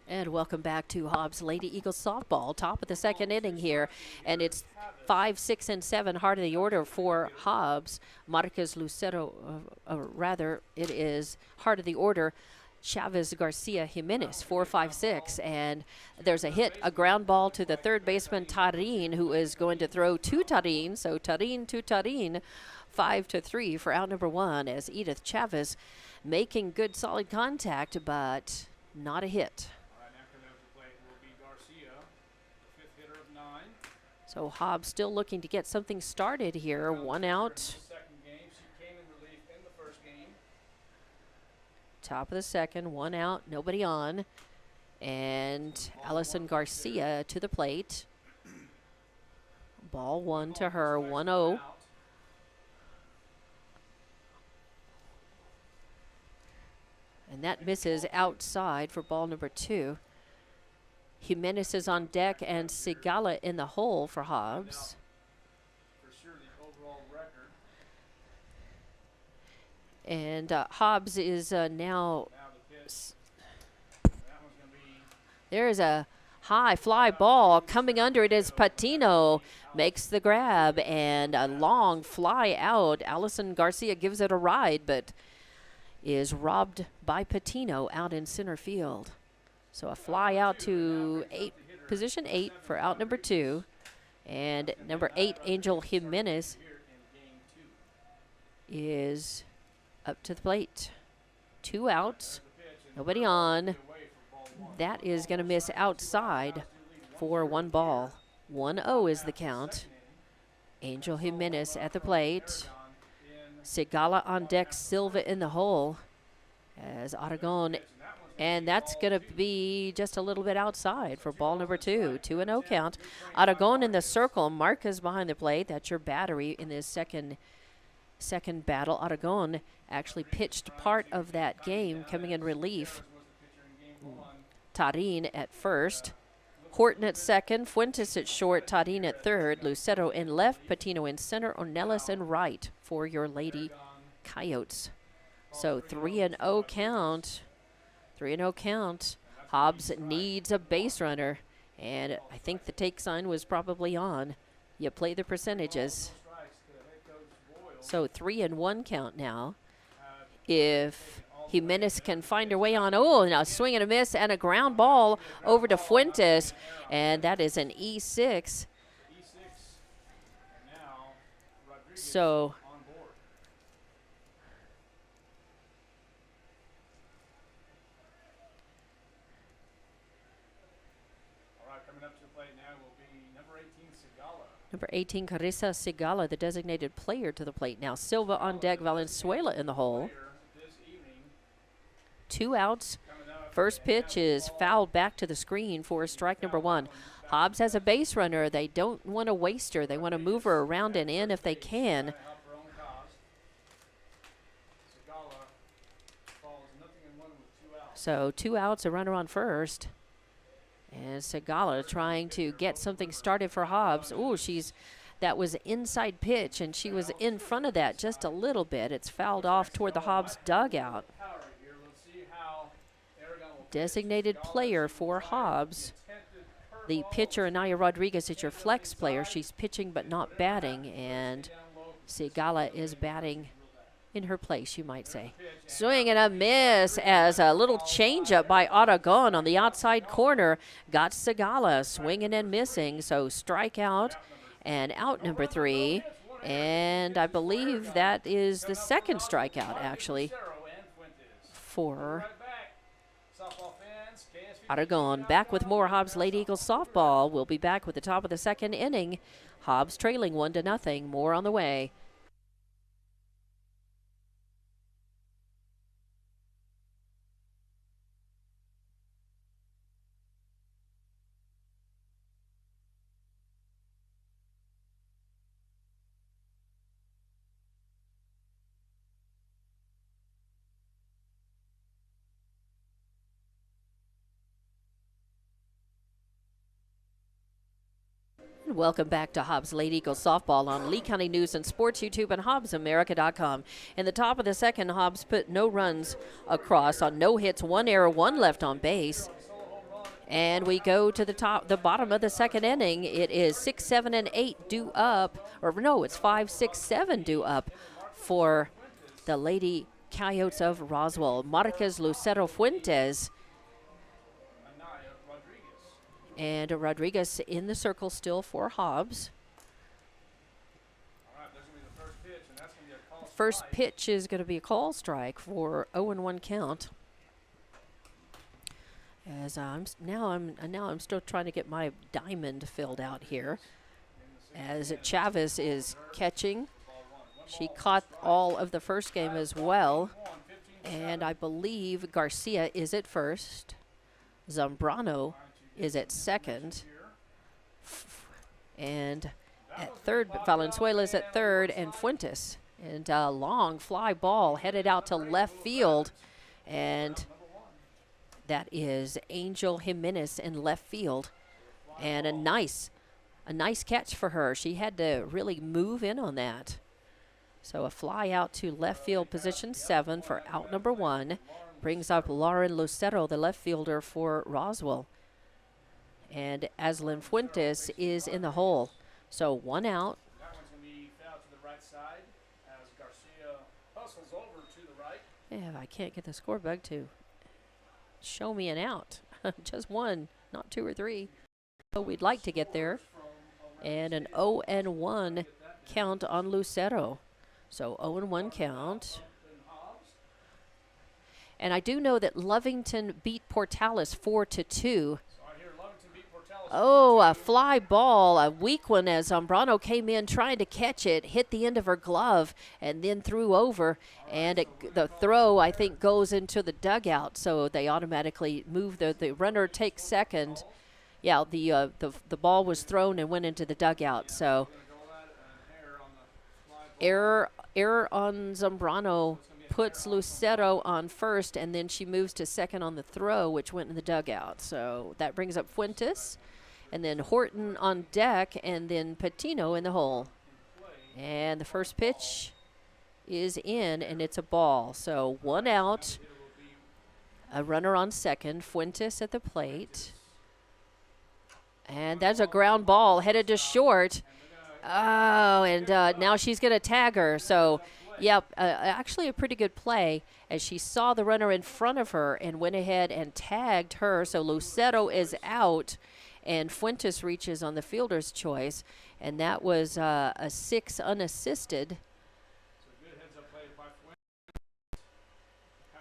And welcome back to Hobbs Lady Eagles softball, top of the second inning here. And it's 5, 6, and 7, heart of the order for Hobbs. Marquez Lucero, rather, it is heart of the order. Chavez Garcia Jimenez, 4, 5, 6. And there's a hit, a ground ball to the third baseman, Tarin, who is going to throw to Tarin. So Tarin to Tarin, 5-3 for out number 1 as Edith Chavez making good solid contact, but not a hit. So Hobbs still looking to get something started here. 1 out. Second game. She came in relief in the first game. Top of the second, 1 out, nobody on. And Allison Garcia to the plate. Ball 1 to her, 1-0. And that misses outside for ball number 2. Jimenez is on deck and Sigala in the hole for Hobbs. For sure, the overall record. And Hobbs is now. Now the pitch. That one's going to be. There is a high fly ball coming under it as Patino makes the grab and a long fly out. Allison Garcia gives it a ride, but is robbed by Patino out in center field. So a fly out to position 8 for out number 2. And number 8, Angel Jimenez, is up to the plate. 2 outs, nobody on. That is going to miss outside for 1 ball. 1-0 is the count. Angel Jimenez at the plate. Sigala on deck, Silva in the hole as Aragon And that's going to be just a little bit outside for ball number 2. 2-0 count. Aragon in the circle. Marcus behind the plate. That's your battery in this second battle. Aragon actually pitched part of that game, coming in relief. Tarin at first. Horton at second. Fuentes at short. Tarin at third. Lucero in left. Patino in center. Ornelas in right for your Lady Coyotes. So 3-0 count. 3-0 count. Hobbs needs a base runner, and I think the take sign was probably on. You play the percentages. So 3-1 count now. If Jimenez can find her way on, oh, now swing and a miss and a ground ball over to Fuentes, and that is an E6. So number 18, Carissa Sigala, the designated player to the plate now. Silva on deck, Valenzuela in the hole. 2 outs. First pitch is fouled back to the screen for strike number 1. Hobbs has a base runner. They don't want to waste her. They want to move her around and in if they can. So 2 outs, a runner on first. And Sigala trying to get something started for Hobbs. Ooh, that was inside pitch, and she was in front of that just a little bit. It's fouled off toward the Hobbs dugout. Designated player for Hobbs. The pitcher, Anaya Rodriguez, is your flex player. She's pitching but not batting, and Sigala is batting in her place, you might say. Swing and a miss as a little changeup by Aragon on the outside corner got Sigala swinging and missing. So strikeout and out number 3. And I believe that is the second strikeout, actually, for Aragon. Back with more Hobbs Lady Eagles softball. We'll be back with the top of the second inning. Hobbs trailing 1-0. More on the way. Welcome back to Hobbs Lady Eagles softball on Lee County News and Sports YouTube and HobbsAmerica.com. In the top of the second, Hobbs put no runs across on no hits, 1 error, 1 left on base. And we go to the bottom of the second inning. It is 6, 7, and 8 due up, or no, it's 5, 6, 7 due up for the Lady Coyotes of Roswell. Marquez, Lucero, Fuentes, and Rodriguez in the circle still for Hobbs. First pitch is going to be a call strike for 0-1 count. As I'm still trying to get my diamond filled out here. As Chavez is catching, she caught all of the first game as well, and I believe Garcia is at first. Zambrano is at second, and at third, Valenzuela is at third, and Fuentes. And a long fly ball headed out to left field, and that is Angel Jimenez in left field, and a nice catch for her. She had to really move in on that. So a fly out to left field position 7 for out number 1, brings up Lauren Lucero, the left fielder for Roswell. And Aslan Fuentes is in the hole. So 1 out. That one's going to be fouled to the right side as Garcia hustles over to the right. Yeah, I can't get the score bug to show me an out. Just 1, not 2 or 3. So we'd like to get there. And an 0-1 count on Lucero. So 0-1 count. And I do know that Lovington beat Portales 4-2. Oh, a fly ball, a weak one as Zambrano came in trying to catch it, hit the end of her glove, and then threw over. And the throw, I think, goes into the dugout, so they automatically move. The runner takes second. Yeah, the ball was thrown and went into the dugout. So error on Zambrano puts Lucero on first, and then she moves to second on the throw, which went in the dugout. So that brings up Fuentes. And then Horton on deck, and then Patino in the hole. And the first pitch is in, and it's a ball. So 1 out, a runner on second, Fuentes at the plate. And that's a ground ball headed to short. Oh, and now she's going to tag her. So, yep, actually a pretty good play as she saw the runner in front of her and went ahead and tagged her. So Lucero is out. And Fuentes reaches on the fielder's choice, and that was a 6 unassisted.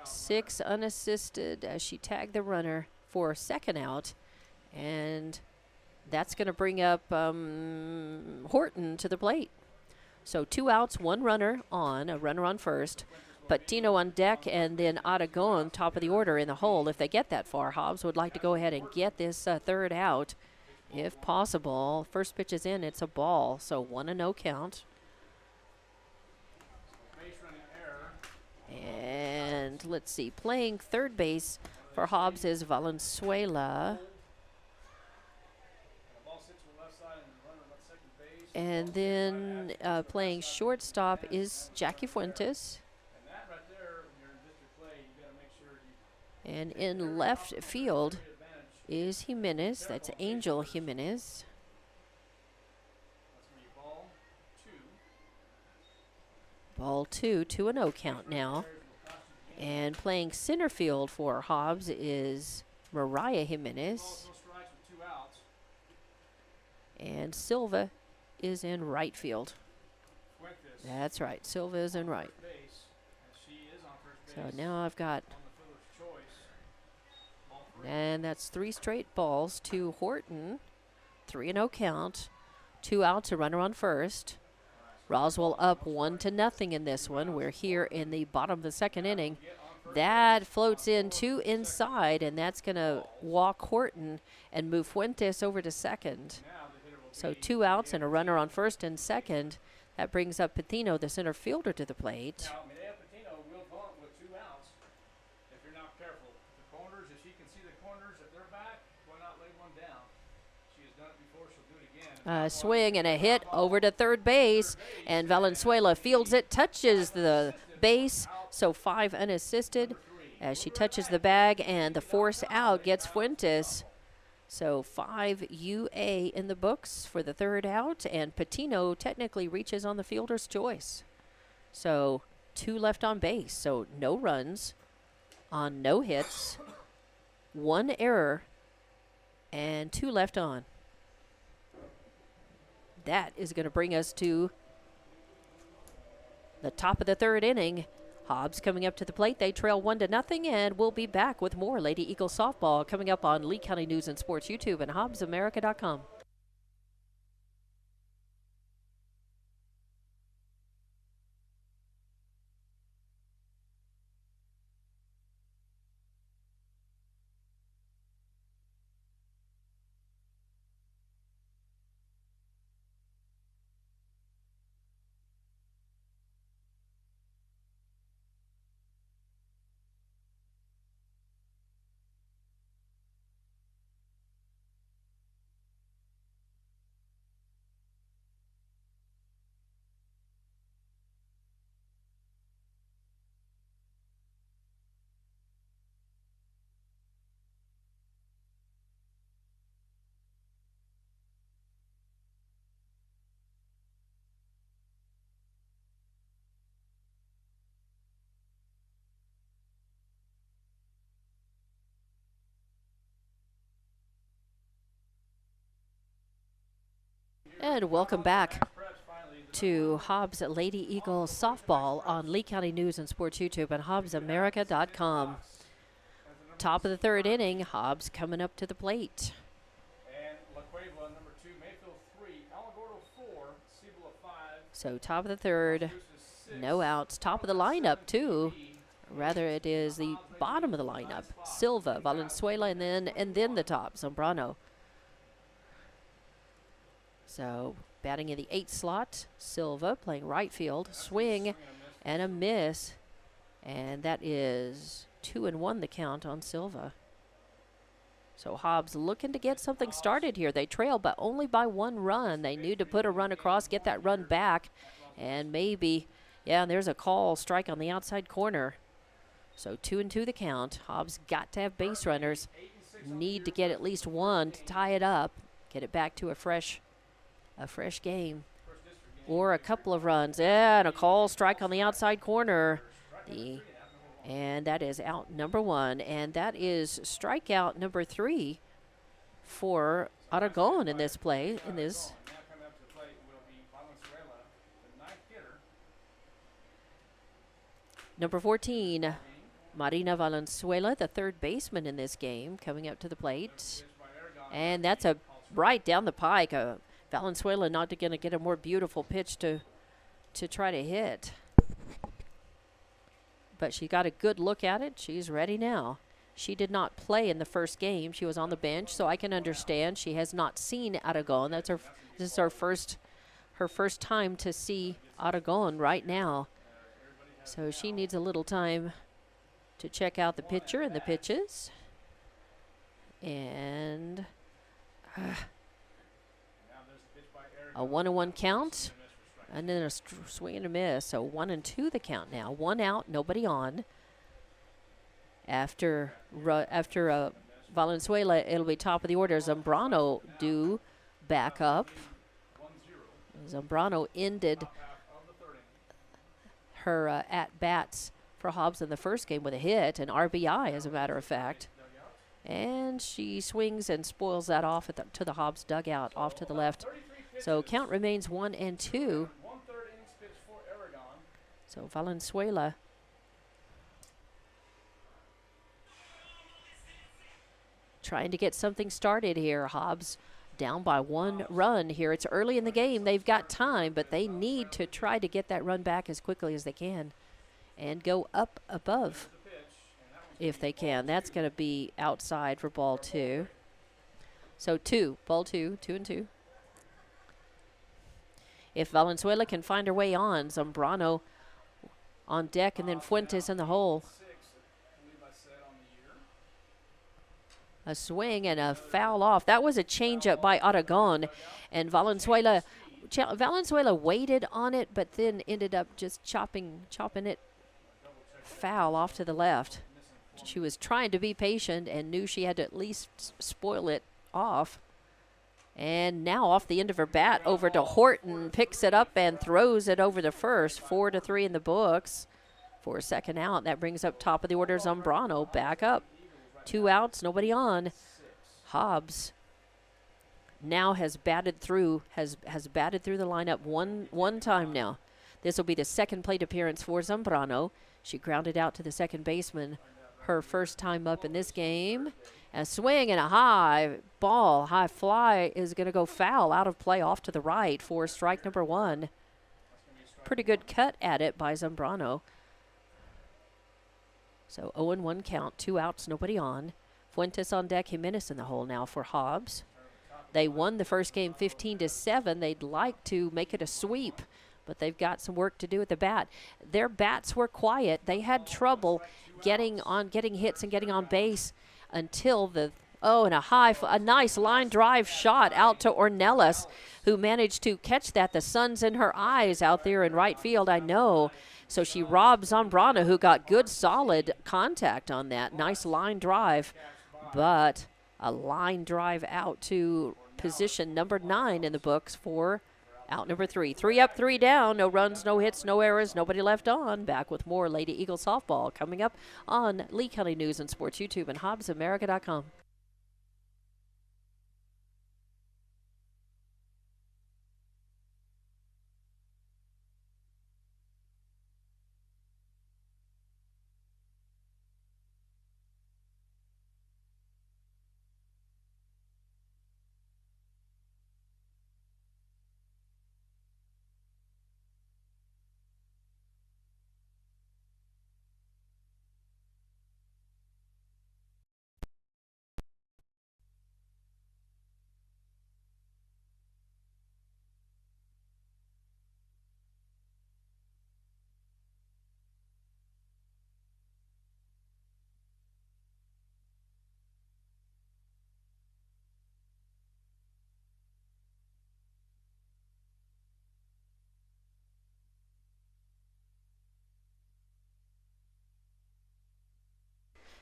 6 unassisted as she tagged the runner for a second out, and that's going to bring up Horton to the plate. So 2 outs, 1 runner on, a runner on first. Patino on deck, and then Aragon, top of the order in the hole. If they get that far, Hobbs would like to go ahead and get this third out, if possible. First pitch is in, it's a ball, so 1-0 count. And let's see, playing third base for Hobbs is Valenzuela. And then playing shortstop is Jackie Fuentes. And in left field is Jimenez. That's Angel Jimenez. Ball 2, 2-0 count now. And playing center field for Hobbs is Mariah Jimenez. And Silva is in right field. That's right, Silva is in right. So now I've got, and that's 3 straight balls to Horton. 3-0 count. 2 outs, a runner on first. Roswell up 1-0 in this one. We're here in the bottom of the second inning. That floats in 2 inside, and that's going to walk Horton and move Fuentes over to second. So 2 outs and a runner on first and second. That brings up Patino, the center fielder, to the plate. Now, Patino will bunt with 2 outs if you're not careful. The corners, if she can see the corners, if they're back, why not lay one down? She has done it before, she'll do it again. Swing and a hit over to third base, and Valenzuela fields it, touches the base, so 5 unassisted as she touches the bag, and the force out gets Fuentes. So 5 UA in the books for the third out, and Patino technically reaches on the fielder's choice. So 2 left on base, so no runs on no hits, 1 error, and 2 left on. That is going to bring us to the top of the third inning. Hobbs coming up to the plate. They trail 1-0, and we'll be back with more Lady Eagles softball coming up on Lee County News and Sports YouTube and HobbsAmerica.com. And welcome back to Hobbs Lady Eagles softball on Lee County News and Sports YouTube and HobbsAmerica.com. Top of the third inning, Hobbs coming up to the plate. And So top of the third, no outs. Top of the lineup, too. Rather, it is the bottom of the lineup. Silva, Valenzuela, and then the top, Zambrano. So batting in the 8th slot, Silva playing right field. Swing and a miss. And that is 2-1 the count on Silva. So Hobbs looking to get something started here. They trail, but only by 1 run. They need to put a run across, get that run back, and maybe, yeah, there's a call, strike on the outside corner. So 2-2 the count. Hobbs got to have base runners. Need to get at least one to tie it up, get it back to a fresh game, or a couple of runs. Yeah, and a call, strike on the outside corner. And that is out number 1. And that is strikeout number 3 for Aragon in this play. Number 14, Marina Valenzuela, the third baseman in this game, coming up to the plate. And that's a right down the pike. Valenzuela not going to get a more beautiful pitch to try to hit. But she got a good look at it. She's ready now. She did not play in the first game. She was on the bench, so I can understand. She has not seen Aragon. This is her first time to see Aragon right now. So she needs a little time to check out the pitcher and the pitches. And a 1-1 count. And then a swing and a miss. So 1-2 the count now. 1 out, nobody on. After Valenzuela, it'll be top of the order. Zambrano due back up. Zambrano ended her at-bats for Hobbs in the first game with a hit, an RBI, as a matter of fact. And she swings and spoils that off to the Hobbs dugout, off to the left. So count remains 1-2. So Valenzuela trying to get something started here. Hobbs down by 1 run here. It's early in the game. They've got time, but they need to try to get that run back as quickly as they can and go up above if they can. That's going to be outside for ball 2. So ball 2, 2-2. If Valenzuela can find her way on, Zambrano on deck, and then Fuentes in the hole. A swing and a foul off. That was a changeup by Aragon, and Valenzuela waited on it, but then ended up just chopping it foul off to the left. She was trying to be patient and knew she had to at least spoil it off. And now off the end of her bat over to Horton, picks it up and throws it over the first. 4-3 in the books for a second out. That brings up top of the order Zambrano back up. 2 outs, nobody on. Hobbs now has batted through the lineup one time now. This will be the second plate appearance for Zambrano. She grounded out to the second baseman her first time up in this game. A swing and a high fly is going to go foul, out of play, off to the right for strike number 1. Pretty good cut at it by Zambrano. So 0-1 count, 2 outs, nobody on. Fuentes on deck, Jimenez in the hole now for Hobbs. They won the first game 15-7. They'd like to make it a sweep, but they've got some work to do at the bat. Their bats were quiet. They had trouble getting hits and getting on base until a nice line drive shot out to Ornelas, who managed to catch that. The sun's in her eyes out there in right field, I know. So she robbed Zambrano, who got good solid contact on that. Nice line drive, but a line drive out to position number 9 in the books for out number 3. 3 up, 3 down. No runs, no hits, no errors, nobody left on. Back with more Lady Eagle softball coming up on Lee County News and Sports YouTube and HobbsAmerica.com.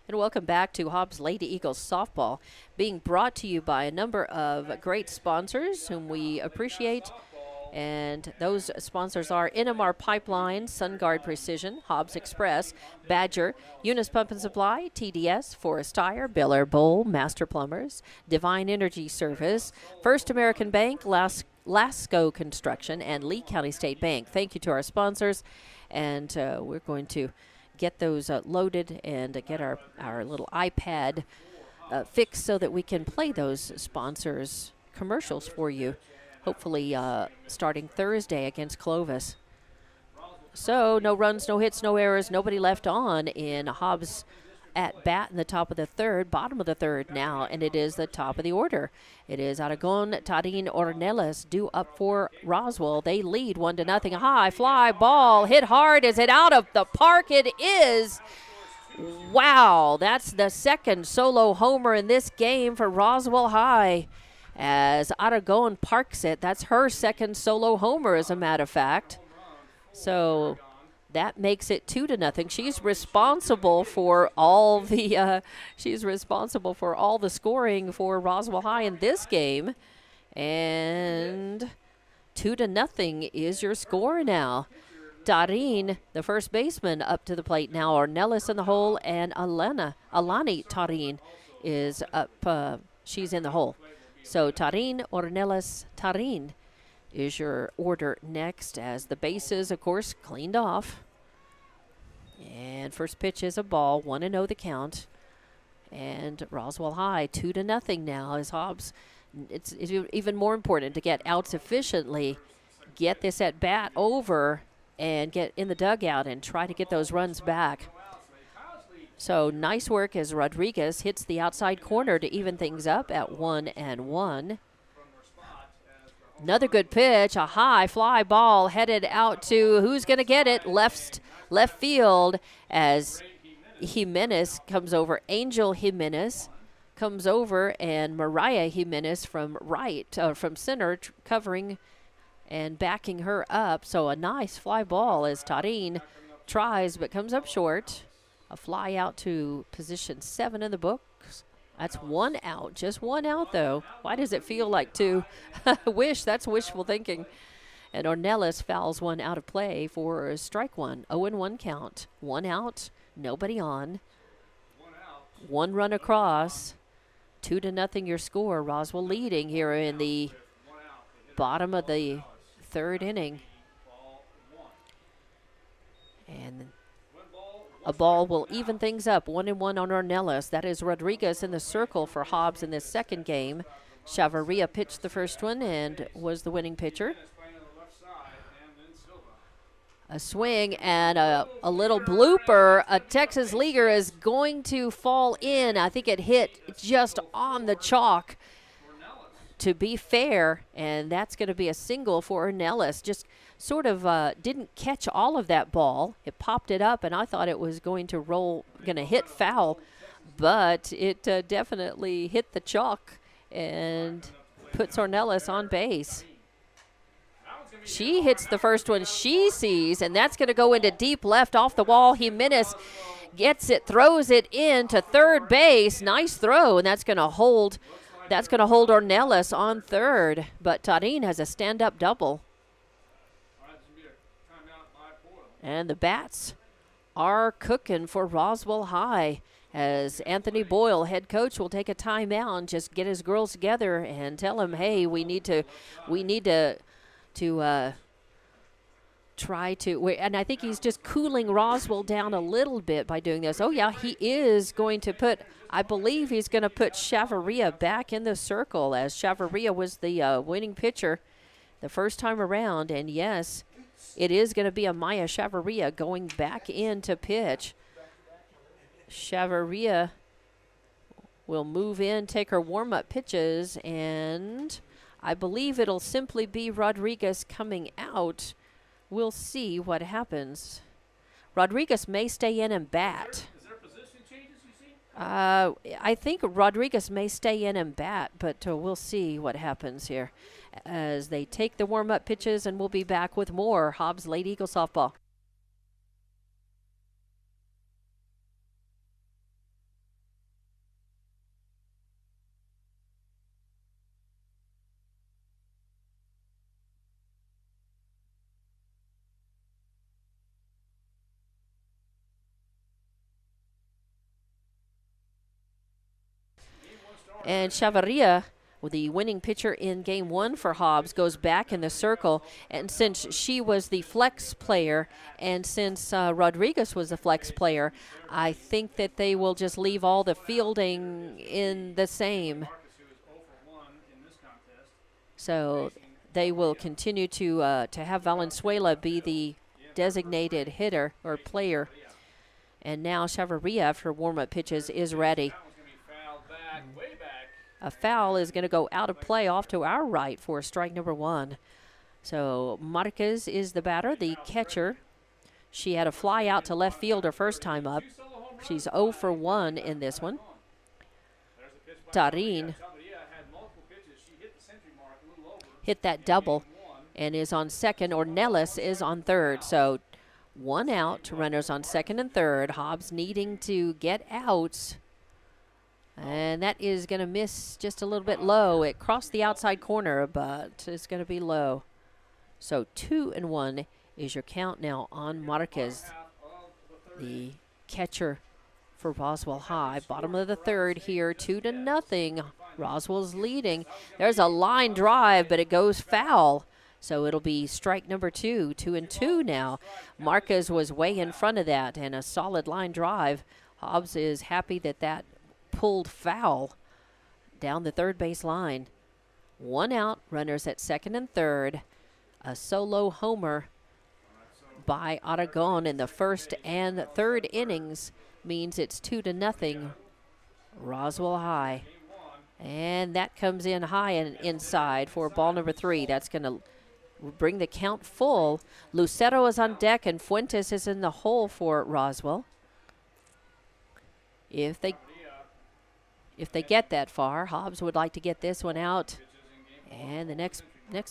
And welcome back to Hobbs Lady Eagles softball, being brought to you by a number of great sponsors whom we appreciate. And those sponsors are NMR Pipeline, SunGuard Precision, Hobbs Express, Badger, Eunice Pump and Supply, TDS, Forest Tire, Bel Air Bowl, Master Plumbers, Divine Energy Service, First American Bank, Lasco Construction, and Lee County State Bank. Thank you to our sponsors. And we're going to get those loaded and get our little iPad fixed so that we can play those sponsors' commercials for you, hopefully starting Thursday against Clovis. So no runs, no hits, no errors, nobody left on in Hobbs at bat in the top of the third, bottom of the third now, and it is the top of the order. It is Aragon, Tarin, Ornelas due up for Roswell. They lead 1-0. A high fly ball hit hard. Is it out of the park? It is. Wow, that's the second solo homer in this game for Roswell High. As Aragon parks it, that's her second solo homer, as a matter of fact. So that makes it 2-0. She's responsible for all the scoring for Roswell High in this game, and 2-0 is your score now. Tarin, the first baseman, up to the plate now. Ornelas in the hole, and Alani Tarin is up. She's in the hole. So Tarin, Ornelas, Tarin is your order next, as the bases, of course, cleaned off. And first pitch is a ball, 1-0 the count. And Roswell High, 2-0 now, as Hobbs. It's even more important to get outs efficiently, get this at bat over, and get in the dugout and try to get those runs back. So nice work as Rodriguez hits the outside corner to even things up at 1-1. Another good pitch, a high fly ball headed out to, who's going to get it? Left field, as Jimenez comes over. Angel Jimenez comes over, and Mariah Jimenez from center covering and backing her up. So a nice fly ball as Tarin tries but comes up short. A fly out to position 7 in the books. That's 1 out, just 1 out though. Why does it feel like 2? That's wishful thinking. And Ornelas fouls one out of play for strike 1. 0-1 count. 1 out, nobody on. 1 run across. 2-0 your score. Roswell leading here in the bottom of the third inning. And a ball will even things up. 1-1 on Ornelas. That is Rodriguez in the circle for Hobbs in this second game. Chavarria pitched the first one and was the winning pitcher. A swing and a little blooper. A Texas leaguer is going to fall in. I think it hit just on the chalk, to be fair, and that's going to be a single for Ornelas. Just sort of didn't catch all of that ball. It popped it up, and I thought it was going to hit foul, but it definitely hit the chalk and puts Ornelas on base. She hits the first one she sees, and that's going to go into deep left off the wall. Jimenez gets it, throws it into third base. Nice throw, and that's going to hold Ornelas on third. But Tarin has a stand-up double. And the bats are cooking for Roswell High, as Anthony Boyle, head coach, will take a timeout and just get his girls together and tell them, hey, we need to try to, and I think he's just cooling Roswell down a little bit by doing this. Oh yeah, he is going to put, I believe he's going to put Chavarria back in the circle, as Chavarria was the winning pitcher the first time around, and yes, it is going to be a Maya Chavarria going back in to pitch. Chavarria will move in, take her warm-up pitches, and I believe it'll simply be Rodriguez coming out. We'll see what happens. Rodriguez may stay in and bat. Is there position changes you see? I think Rodriguez may stay in and bat, but we'll see what happens here as they take the warm-up pitches, and we'll be back with more Hobbs Lady Eagle softball. And Chavarria, with the winning pitcher in game 1 for Hobbs, goes back in the circle. And since she was the flex player and since Rodriguez was the flex player, I think that they will just leave all the fielding in the same. So they will continue to have Valenzuela be the designated hitter or player. And now Chavarria, after warm-up pitches, is ready. A foul is going to go out of play off to our right for strike number 1. So Marquez is the batter, the catcher. She had a fly out to left field her first time up. She's 0 for 1 in this one. Tarin hit that double and is on second. Ornelas is on third. So 1 out, runners on second and third. Hobbs needing to get outs. And that is going to miss just a little bit low. It crossed the outside corner, but it's going to be low. So 2-1 is your count now on Marquez, the catcher for Roswell High. Bottom of the third here, 2-0. Roswell's leading. There's a line drive, but it goes foul. So it'll be strike number 2, 2-2 now. Marquez was way in front of that, and a solid line drive. Hobbs is happy that that pulled foul down the third base line. 1 out, runners at second and third. A solo homer by Aragon in the first and third innings means it's 2-0 Roswell High. And that comes in high and inside for ball number 3. That's going to bring the count full. Lucero is on deck and Fuentes is in the hole for Roswell. If they get that far, Hobbs would like to get this one out. And the next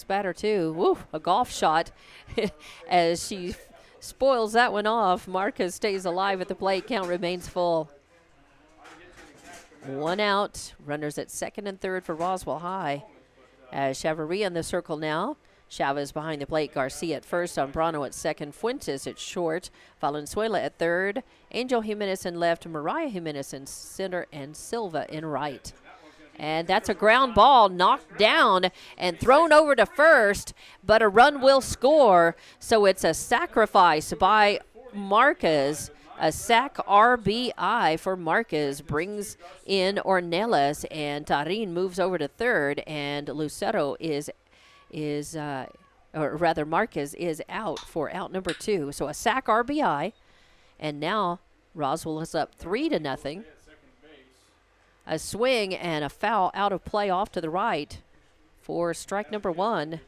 batter too. Woo, a golf shot as she spoils that one off. Marquez stays alive at the plate. Count remains full. 1 out. Runners at second and third for Roswell High. As Chavarria in the circle now. Chavez behind the plate. Garcia at first. Zambrano at second. Fuentes at short. Valenzuela at third. Angel Jimenez in left. Mariah Jimenez in center. And Silva in right. And that's a ground ball knocked down and thrown over to first, but a run will score. So it's a sacrifice by Marquez. A sack RBI for Marquez brings in Ornelas, and Tarin moves over to third, and Lucero Marquez is out for out number 2. So a sack RBI, and now Roswell is up 3-0. A swing and a foul out of play off to the right for strike number 1.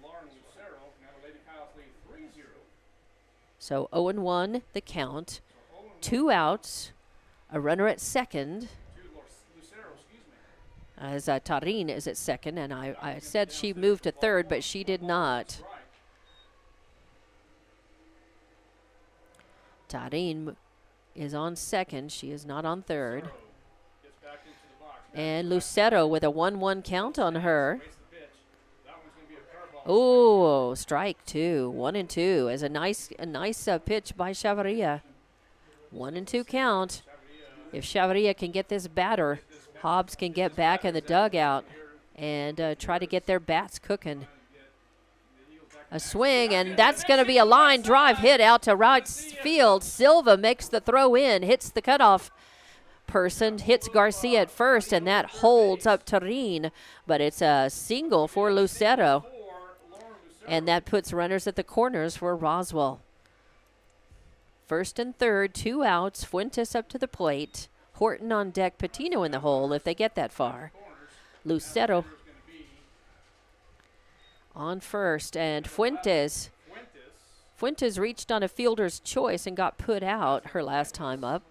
So 0-1 the count. 2 outs. A runner at second. As Tarin is at second, and I said she moved to third, but she did not. Tarin is on second. She is not on third. And Lucero with a 1-1 count on her. Oh, strike 2, 1-2 as a nice pitch by Chavarria. 1-2 count. If Chavarria can get this batter, Hobbs can get back in the dugout and try to get their bats cooking. A swing, and that's going to be a line drive hit out to right field. Silva makes the throw in, hits the cutoff person, hits Garcia at first, and that holds up Tarin, but it's a single for Lucero, and that puts runners at the corners for Roswell. First and third, 2 outs. Fuentes up to the plate. Horton on deck, Patino in the hole if they get that far. Lucero on first, and Fuentes reached on a fielder's choice and got put out her last time up.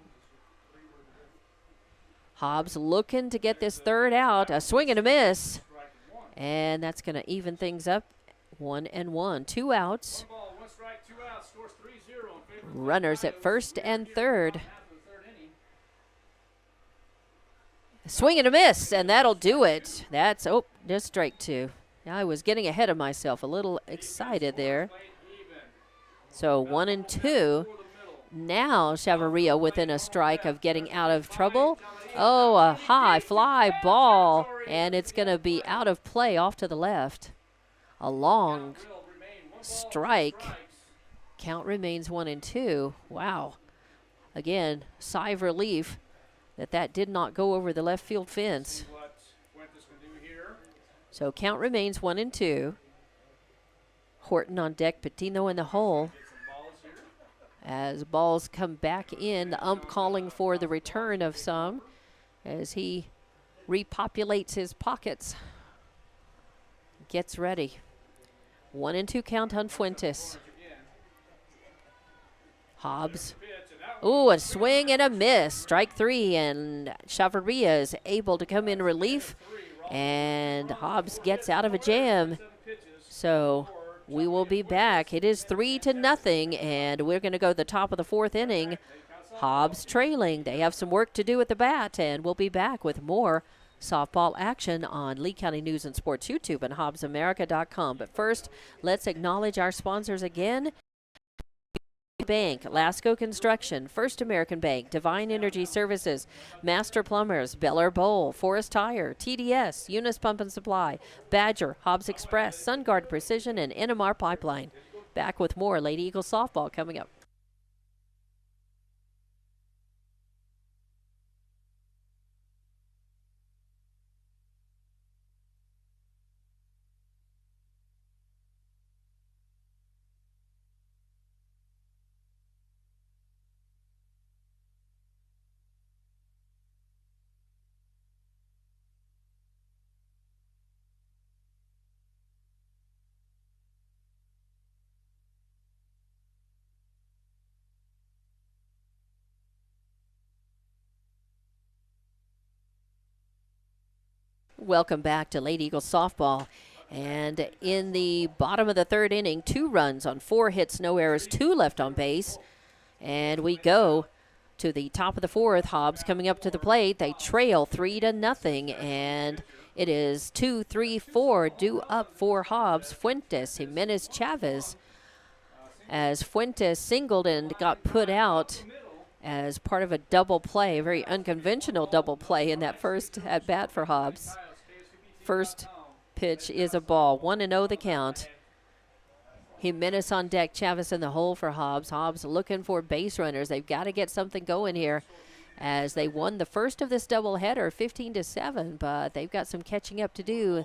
Hobbs looking to get this third out. A swing and a miss. And that's going to even things up. 1-1. 2 outs. Runners at first and third. Swing and a miss, and that'll do it. That's, just strike 2. I was getting ahead of myself, a little excited there. So 1-2. Now Chavarria within a strike of getting out of trouble. Oh, a high fly ball, and it's going to be out of play off to the left. A long strike. Count remains 1-2. Wow. Again, sigh of relief that did not go over the left field fence. So count remains 1-2. Horton on deck, Patino in the hole. As balls come back in, the ump calling for the return of some as he repopulates his pockets. Gets ready. 1-2 count on Fuentes. Hobbs. Ooh, a swing and a miss. Strike 3, and Chavarria is able to come in relief, and Hobbs gets out of a jam. So we will be back. It is 3-0, and we're going to go to the top of the 4th inning. Hobbs trailing. They have some work to do at the bat, and we'll be back with more softball action on Lee County News and Sports YouTube and HobbsAmerica.com. But first, let's acknowledge our sponsors again. Bank, Lasco Construction, First American Bank, Divine Energy Services, Master Plumbers, Bel Air Bowl, Forest Tire, TDS, Eunice Pump and Supply, Badger, Hobbs Express, SunGuard Precision, and NMR Pipeline. Back with more Lady Eagles softball coming up. Welcome back to Lady Eagles softball. And in the bottom of the 3rd inning, 2 runs on 4 hits, no errors, 2 left on base. And we go to the top of the 4th. Hobbs coming up to the plate. They trail 3-0, and it is 2-3-4 due up for Hobbs. Fuentes, Jimenez, Chavez. As Fuentes singled and got put out as part of a double play, a very unconventional double play in that first at bat for Hobbs. First pitch is a ball. 1-0 the count. Jimenez on deck, Chavez in the hole for Hobbs. Hobbs looking for base runners. They've got to get something going here as they won the first of this doubleheader 15-7, but they've got some catching up to do.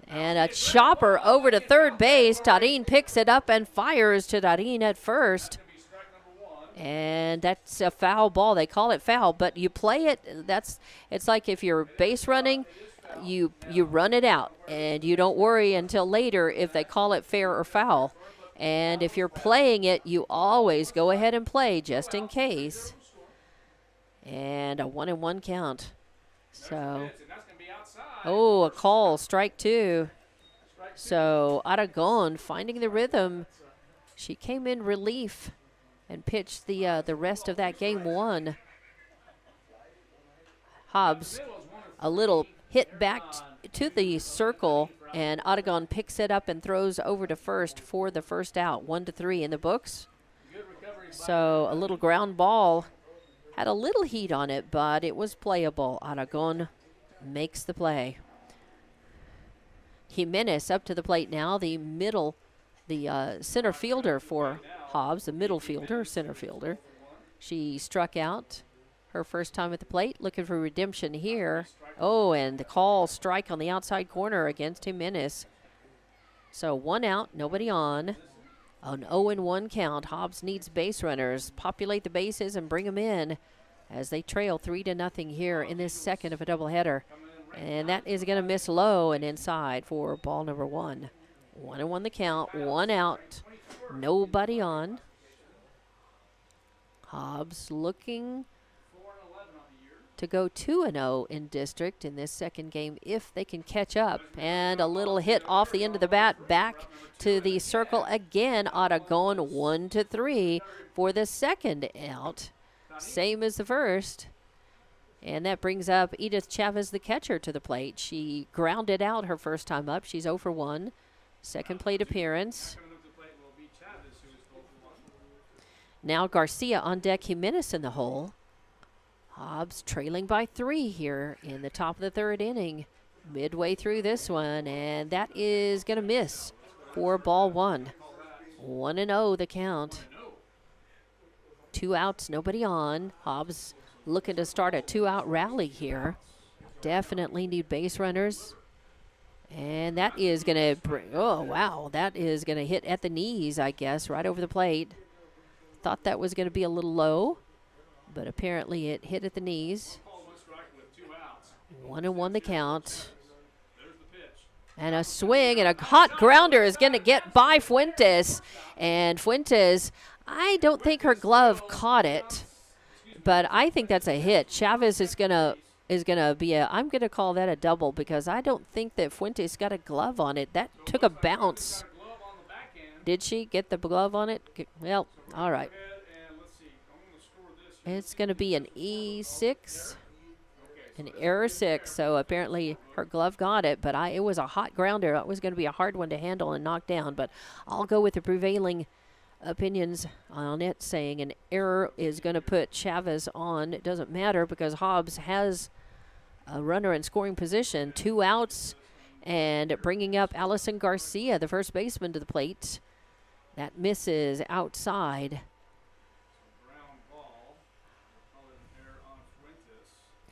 And a chopper over to third base. Tarin picks it up and fires to Tarin at first. And that's a foul ball. They call it foul, but you play it. It's like if you're base running, you run it out, and you don't worry until later if they call it fair or foul. And if you're playing it, you always go ahead and play just in case. And a 1-1 count. So, a call, strike 2. So Aragon finding the rhythm. She came in relief and pitched the rest of that game 1. Hobbs, a little hit back to the circle, and Aragon picks it up and throws over to first for the first out. 1-3 in the books. So a little ground ball. Had a little heat on it, but it was playable. Aragon makes the play. Jimenez up to the plate now, the center fielder for Hobbs, the middle fielder, center fielder. She struck out her first time at the plate, looking for redemption here. Oh, and the call, strike on the outside corner against Jimenez. So 1 out, nobody on. An 0-1 count. Hobbs needs base runners. Populate the bases and bring them in as they trail 3-0 here in this second of a doubleheader. And that is going to miss low and inside for ball number 1. 1-1 the count, 1 out, nobody on. Hobbs looking to go 2-0 in district in this second game if they can catch up. And a little hit off the end of the bat, back to the circle again. Aragon 1-3 for the second out, same as the first. And that brings up Edith Chavez, the catcher, to the plate. She grounded out her first time up. She's 0 for 1. Second plate appearance. Now Garcia on deck, Jimenez in the hole. Hobbs trailing by 3 here in the top of the 3rd inning. Midway through this one, and that is going to miss for ball 1. 1-0 the count. 2 outs, nobody on. Hobbs looking to start a 2-out rally here. Definitely need base runners. And that is going to bring, oh, wow, that is going to hit at the knees, I guess, right over the plate. Thought that was going to be a little low, but apparently it hit at the knees. 1-1 the count. And a swing and a hot grounder is going to get by Fuentes. And Fuentes, I don't think her glove caught it, but I think that's a hit. Chavez is going to be I'm going to call that a double because I don't think that Fuentes got a glove on it. That took a bounce. Did she get the glove on it? Well, all right. It's going to be an E6. An error 6, so apparently her glove got it, but it was a hot grounder. It was going to be a hard one to handle and knock down, but I'll go with the prevailing opinions on it, saying an error is going to put Chavez on. It doesn't matter because Hobbs has a runner in scoring position, 2 outs, and bringing up Allison Garcia, the first baseman, to the plate. That misses outside.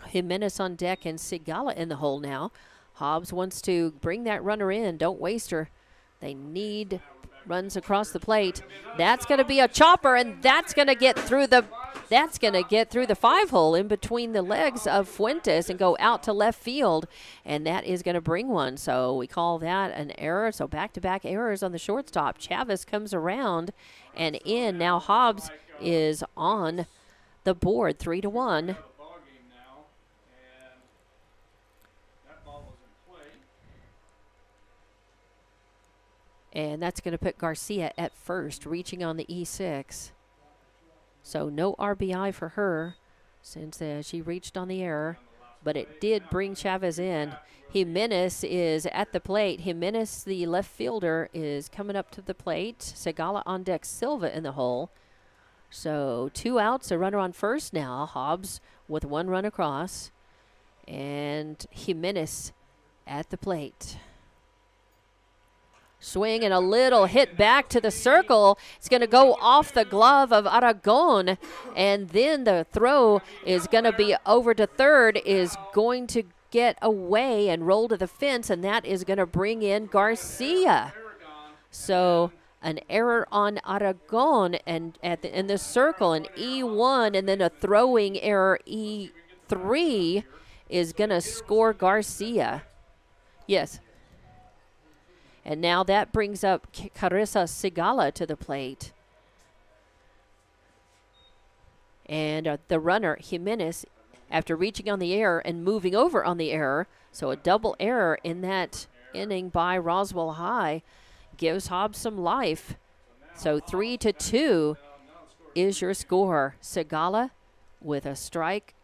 Jimenez on deck and Sigala in the hole now. Hobbs wants to bring that runner in. Don't waste her. They need runs across the plate. That's going to be a chopper, and that's going to get through the 5-hole in between the legs of Fuentes and go out to left field, and that is going to bring one. So we call that an error. So back-to-back errors on the shortstop. Chavez comes around and in. Now Hobbs is on the board, 3-1. And that's going to put Garcia at first, reaching on the E6. So no RBI for her since she reached on the error. But it did bring Chavez in. Jimenez is at the plate. Jimenez, the left fielder, is coming up to the plate. Segala on deck, Silva in the hole. So 2 outs, a runner on first now. Hobbs with 1 run across. And Jimenez at the plate. Swing and a little hit back to the circle. It's going to go off the glove of Aragon. And then the throw is going to be over to third, is going to get away and roll to the fence, and that is going to bring in Garcia. So an error on Aragon and in the circle, an E1, and then a throwing error E3 is going to score Garcia. Yes. And now that brings up Carissa Sigala to the plate. And the runner, Jimenez, after reaching on the error and moving over on the error, so a double error in that inning by Roswell High, gives Hobbs some life. So 3-2 is your score. Sigala with a strike.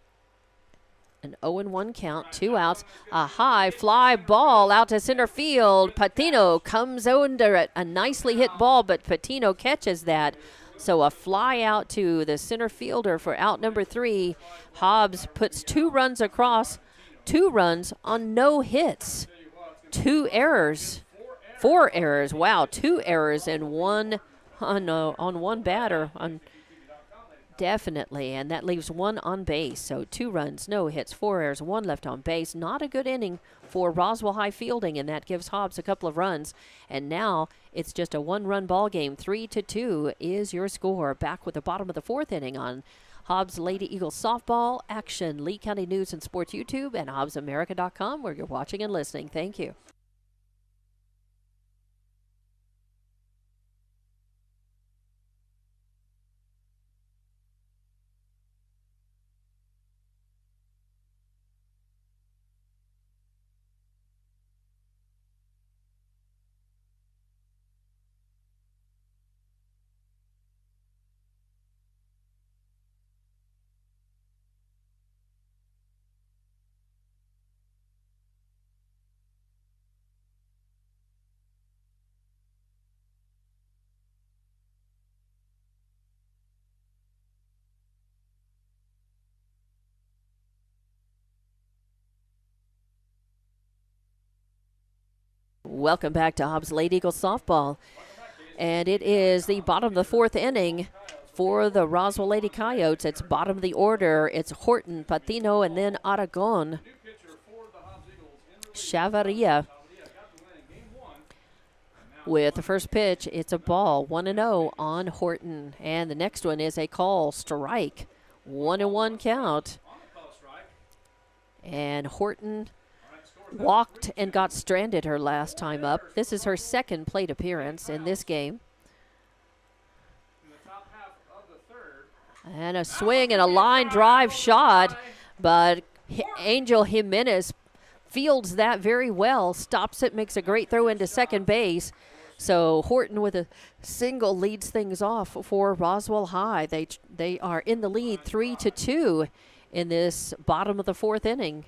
An 0-1 count, 2 outs, a high fly ball out to center field. Patino comes under it, a nicely hit ball, but Patino catches that. So a fly out to the center fielder for out number 3. Hobbs puts 2 runs across, 2 runs on no hits, 2 errors, 4 errors. Wow, 2 errors and one on one batter. Definitely, and that leaves 1 on base. So 2 runs, no hits, 4 errors, 1 left on base. Not a good inning for Roswell High fielding, and that gives Hobbs a couple of runs. And now it's just a 1-run ball game. 3-2 is your score. Back with the bottom of the 4th inning on Hobbs Lady Eagles softball action. Lee County News and Sports YouTube and HobbsAmerica.com, where you're watching and listening. Thank you. Welcome back to Hobbs Lady Eagles softball. And it is the bottom of the fourth inning for the Roswell Lady Coyotes. It's bottom of the order. It's Horton, Patino, and then Aragon. Chavaria with the first pitch. It's a ball, 1-0 on Horton. And the next one is a call, strike, 1-1 count. And Horton walked and got stranded her last time up. This is her second plate appearance in this game. And a swing and a line drive shot, but Angel Jimenez fields that very well, stops it, makes a great throw into second base. So Horton with a single leads things off for Roswell High. They are in the lead 3-2 in this bottom of the fourth inning.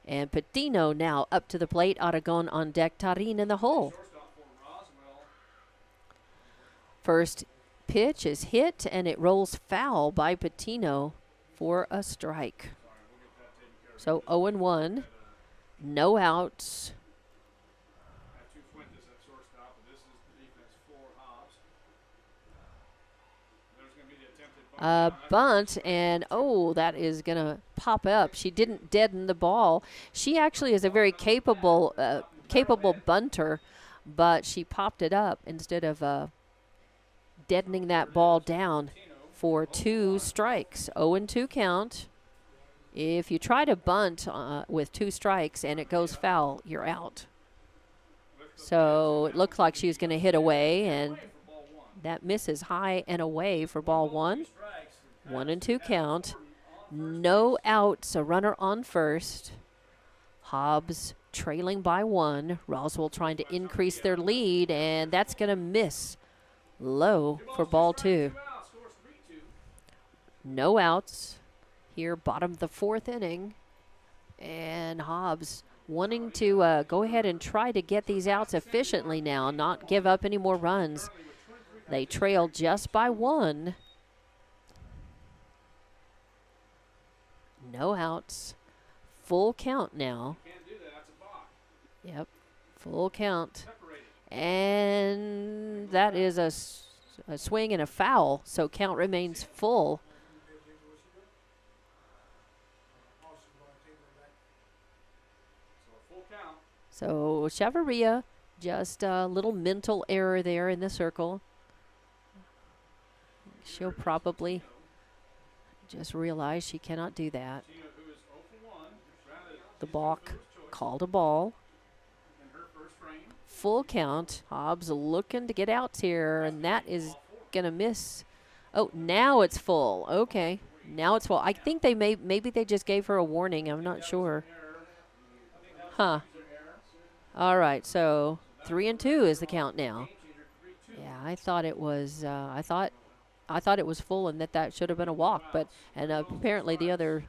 And Patino now up to the plate. Aragon on deck. Tarin in the hole. First pitch is hit, and it rolls foul by Patino for a strike. So 0-1. No outs. Bunt, and that is going to pop up. She didn't deaden the ball. She actually is a very capable bunter, but she popped it up instead of deadening that ball down for 2 strikes. 0-2 count. If you try to bunt with 2 strikes and it goes foul, you're out. So it looks like she was going to hit away, and that misses high and away for ball 1. 1-2 count. No outs, a runner on first. Hobbs trailing by 1. Roswell trying to increase their lead, and that's going to miss low for ball 2. No outs here, bottom of the fourth inning. And Hobbs wanting to go ahead and try to get these outs efficiently now, not give up any more runs. They trail just by 1. No outs. Full count now. Yep, full count. And that is a swing and a foul, so count remains full. So Chavaria, just a little mental error there in the circle. She'll probably just realize she cannot do that. The balk called a ball. Full count. Hobbs looking to get outs here, and that is going to miss. Oh, now it's full. Okay, now it's full. I think they maybe they just gave her a warning. I'm not sure. Huh. All right, so 3-2 is the count now. Yeah, I thought it was. I thought it was full and that should have been a walk, but apparently the other.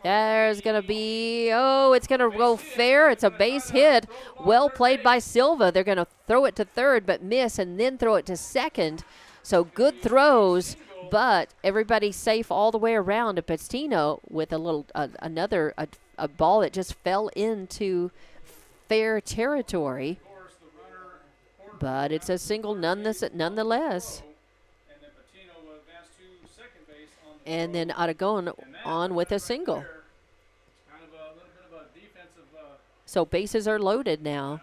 There's going to be, it's going to go fair. It's a base hit. Well played by Silva. They're going to throw it to third but miss and then throw it to second. So good throws, but everybody's safe all the way around. Patino with a little another ball that just fell into fair territory. But it's a single nonetheless. And then Aragon on with a single. So bases are loaded now.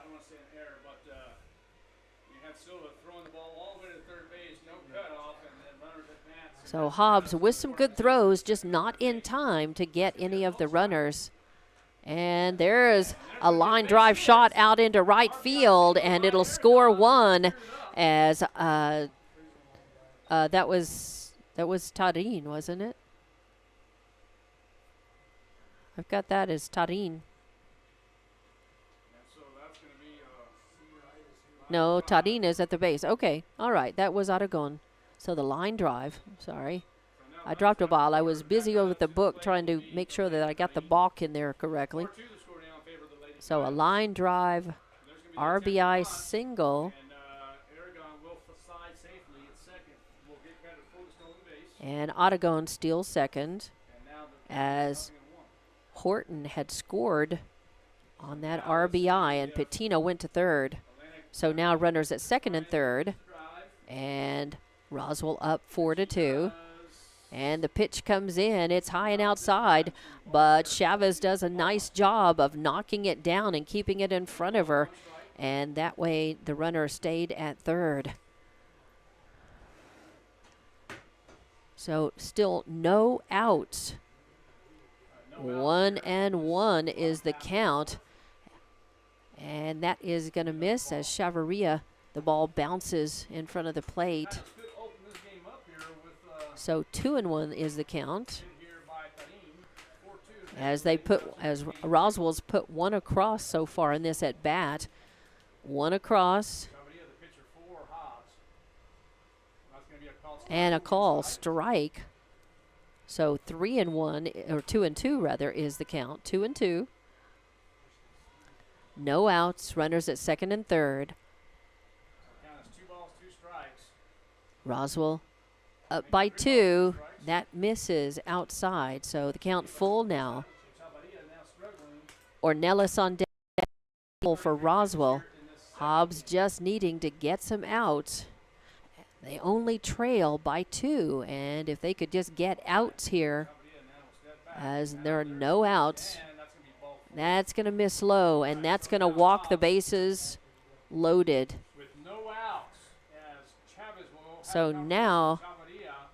So Hobbs with some good throws, just not in time to get any of the runners. And there's a line drive shot out into right field, and it'll score 1 as that was Tarin, wasn't it? I've got that as Tarin. No, Tarin is at the base. Okay, all right, that was Aragon. So the line drive, sorry. I dropped a ball. I was busy over the book trying to make sure that I got the balk in there correctly. So a line drive, RBI single. And Aragon steals second as Horton had scored on that RBI, and Patino went to third. So now runners at second and third, and Roswell up 4-2. And the pitch comes in. It's high and outside, but Chavez does a nice job of knocking it down and keeping it in front of her. And that way the runner stayed at third. So still no outs. 1-1 is the count. And that is going to miss as Chavarria, the ball bounces in front of the plate. So 2-1 is the count. As Roswell's put one across so far in this at bat. One across. And a call, strike. So 3-1, or 2-2 rather, is the count. 2-2. No outs, runners at second and third. Roswell up by 2. That misses outside, so the count full now. Ornelas on deck for Roswell. Hobbs just needing to get some outs. They only trail by 2, and if they could just get outs here, as there are no outs, that's going to miss low, and that's going to walk the bases loaded. So now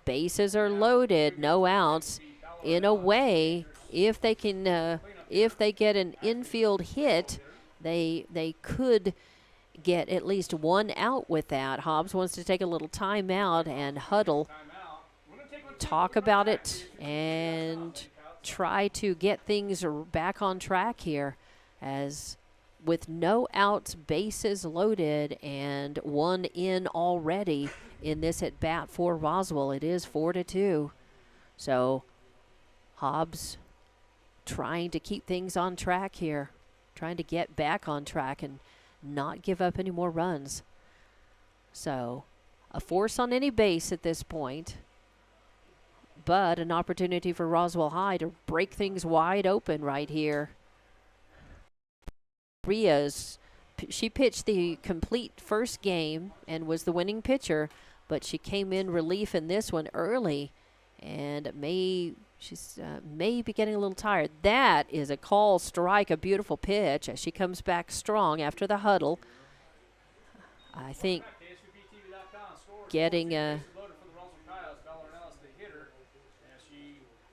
bases are loaded, no outs. In a way, if they can, if they get an infield hit, they could get at least one out with that. Hobbs wants to take a little time out and huddle, talk about it, and try to get things back on track here, as with no outs, bases loaded, and one in already in this at bat for Roswell. It is 4-2. So Hobbs trying to keep things on track here, trying to get back on track and not give up any more runs. So a force on any base at this point, but an opportunity for Roswell High to break things wide open right here. She pitched the complete first game and was the winning pitcher, but she came in relief in this one early, and she's may be getting a little tired. That is a call strike, a beautiful pitch as she comes back strong after the huddle. I think getting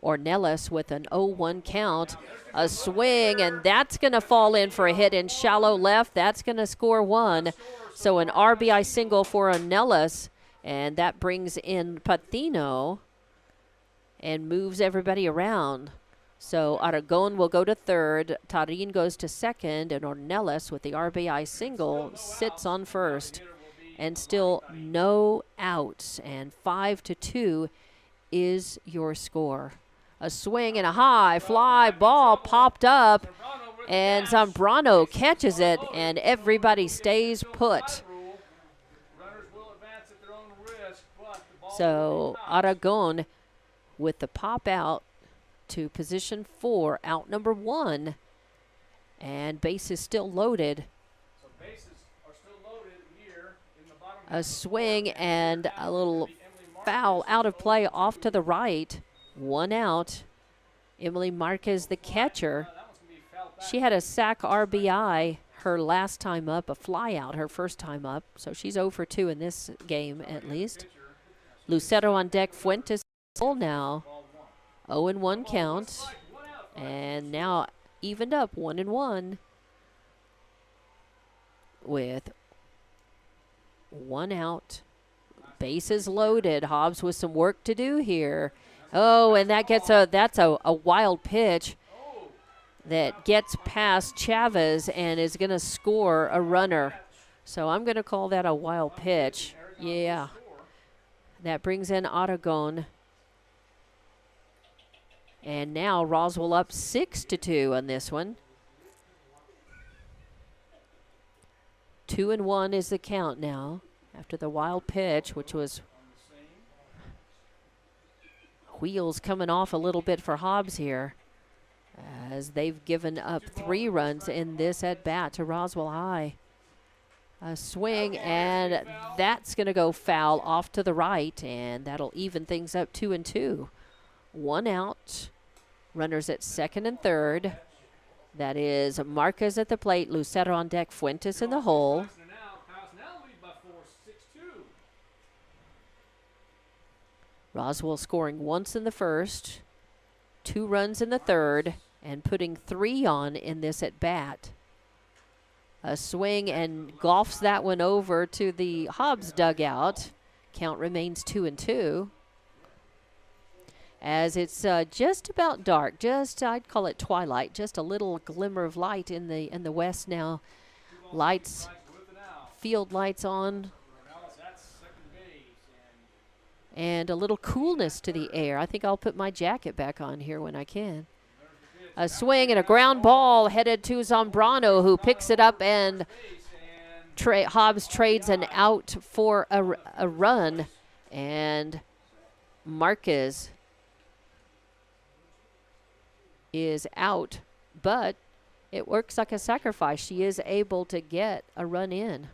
Ornelas with an 0-1 count. A swing, and that's going to fall in for a hit in shallow left. That's going to score one. So an RBI single for Ornelas, and that brings in Patino and moves everybody around. So Aragon will go to third, Tarin goes to second, and Ornelas with the RBI single sits on first. And still no outs, and 5-2 is your score. A swing and a high fly ball popped up, and Zambrano catches it, and everybody stays put. So Aragon with the pop out to position 4, out number 1, and bases still loaded. A swing and a little foul out of play off to the right. 1 out. Emily Marquez, the catcher. She had a sac RBI her last time up, a fly out her first time up. So she's 0 for 2 in this game at least. Lucero on deck. Fuentes full now. 0-1 count. And now evened up 1-1 with 1 out. Bases loaded. Hobbs with some work to do here. Oh, and that's a wild pitch that gets past Chavez and is going to score a runner. So I'm going to call that a wild pitch. Yeah. That brings in Aragon. And now Roswell up 6-2 on this one. 2-1 is the count now after the wild pitch, which was wheels coming off a little bit for Hobbs here, as they've given up 3 runs in this at bat to Roswell High. A swing, and that's going to go foul off to the right, and that'll even things up 2-2. 1 out. Runners at second and third. That is Marquez at the plate, Lucero on deck, Fuentes in the hole. Roswell scoring once in the first, 2 runs in the third, and putting 3 on in this at bat. A swing and golfs that one over to the Hobbs dugout. Count remains 2-2. As it's just about dark, just I'd call it twilight, just a little glimmer of light in the west now. Lights, field lights on, and a little coolness to the air. I think I'll put my jacket back on here when I can. A swing and a ground ball headed to Zambrano, who picks it up, and Hobbs trades an out for a run, and Marquez is out, but it works like a sacrifice. She is able to get a run in.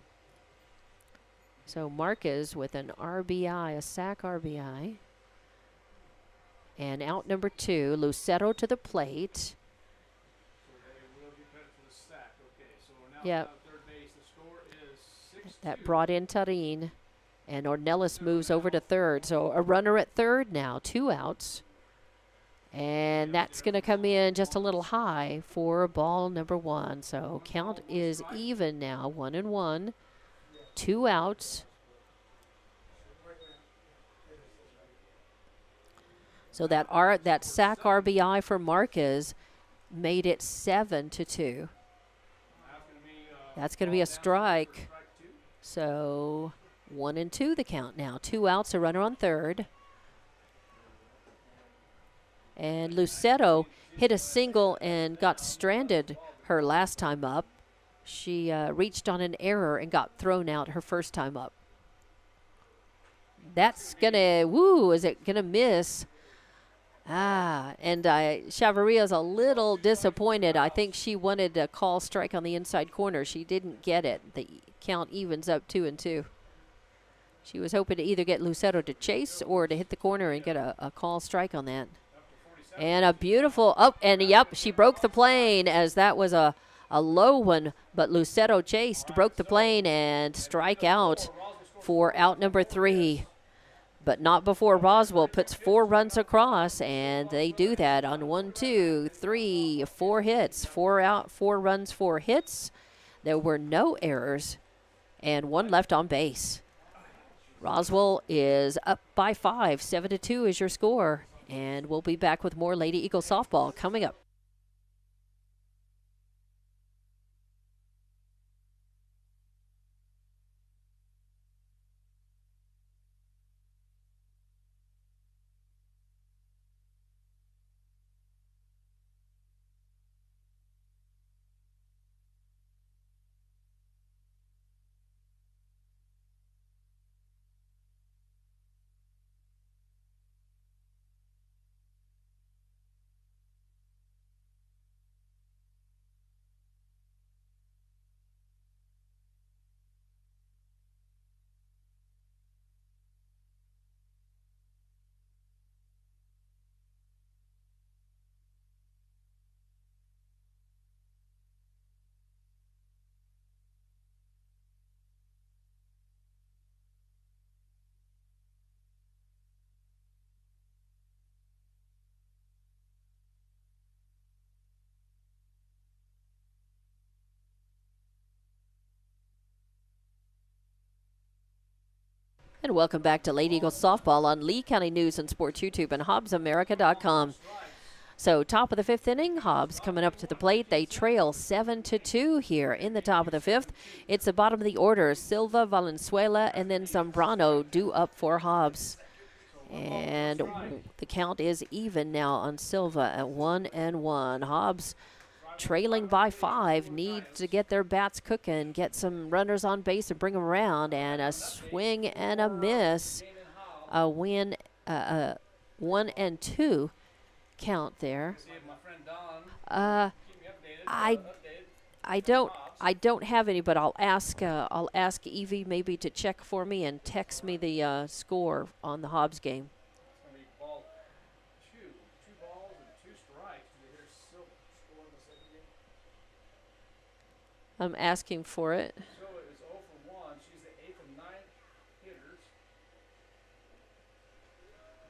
So Marquez with an RBI, a sac RBI. And out number 2, Lucero to the plate. Yep. That brought in Tarin, and Ornelas moves over to third. So a runner at third now, 2 outs. And that's going to come in just a little high for ball number 1. So count is even now, 1-1, 2 outs. So that sac RBI for Marquez made it 7-2. That's going to be a strike. So 1-2 the count now. 2 outs, a runner on third. And Lucero hit a single and got stranded her last time up. She reached on an error and got thrown out her first time up. That's going to, is it going to miss? And Chavarria's a little disappointed. I think she wanted a call strike on the inside corner. She didn't get it. The count evens up 2-2. She was hoping to either get Lucero to chase or to hit the corner and get a call strike on that. And a beautiful, she broke the plane, as that was a low one, but Lucero chased, broke the plane, and strike out for out number 3. But not before Roswell puts 4 runs across, and they do that on 1, 2, 3, 4 hits. 4 out, 4 runs, 4 hits. There were no errors, and 1 left on base. Roswell is up by 5. 7-2 is your score. And we'll be back with more Lady Eagle softball coming up. And welcome back to Lady Eagle softball on Lee County News and Sports YouTube and HobbsAmerica.com. So top of the 5th inning, Hobbs coming up to the plate. They trail 7-2 here in the top of the 5th. It's the bottom of the order. Silva, Valenzuela, and then Zambrano due up for Hobbs. And the count is even now on Silva at 1-1. Hobbs trailing by 5, need to get their bats cooking, get some runners on base and bring them around, and a swing and a miss. A win, 1-2. count there. See if my friend Don keep me updated. I I don't have any, but I'll ask Evie maybe to check for me and text me the score on the Hobbs game. It's going to be ball two. 2 balls and 2 strikes. Did you hear Silva score in the second game? I'm asking for it. Silva is 0 for 1. She's the 8th of 9 hitters.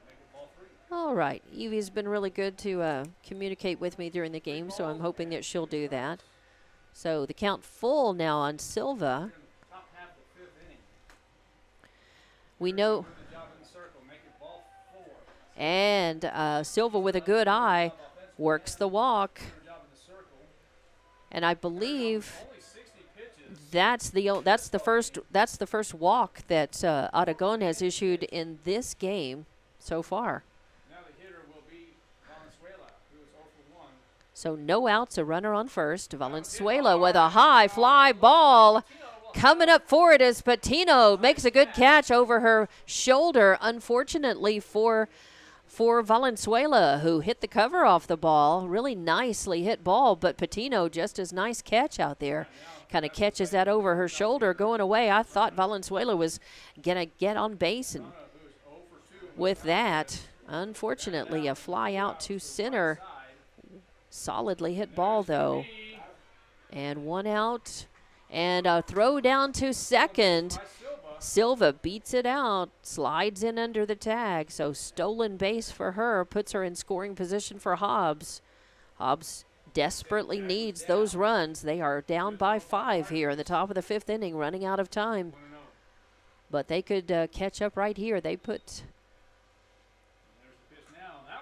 Make it ball 3. All right. Evie's been really good to communicate with me during the game, so I'm hoping that she'll do that. So the count full now on Silva. Top half of the 5th inning. We know. Good job in the circle. Make it ball 4. And Silva with a good eye works the walk. Good job in the circle. And I believe Only 60 pitches. that's the first walk that Aragon has issued in this game so far. Now the hitter will be Valenzuela, who is 0 for 1. So no outs, a runner on first. Valenzuela with a high fly ball. Coming up for it is Patino. Makes a good catch over her shoulder. Unfortunately for Valenzuela, who hit the cover off the ball. Really nicely hit ball, but Patino just as nice catch out there. Kind of catches that over her shoulder going away. I thought Valenzuela was going to get on base, and with that, unfortunately, a fly out to center. Solidly hit ball, though. And 1 out. And a throw down to second. Silva beats it out, slides in under the tag. So stolen base for her, puts her in scoring position for Hobbs. Hobbs desperately needs those runs. They are down by 5 here in the top of the 5th inning, running out of time. But they could catch up right here. They put...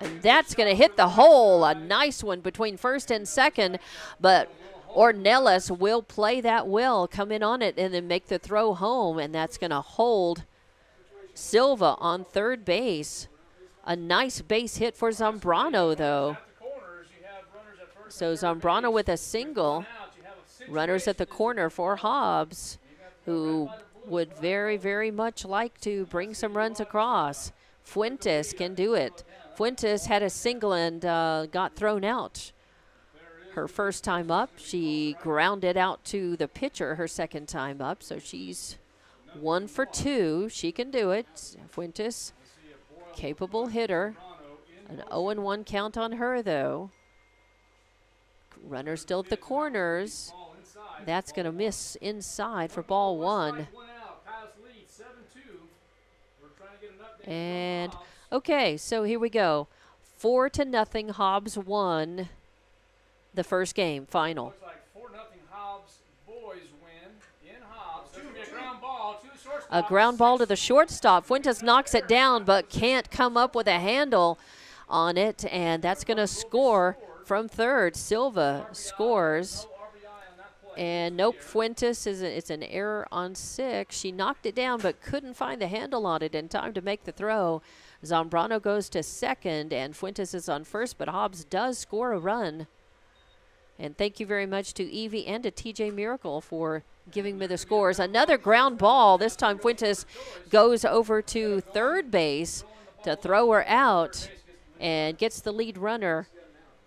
And that's going to hit the hole. A nice one between first and second. But Ornelas will play that well, come in on it, and then make the throw home. And that's going to hold Silva on third base. A nice base hit for Zambrano, though. So Zambrano with a single. Runners at the corner for Hobbs, who would very, very much like to bring some runs across. Fuentes can do it. Fuentes had a single and got thrown out her first time up. She grounded out to the pitcher her second time up, so she's 1 for 2. She can do it. Fuentes, capable hitter. An 0-1 count on her, though. Runner still at the corners. That's going to miss inside for ball 1. And okay, so here we go. 4-0, Hobbs won the first game, final. Looks like 4-0 Hobbs. Boys win in Hobbs. That's going to be a ground ball to the shortstop. A ground ball to the shortstop. Fuentes knocks it down, but can't come up with a handle on it, and that's going to score from third. Silva scores. And nope, Fuentes it's an error on 6. She knocked it down but couldn't find the handle on it in time to make the throw. Zambrano goes to second and Fuentes is on first, but Hobbs does score a run. And thank you very much to Evie and to TJ Miracle for giving me the scores. Another ground ball. This time Fuentes goes over to third base to throw her out and gets the lead runner.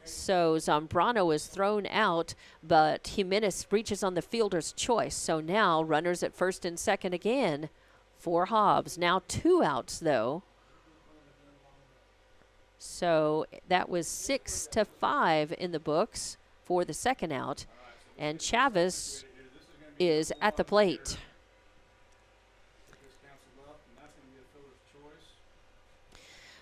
So Zambrano is thrown out, but Jimenez reaches on the fielder's choice. So now runners at first and second again for Hobbs. Now 2 outs, though. So that was 6-5 in the books for the second out. And Chavez is at the plate.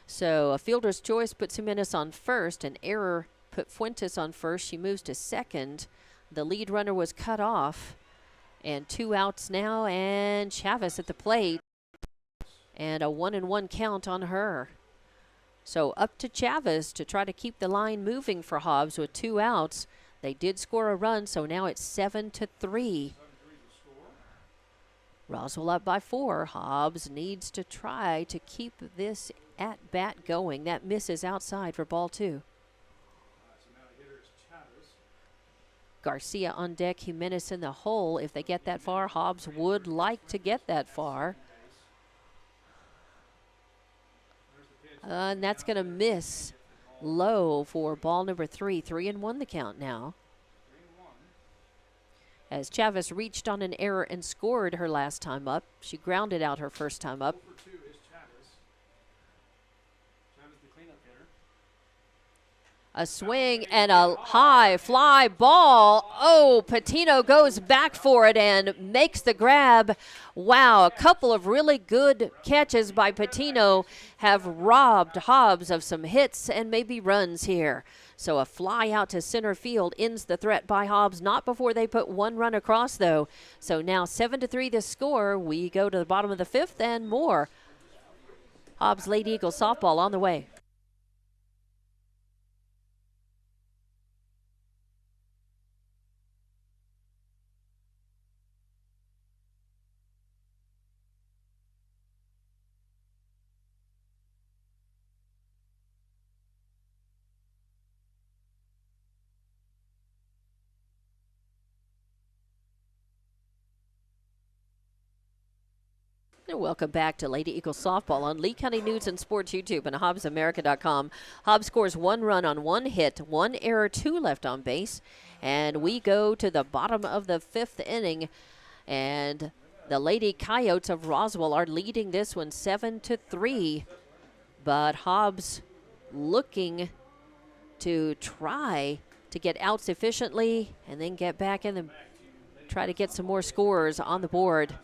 So a fielder's choice puts Jimenez on first. An error put Fuentes on first. She moves to second. The lead runner was cut off. And 2 outs now, and Chavez at the plate. And a 1-1 count on her. So up to Chavez to try to keep the line moving for Hobbs with 2 outs. They did score a run, so now it's 7-3. Roswell up by 4. Hobbs needs to try to keep this at bat going. That misses outside for ball 2. Garcia on deck, Jimenez in the hole. If they get that far, Hobbs would like to get that far. And that's going to miss low for ball number 3. 3-1 the count now. As Chavez reached on an error and scored her last time up. She grounded out her first time up. A swing and a high fly ball. Oh, Patino goes back for it and makes the grab. Wow, a couple of really good catches by Patino have robbed Hobbs of some hits and maybe runs here. So a fly out to center field ends the threat by Hobbs. Not before they put one run across, though. So now 7-3 the score. We go to the bottom of the 5th and more. Hobbs Lady Eagles softball on the way. Welcome back to Lady Eagles softball on Lee County News and Sports YouTube and HobbsAmerica.com. Hobbs scores 1 run on 1 hit, 1 error, 2 left on base. And we go to the bottom of the 5th inning. And the Lady Coyotes of Roswell are leading this one 7-3. But Hobbs looking to try to get outs efficiently and then get back in and try to get some more scores on the board.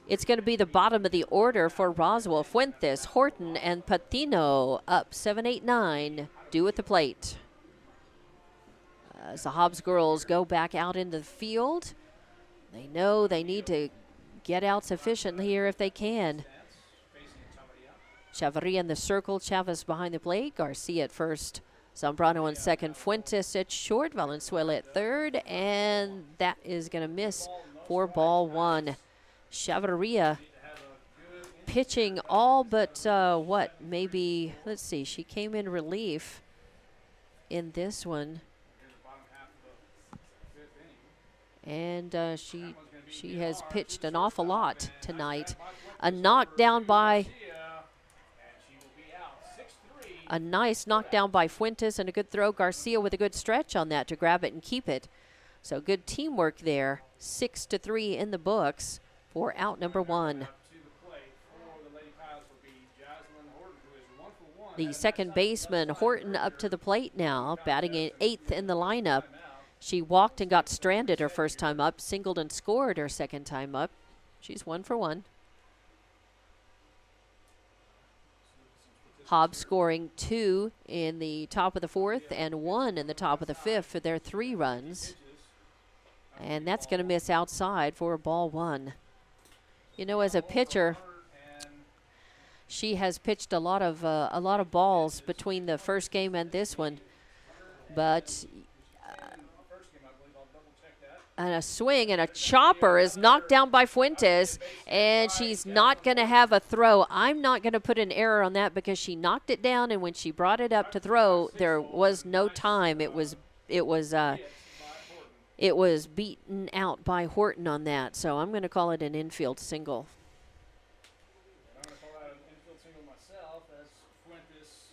It's going to be the bottom of the order for Roswell. Fuentes, Horton, and Patino up 7-8-9, due at the plate. As the Hobbs girls go back out into the field, they know they need to get out sufficiently here if they can. Chavarria in the circle, Chavez behind the plate, Garcia at first, Zambrano in second, Fuentes at short, Valenzuela at third, and that is going to miss for ball 1. Chavarria pitching all but maybe, let's see, she came in relief in this one. And she has pitched an awful lot tonight. A knockdown by, a nice knockdown by Fuentes and a good throw. Garcia with a good stretch on that to grab it and keep it. So good teamwork there. 6-3 in the books for out number 1. The second baseman, Horton, up to the plate now, batting in 8th in the lineup. She walked and got stranded her first time up, singled and scored her second time up. She's 1 for 1. Hobbs scoring 2 in the top of the 4th and 1 in the top of the 5th for their 3 runs. And that's going to miss outside for ball 1. You know, as a pitcher, she has pitched a lot of balls between the first game and this one, but and a swing and a chopper is knocked down by Fuentes, and she's not going to have a throw. I'm not going to put an error on that because she knocked it down, and when she brought it up to throw, there was no time. It was beaten out by Horton on that, so I'm going to call it an infield single. I'm going to call that an infield single myself as Fuentes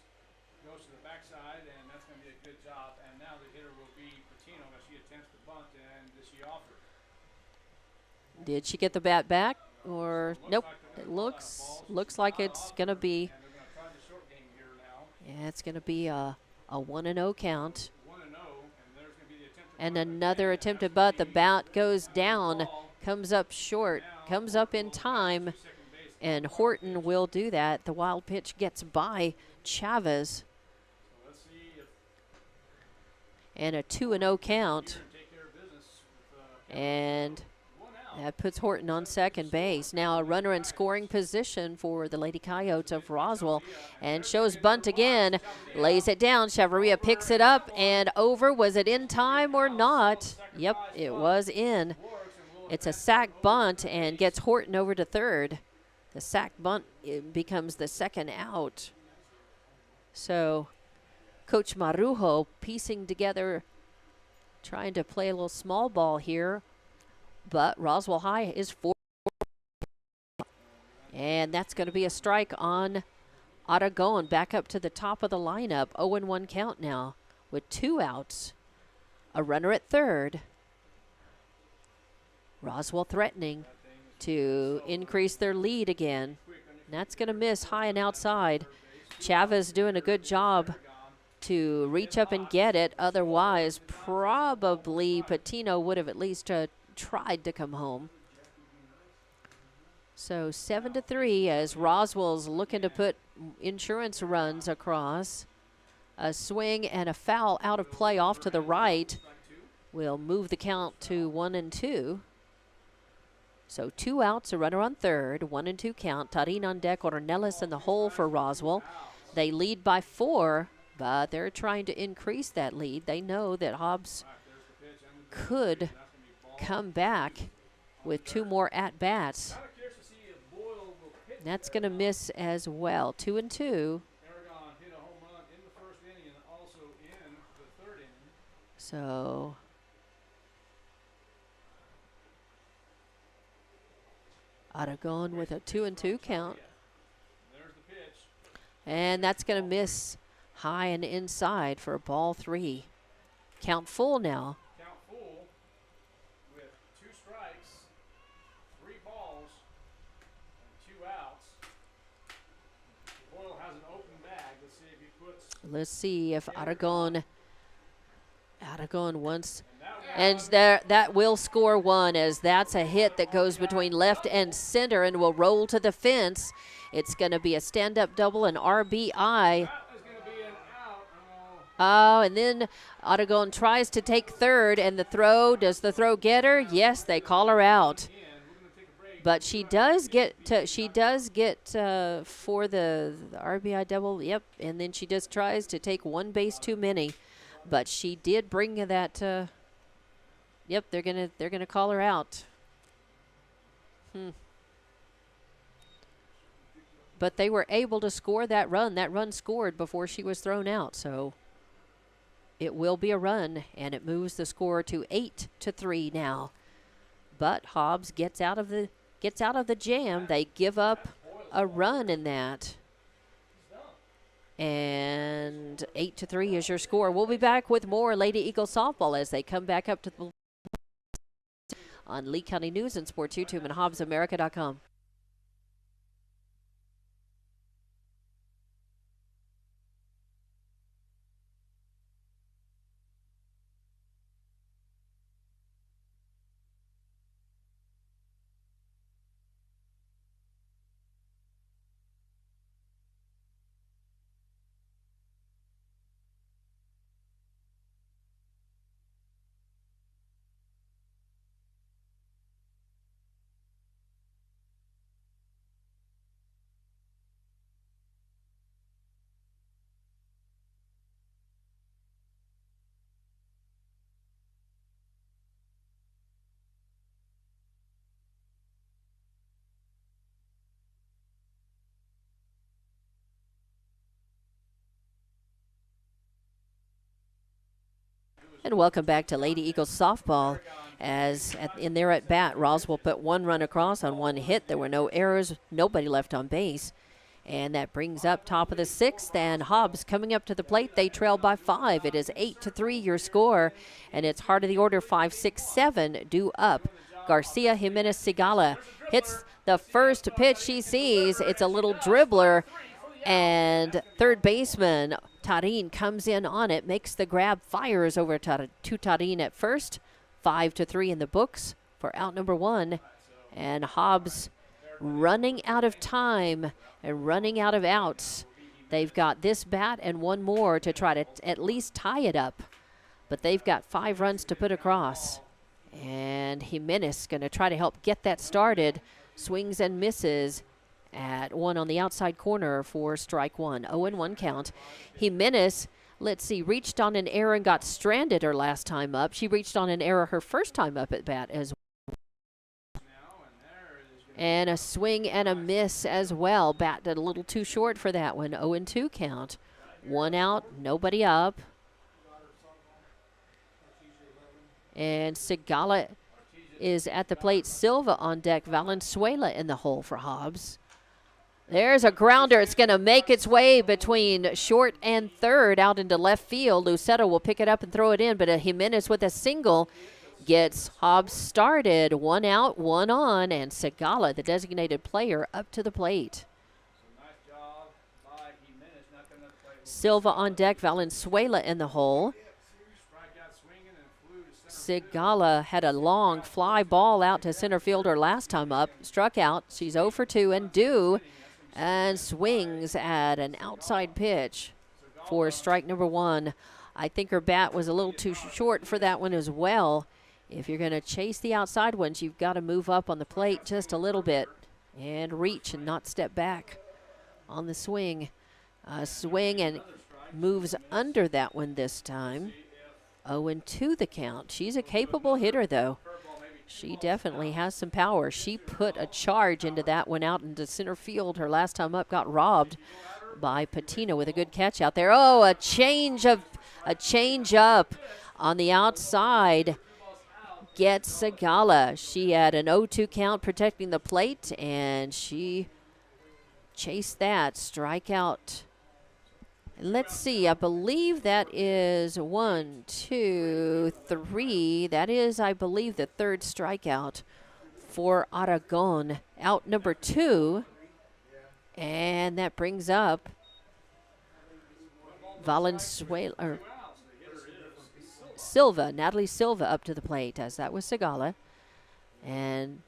goes to the backside, and that's going to be a good job. And now the hitter will be Patino as she attempts to bunt, and does she offer? Did she get the bat back? Or nope. It looks like it's going to be. And they're going to try the short game here now. Yeah, it's going to be a 1-0 count. 1-0, and there's going to be the attempt. And another attempted butt. The bat goes down, comes up short, comes up in time, and Horton will do that. The wild pitch gets by Chavez. And a 2-0 count. And that puts Horton on second base. Now a runner in scoring position for the Lady Coyotes of Roswell. And shows bunt again. Lays it down. Chavarria picks it up and over. Was it in time or not? Yep, it was in. It's a sac bunt and gets Horton over to third. The sac bunt becomes the second out. So Coach Marujo piecing together, trying to play a little small ball here. But Roswell High is 4. And that's going to be a strike on Aragon back up to the top of the lineup. 0-1 count now with 2 outs. A runner at third. Roswell threatening to increase their lead again. That's going to miss high and outside. Chavez doing a good job to reach up and get it. Otherwise, probably Patino would have at least tried to come home. So 7-3 as Roswell's looking to put insurance runs across. A swing and a foul out of play off to the right will move the count to 1-2. So 2 outs, a runner on third, 1-2 count. Tarin on deck, Ornelas in the hole for Roswell. They lead by 4, but they're trying to increase that lead. They know that Hobbs could come back with 2 more at-bats. That's going to miss as well. 2-2. So Aragon with a 2-2 count. And that's going to miss high and inside for ball 3. Count full now. Count full with 2 strikes, 3 balls, and 2 outs. Boyle has an open bag. Let's see if he puts. Let's see if Aragon wants. And that will score 1, as that's a hit that goes between left and center and will roll to the fence. It's going to be a stand-up double, an RBI. Oh, and then Aragon tries to take third, and the throw, does the throw get her? Yes, they call her out. But she does get for the RBI double, yep, and then she just tries to take 1 base too many. But she did bring that, yep, they're gonna call her out. But they were able to score that run. That run scored before she was thrown out, so it will be a run, and it moves the score to 8-3 now. But Hobbs gets out of the jam. They give up a run in that. And 8-3 is your score. We'll be back with more Lady Eagle softball as they come back up to the on Lee County News and Sports YouTube and HobbsAmerica.com. And welcome back to Lady Eagles softball. As in their at bat, Roswell put 1 run across on 1 hit. There were no errors, nobody left on base. And that brings up top of the 6th, and Hobbs coming up to the plate. They trail by 5. It is 8-3 your score, and it's heart of the order 5, 6, 7 due up. Garcia Jimenez Sigala hits the first pitch she sees. It's a little dribbler, and third baseman Tarin comes in on it, makes the grab, fires over to Tarin at first. 5-3 in the books for out number 1. And Hobbs running out of time and running out of outs. They've got this bat and 1 more to try to at least tie it up. But they've got 5 runs to put across. And Jimenez going to try to help get that started. Swings and misses at 1 on the outside corner for strike 1. 0-1 count. Jimenez, let's see, reached on an error and got stranded her last time up. She reached on an error her first time up at bat as well. And a swing and a miss as well. Batted a little too short for that one. 0-2 count. 1 out, nobody up. And Sigala is at the plate. Silva on deck. Valenzuela in the hole for Hobbs. There's a grounder. It's going to make its way between short and third out into left field. Lucero will pick it up and throw it in, but Jimenez with a single gets Hobbs started. 1 out, 1 on, and Segala, the designated player, up to the plate. Silva on deck, Valenzuela in the hole. Segala had a long fly ball out to center fielder last time up. Struck out. She's 0 for 2 and due, and swings at an outside pitch for strike number 1. I think her bat was a little too short for that one as well. If you're going to chase the outside ones, you've got to move up on the plate just a little bit and reach and not step back on the swing. Swing and moves under that one this time. 0-2 the count. She's a capable hitter, though. She definitely has some power. She put a charge into that one out into center field. Her last time up got robbed by Patino with a good catch out there. Oh, a change up on the outside gets Segala. She had an 0-2 count protecting the plate, and she chased that strikeout. Let's see, I believe that is 1, 2, 3. That is, I believe, the third strikeout for Aragon. Out number 2. And that brings up Valenzuela, Silva, Natalie Silva up to the plate, as that was Segala. And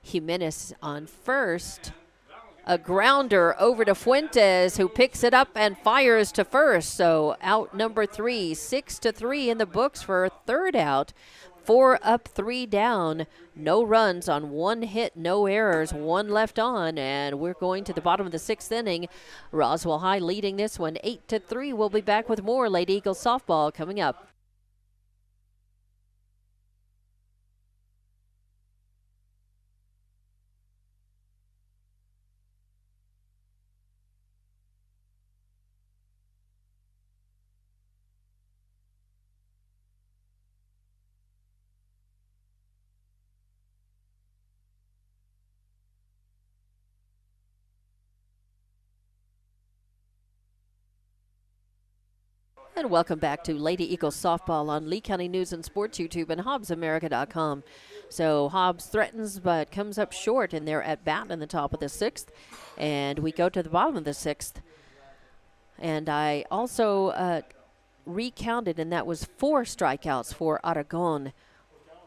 Jimenez on first. A grounder over to Fuentes, who picks it up and fires to first. So out number 3, 6-3 in the books for a third out. 4 up, 3 down. No runs on 1 hit, no errors, 1 left on, and we're going to the bottom of the 6th inning. Roswell High leading this one 8-3. We'll be back with more Lady Eagles softball coming up. And welcome back to Lady Eagles softball on Lee County News and Sports YouTube and HobbsAmerica.com. So Hobbs threatens but comes up short in their at bat in the top of the 6th. And we go to the bottom of the 6th. And I also recounted, and that was 4 strikeouts for Aragon.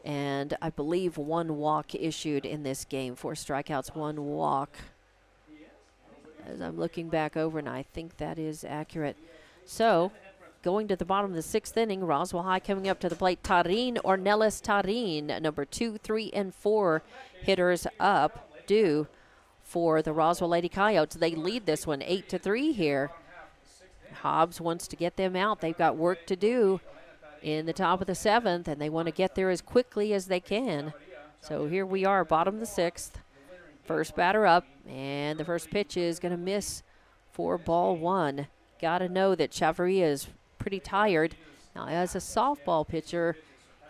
And I believe 1 walk issued in this game. 4 strikeouts, 1 walk. As I'm looking back over, and I think that is accurate. So going to the bottom of the 6th inning, Roswell High coming up to the plate. Tarin Ornelas Tarin, number 2, 3, and 4 hitters up, due for the Roswell Lady Coyotes. They lead this one 8-3 here. Hobbs wants to get them out. They've got work to do in the top of the 7th, and they want to get there as quickly as they can. So here we are, bottom of the 6th. First batter up, and the first pitch is going to miss for ball 1. Got to know that Chavarria is pretty tired. Now, as a softball pitcher,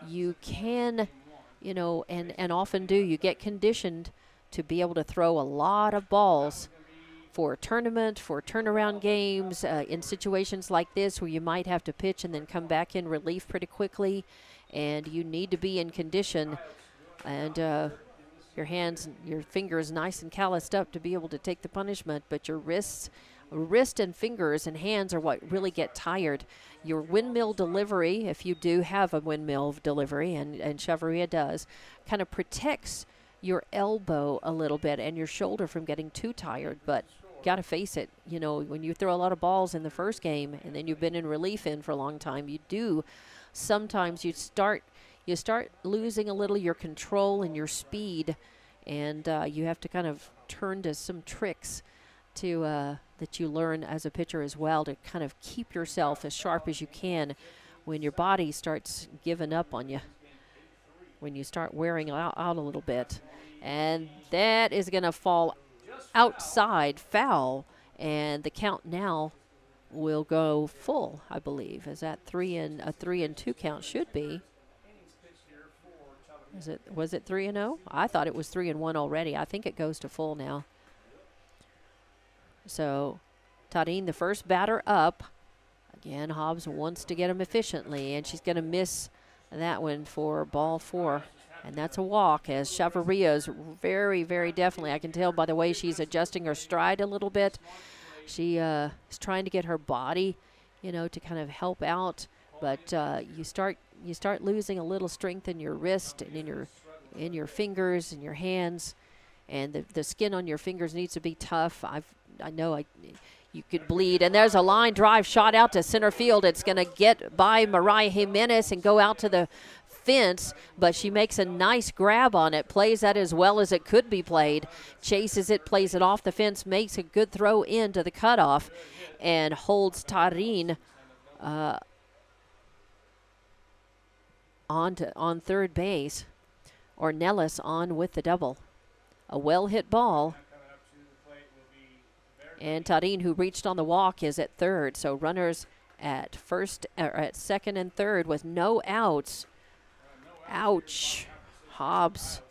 you can, and often do, you get conditioned to be able to throw a lot of balls for a tournament, for turnaround games, in situations like this where you might have to pitch and then come back in relief pretty quickly, and you need to be in condition, and your hands, your fingers nice and calloused up to be able to take the punishment, but your wrist and fingers and hands are what really get tired. Your windmill delivery, if you do have a windmill delivery, and Chavarria does, kind of protects your elbow a little bit and your shoulder from getting too tired. But got to face it, when you throw a lot of balls in the first game and then you've been in relief for a long time, sometimes you start losing a little your control and your speed, and you have to kind of turn to some tricks to that you learn as a pitcher as well, to kind of keep yourself as sharp as you can when your body starts giving up on you, when you start wearing out a little bit. And that is going to fall outside, foul, and the count now will go full, I believe. Is that 3-2 count should be? Was it 3-0? I thought it was 3-1 already. I think it goes to full now. So Tarin, the first batter up. Again, Hobbs wants to get him efficiently, and she's going to miss that one for ball 4. And that's a walk, as Chavarria is very, very definitely, I can tell by the way she's adjusting her stride a little bit. She is trying to get her body, to kind of help out. But you start losing a little strength in your wrist and in your fingers and your hands. And the skin on your fingers needs to be tough. I know you could bleed. And there's a line drive shot out to center field. It's going to get by Mariah Jimenez and go out to the fence, but she makes a nice grab on it, plays that as well as it could be played, chases it, plays it off the fence, makes a good throw into the cutoff, and holds Tarin on third base. Ornelas on with the double. A well-hit ball. And Tarin, who reached on the walk, is at third. So runners at second and third with no outs. Ouch. Hobbs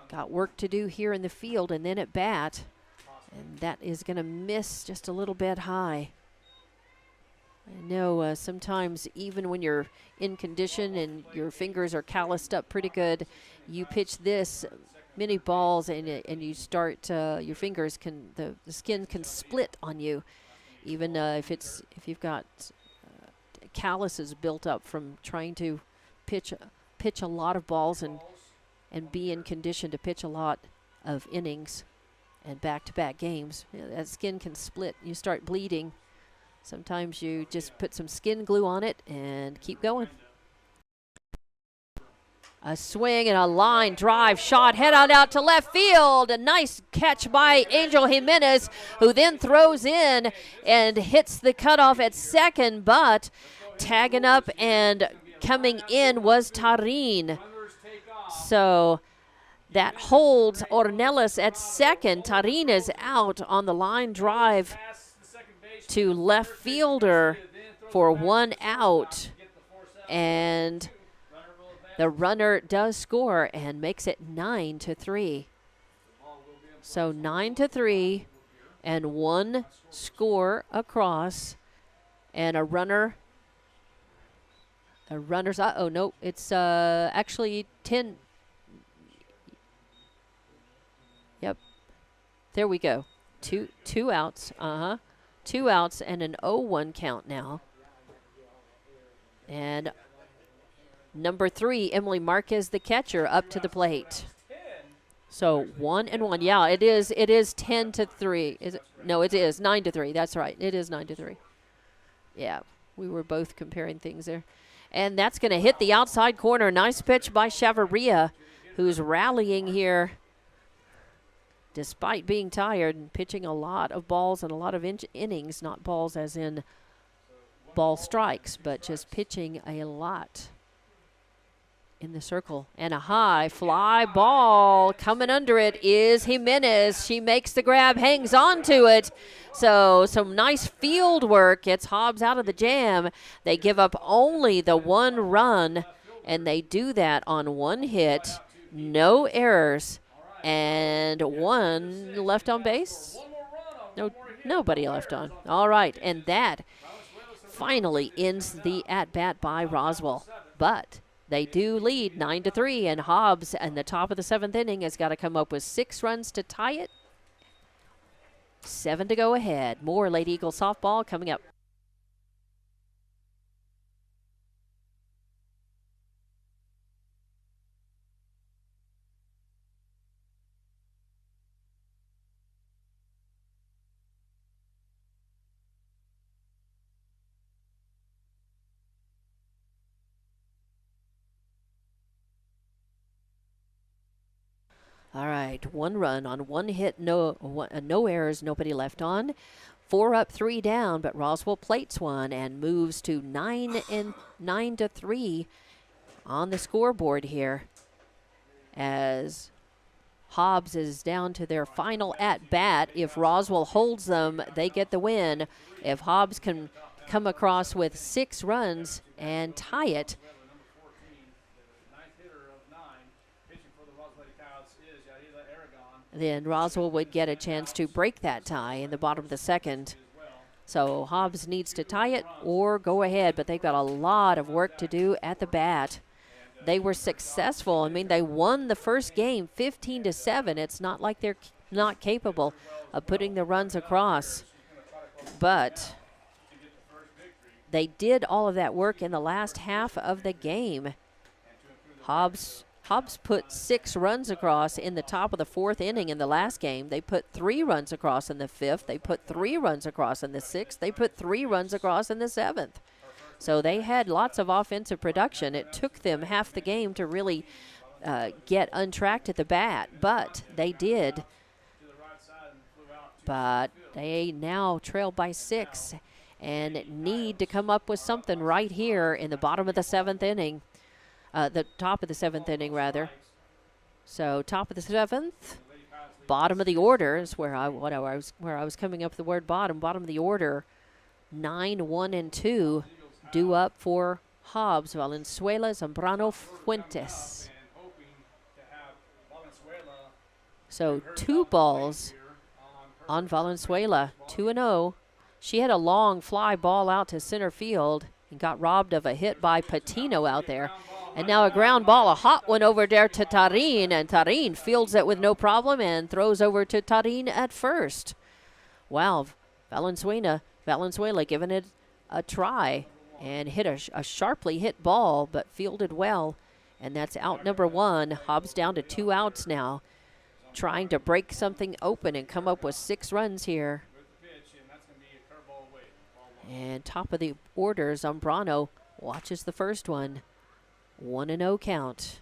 got work to do here in the field and then at bat. And that is going to miss just a little bit high. I know sometimes even when you're in condition and your fingers are calloused up pretty good, you pitch this many balls and you start, your fingers the skin can split on you. Even if you've got calluses built up from trying to pitch a lot of balls and be in condition to pitch a lot of innings and back-to-back games. That skin can split. You start bleeding. Sometimes you just put some skin glue on it and keep going. A swing and a line drive shot, head on out to left field. A nice catch by Angel Jimenez, who then throws in and hits the cutoff at second, but tagging up and coming in was Tarin. So that holds Ornelas at second. Tarin is out on the line drive to left fielder for 1 out. And the runner does score and makes it 9-3. So 9-3 and 1 score across, and a runner's no, it's actually 10. Yep. There we go. Two outs. 2 outs and an 0-1 count now. And number 3, Emily Marquez, the catcher, up to the plate. So 1-1. Yeah, it is 10-3. Is it? No, it is 9-3. That's right. It is 9-3. Yeah, we were both comparing things there. And that's going to hit the outside corner. Nice pitch by Chavarria, who's rallying here despite being tired and pitching a lot of balls and a lot of innings, not balls as in ball strikes, but just pitching a lot in the circle. And a high fly ball coming under it is Jimenez. She makes the grab, hangs on to it. So some nice field work gets Hobbs out of the jam. They give up only the 1 run, and they do that on 1 hit, no errors, and 1 left on base. Nobody left on. All right, and that finally ends the at-bat by Roswell. But they do lead 9-3, and Hobbs in the top of the 7th inning has got to come up with 6 runs to tie it. 7 to go ahead. More Lady Eagle softball coming up. All right, 1 run on 1 hit, no errors, nobody left on. 4 up, 3 down, but Roswell plates 1 and moves to 9-3 on the scoreboard here, as Hobbs is down to their final at bat. If Roswell holds them, they get the win. If Hobbs can come across with 6 runs and tie it, then Roswell would get a chance to break that tie in the bottom of the second. So Hobbs needs to tie it or go ahead, but they've got a lot of work to do at the bat. They were successful. I mean, they won the first game 15-7. It's not like they're not capable of putting the runs across. But they did all of that work in the last half of the game. Hobbs put 6 runs across in the top of the 4th inning in the last game. They put 3 runs across in the 5th. They put 3 runs across in the 6th. They put 3 runs across in the 7th. So they had lots of offensive production. It took them half the game to really get untracked at the bat, but they did. But they now trail by 6 and need to come up with something right here in the bottom of the 7th inning. The top of the 7th inning, rather. So top of the 7th, bottom of the order is where I was coming up with the word bottom. Bottom of the order, 9, 1, and 2, due up for Hobbs, Valenzuela, Zambrano, Fuentes. So 2 balls on Valenzuela, 2-0. She had a long fly ball out to center field and got robbed of a hit by Patino out there. And now a ground ball, a hot one over there to Tarin, and Tarin fields it with no problem and throws over to Tarin at first. Wow, Valenzuela giving it a try and hit a sharply hit ball, but fielded well. And that's out number 1. Hobbs down to 2 outs now, trying to break something open and come up with 6 runs here. And top of the order, Zambrano watches the first one. 1-0 count.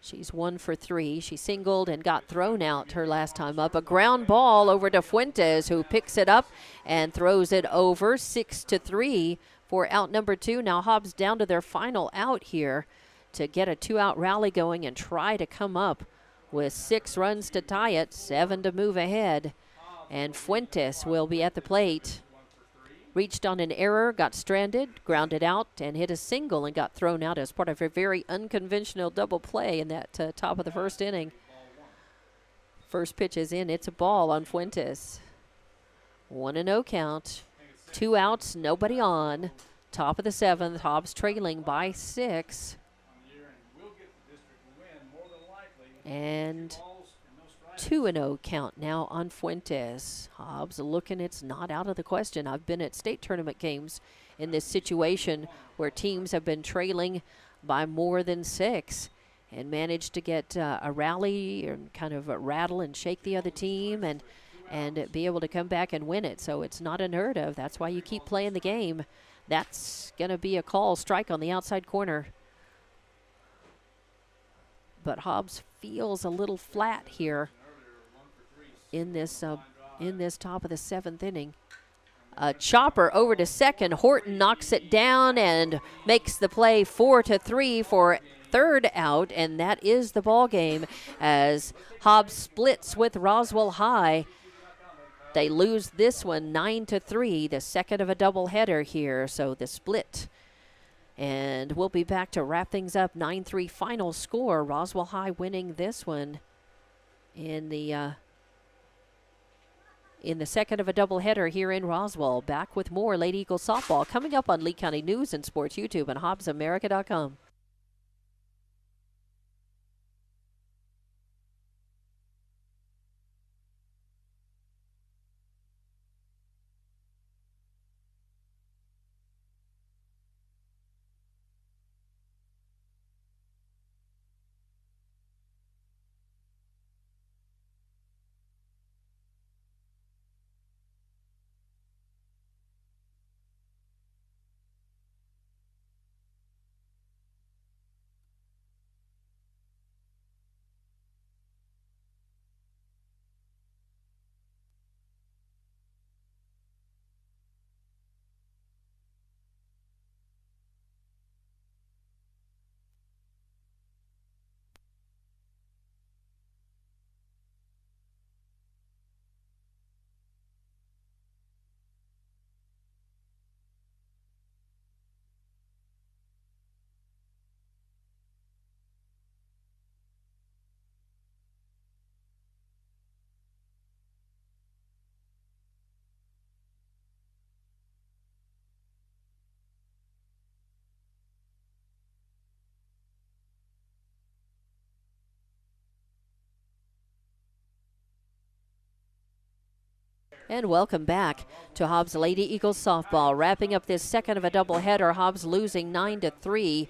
She's 1 for 3. She singled and got thrown out her last time up. A ground ball over to Fuentes, who picks it up and throws it over. 6-3 for out number 2. Now Hobbs down to their final out here to get a 2-out rally going and try to come up with 6 runs to tie it, 7 to move ahead. And Fuentes will be at the plate. Reached on an error, got stranded, grounded out, and hit a single and got thrown out as part of a very unconventional double play in that top of the 1st inning. First pitch is in. It's a ball on Fuentes. 1-0 count. 2 outs, nobody on. Top of the 7th, Hobbs trailing by 6. And 2-0 count now on Fuentes. Hobbs looking, it's not out of the question. I've been at state tournament games in this situation where teams have been trailing by more than 6 and managed to get a rally and kind of rattle and shake the other team and be able to come back and win it. So it's not unheard of. That's why you keep playing the game. That's going to be a call, strike on the outside corner. But Hobbs feels a little flat here in this top of the 7th inning. A chopper over to second. Horton knocks it down and makes the play 4-3 for 3rd out, and that is the ball game as Hobbs splits with Roswell High. They lose this one 9-3, the second of a doubleheader here, so the split. And we'll be back to wrap things up. 9-3 final score. Roswell High winning this one in the second of a doubleheader here in Roswell. Back with more Lady Eagles softball coming up on Lee County News and Sports YouTube and HobbsAmerica.com. And welcome back to Hobbs Lady Eagles softball. Wrapping up this second of a doubleheader, Hobbs losing 9-3.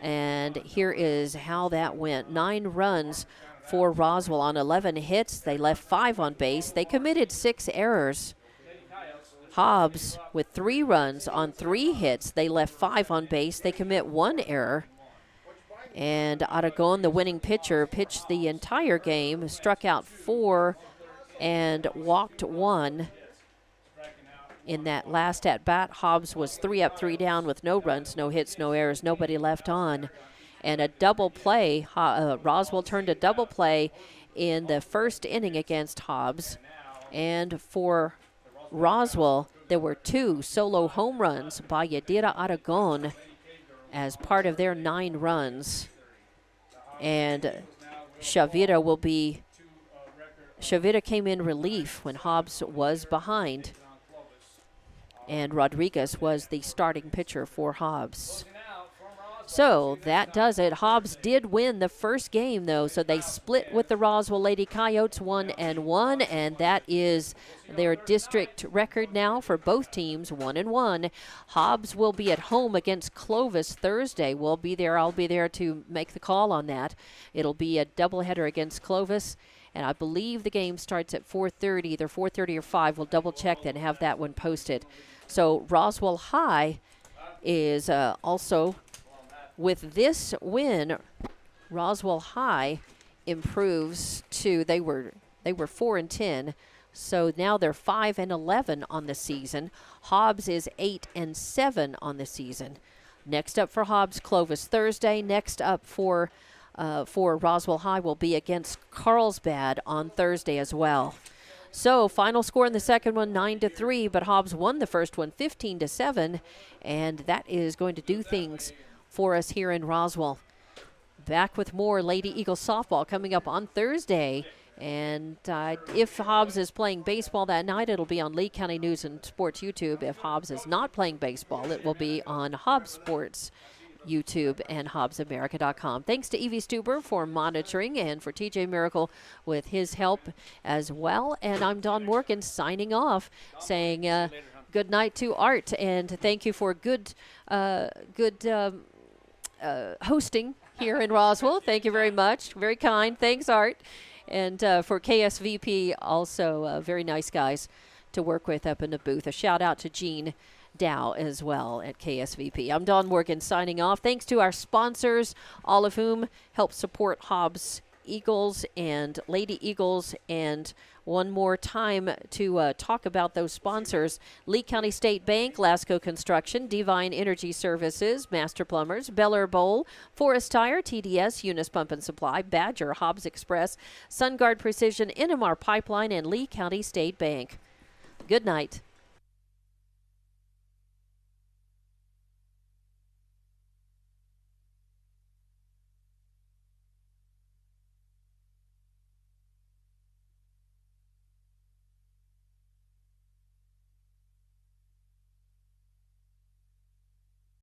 And here is how that went. 9 runs for Roswell on 11 hits. They left 5 on base. They committed 6 errors. Hobbs with 3 runs on 3 hits. They left 5 on base. They commit 1 error. And Aragon, the winning pitcher, pitched the entire game, struck out 4 and walked 1. In that last at-bat, Hobbs was 3 up, 3 down with no runs, no hits, no errors, nobody left on. And a double play, Roswell turned a double play in the first inning against Hobbs. And for Roswell, there were 2 solo home runs by Yadira Aragon as part of their 9 runs. And Shavira came in relief when Hobbs was behind. And Rodriguez was the starting pitcher for Hobbs. So that does it. Hobbs did win the first game, though, so they split with the Roswell Lady Coyotes 1-1, and that is their district record now for both teams, 1-1. Hobbs will be at home against Clovis Thursday. We'll be there. I'll be there to make the call on that. It'll be a doubleheader against Clovis, and I believe the game starts at 4:30, either 4:30 or 5. We'll double check that and have that one posted. So Roswell High is also, with this win, Roswell High improves to, they were 4-10, so now they're 5-11 on the season. Hobbs is 8-7 on the season. Next up for Hobbs, Clovis Thursday. Next up for Roswell High will be against Carlsbad on Thursday as well. So final score in the second one, 9-3, but Hobbs won the first one 15-7, and that is going to do things for us here in Roswell. Back with more Lady Eagles softball coming up on Thursday. And if Hobbs is playing baseball that night, it'll be on Lee County News and Sports YouTube. If Hobbs is not playing baseball, it will be on Hobbs Sports YouTube and HobbsAmerica.com. Thanks to Evie Stuber for monitoring and for TJ Miracle with his help as well. And I'm Dawn Morgan signing off, saying good night to Art, and thank you for good hosting here in Roswell. Thank you very much. Very kind. Thanks, Art. And for KSVP, also very nice guys to work with up in the booth. A shout out to Gene Dow as well at KSVP. I'm Dawn Morgan signing off. Thanks to our sponsors, all of whom help support Hobbs Eagles and Lady Eagles. And one more time to talk about those sponsors: Lee County State Bank, Lasco Construction, Divine Energy Services, Master Plumbers, Beller Bowl, Forest Tire, TDS, Eunice Pump and Supply, Badger, Hobbs Express, SunGuard Precision, NMR Pipeline, and Lee County State Bank. Good night.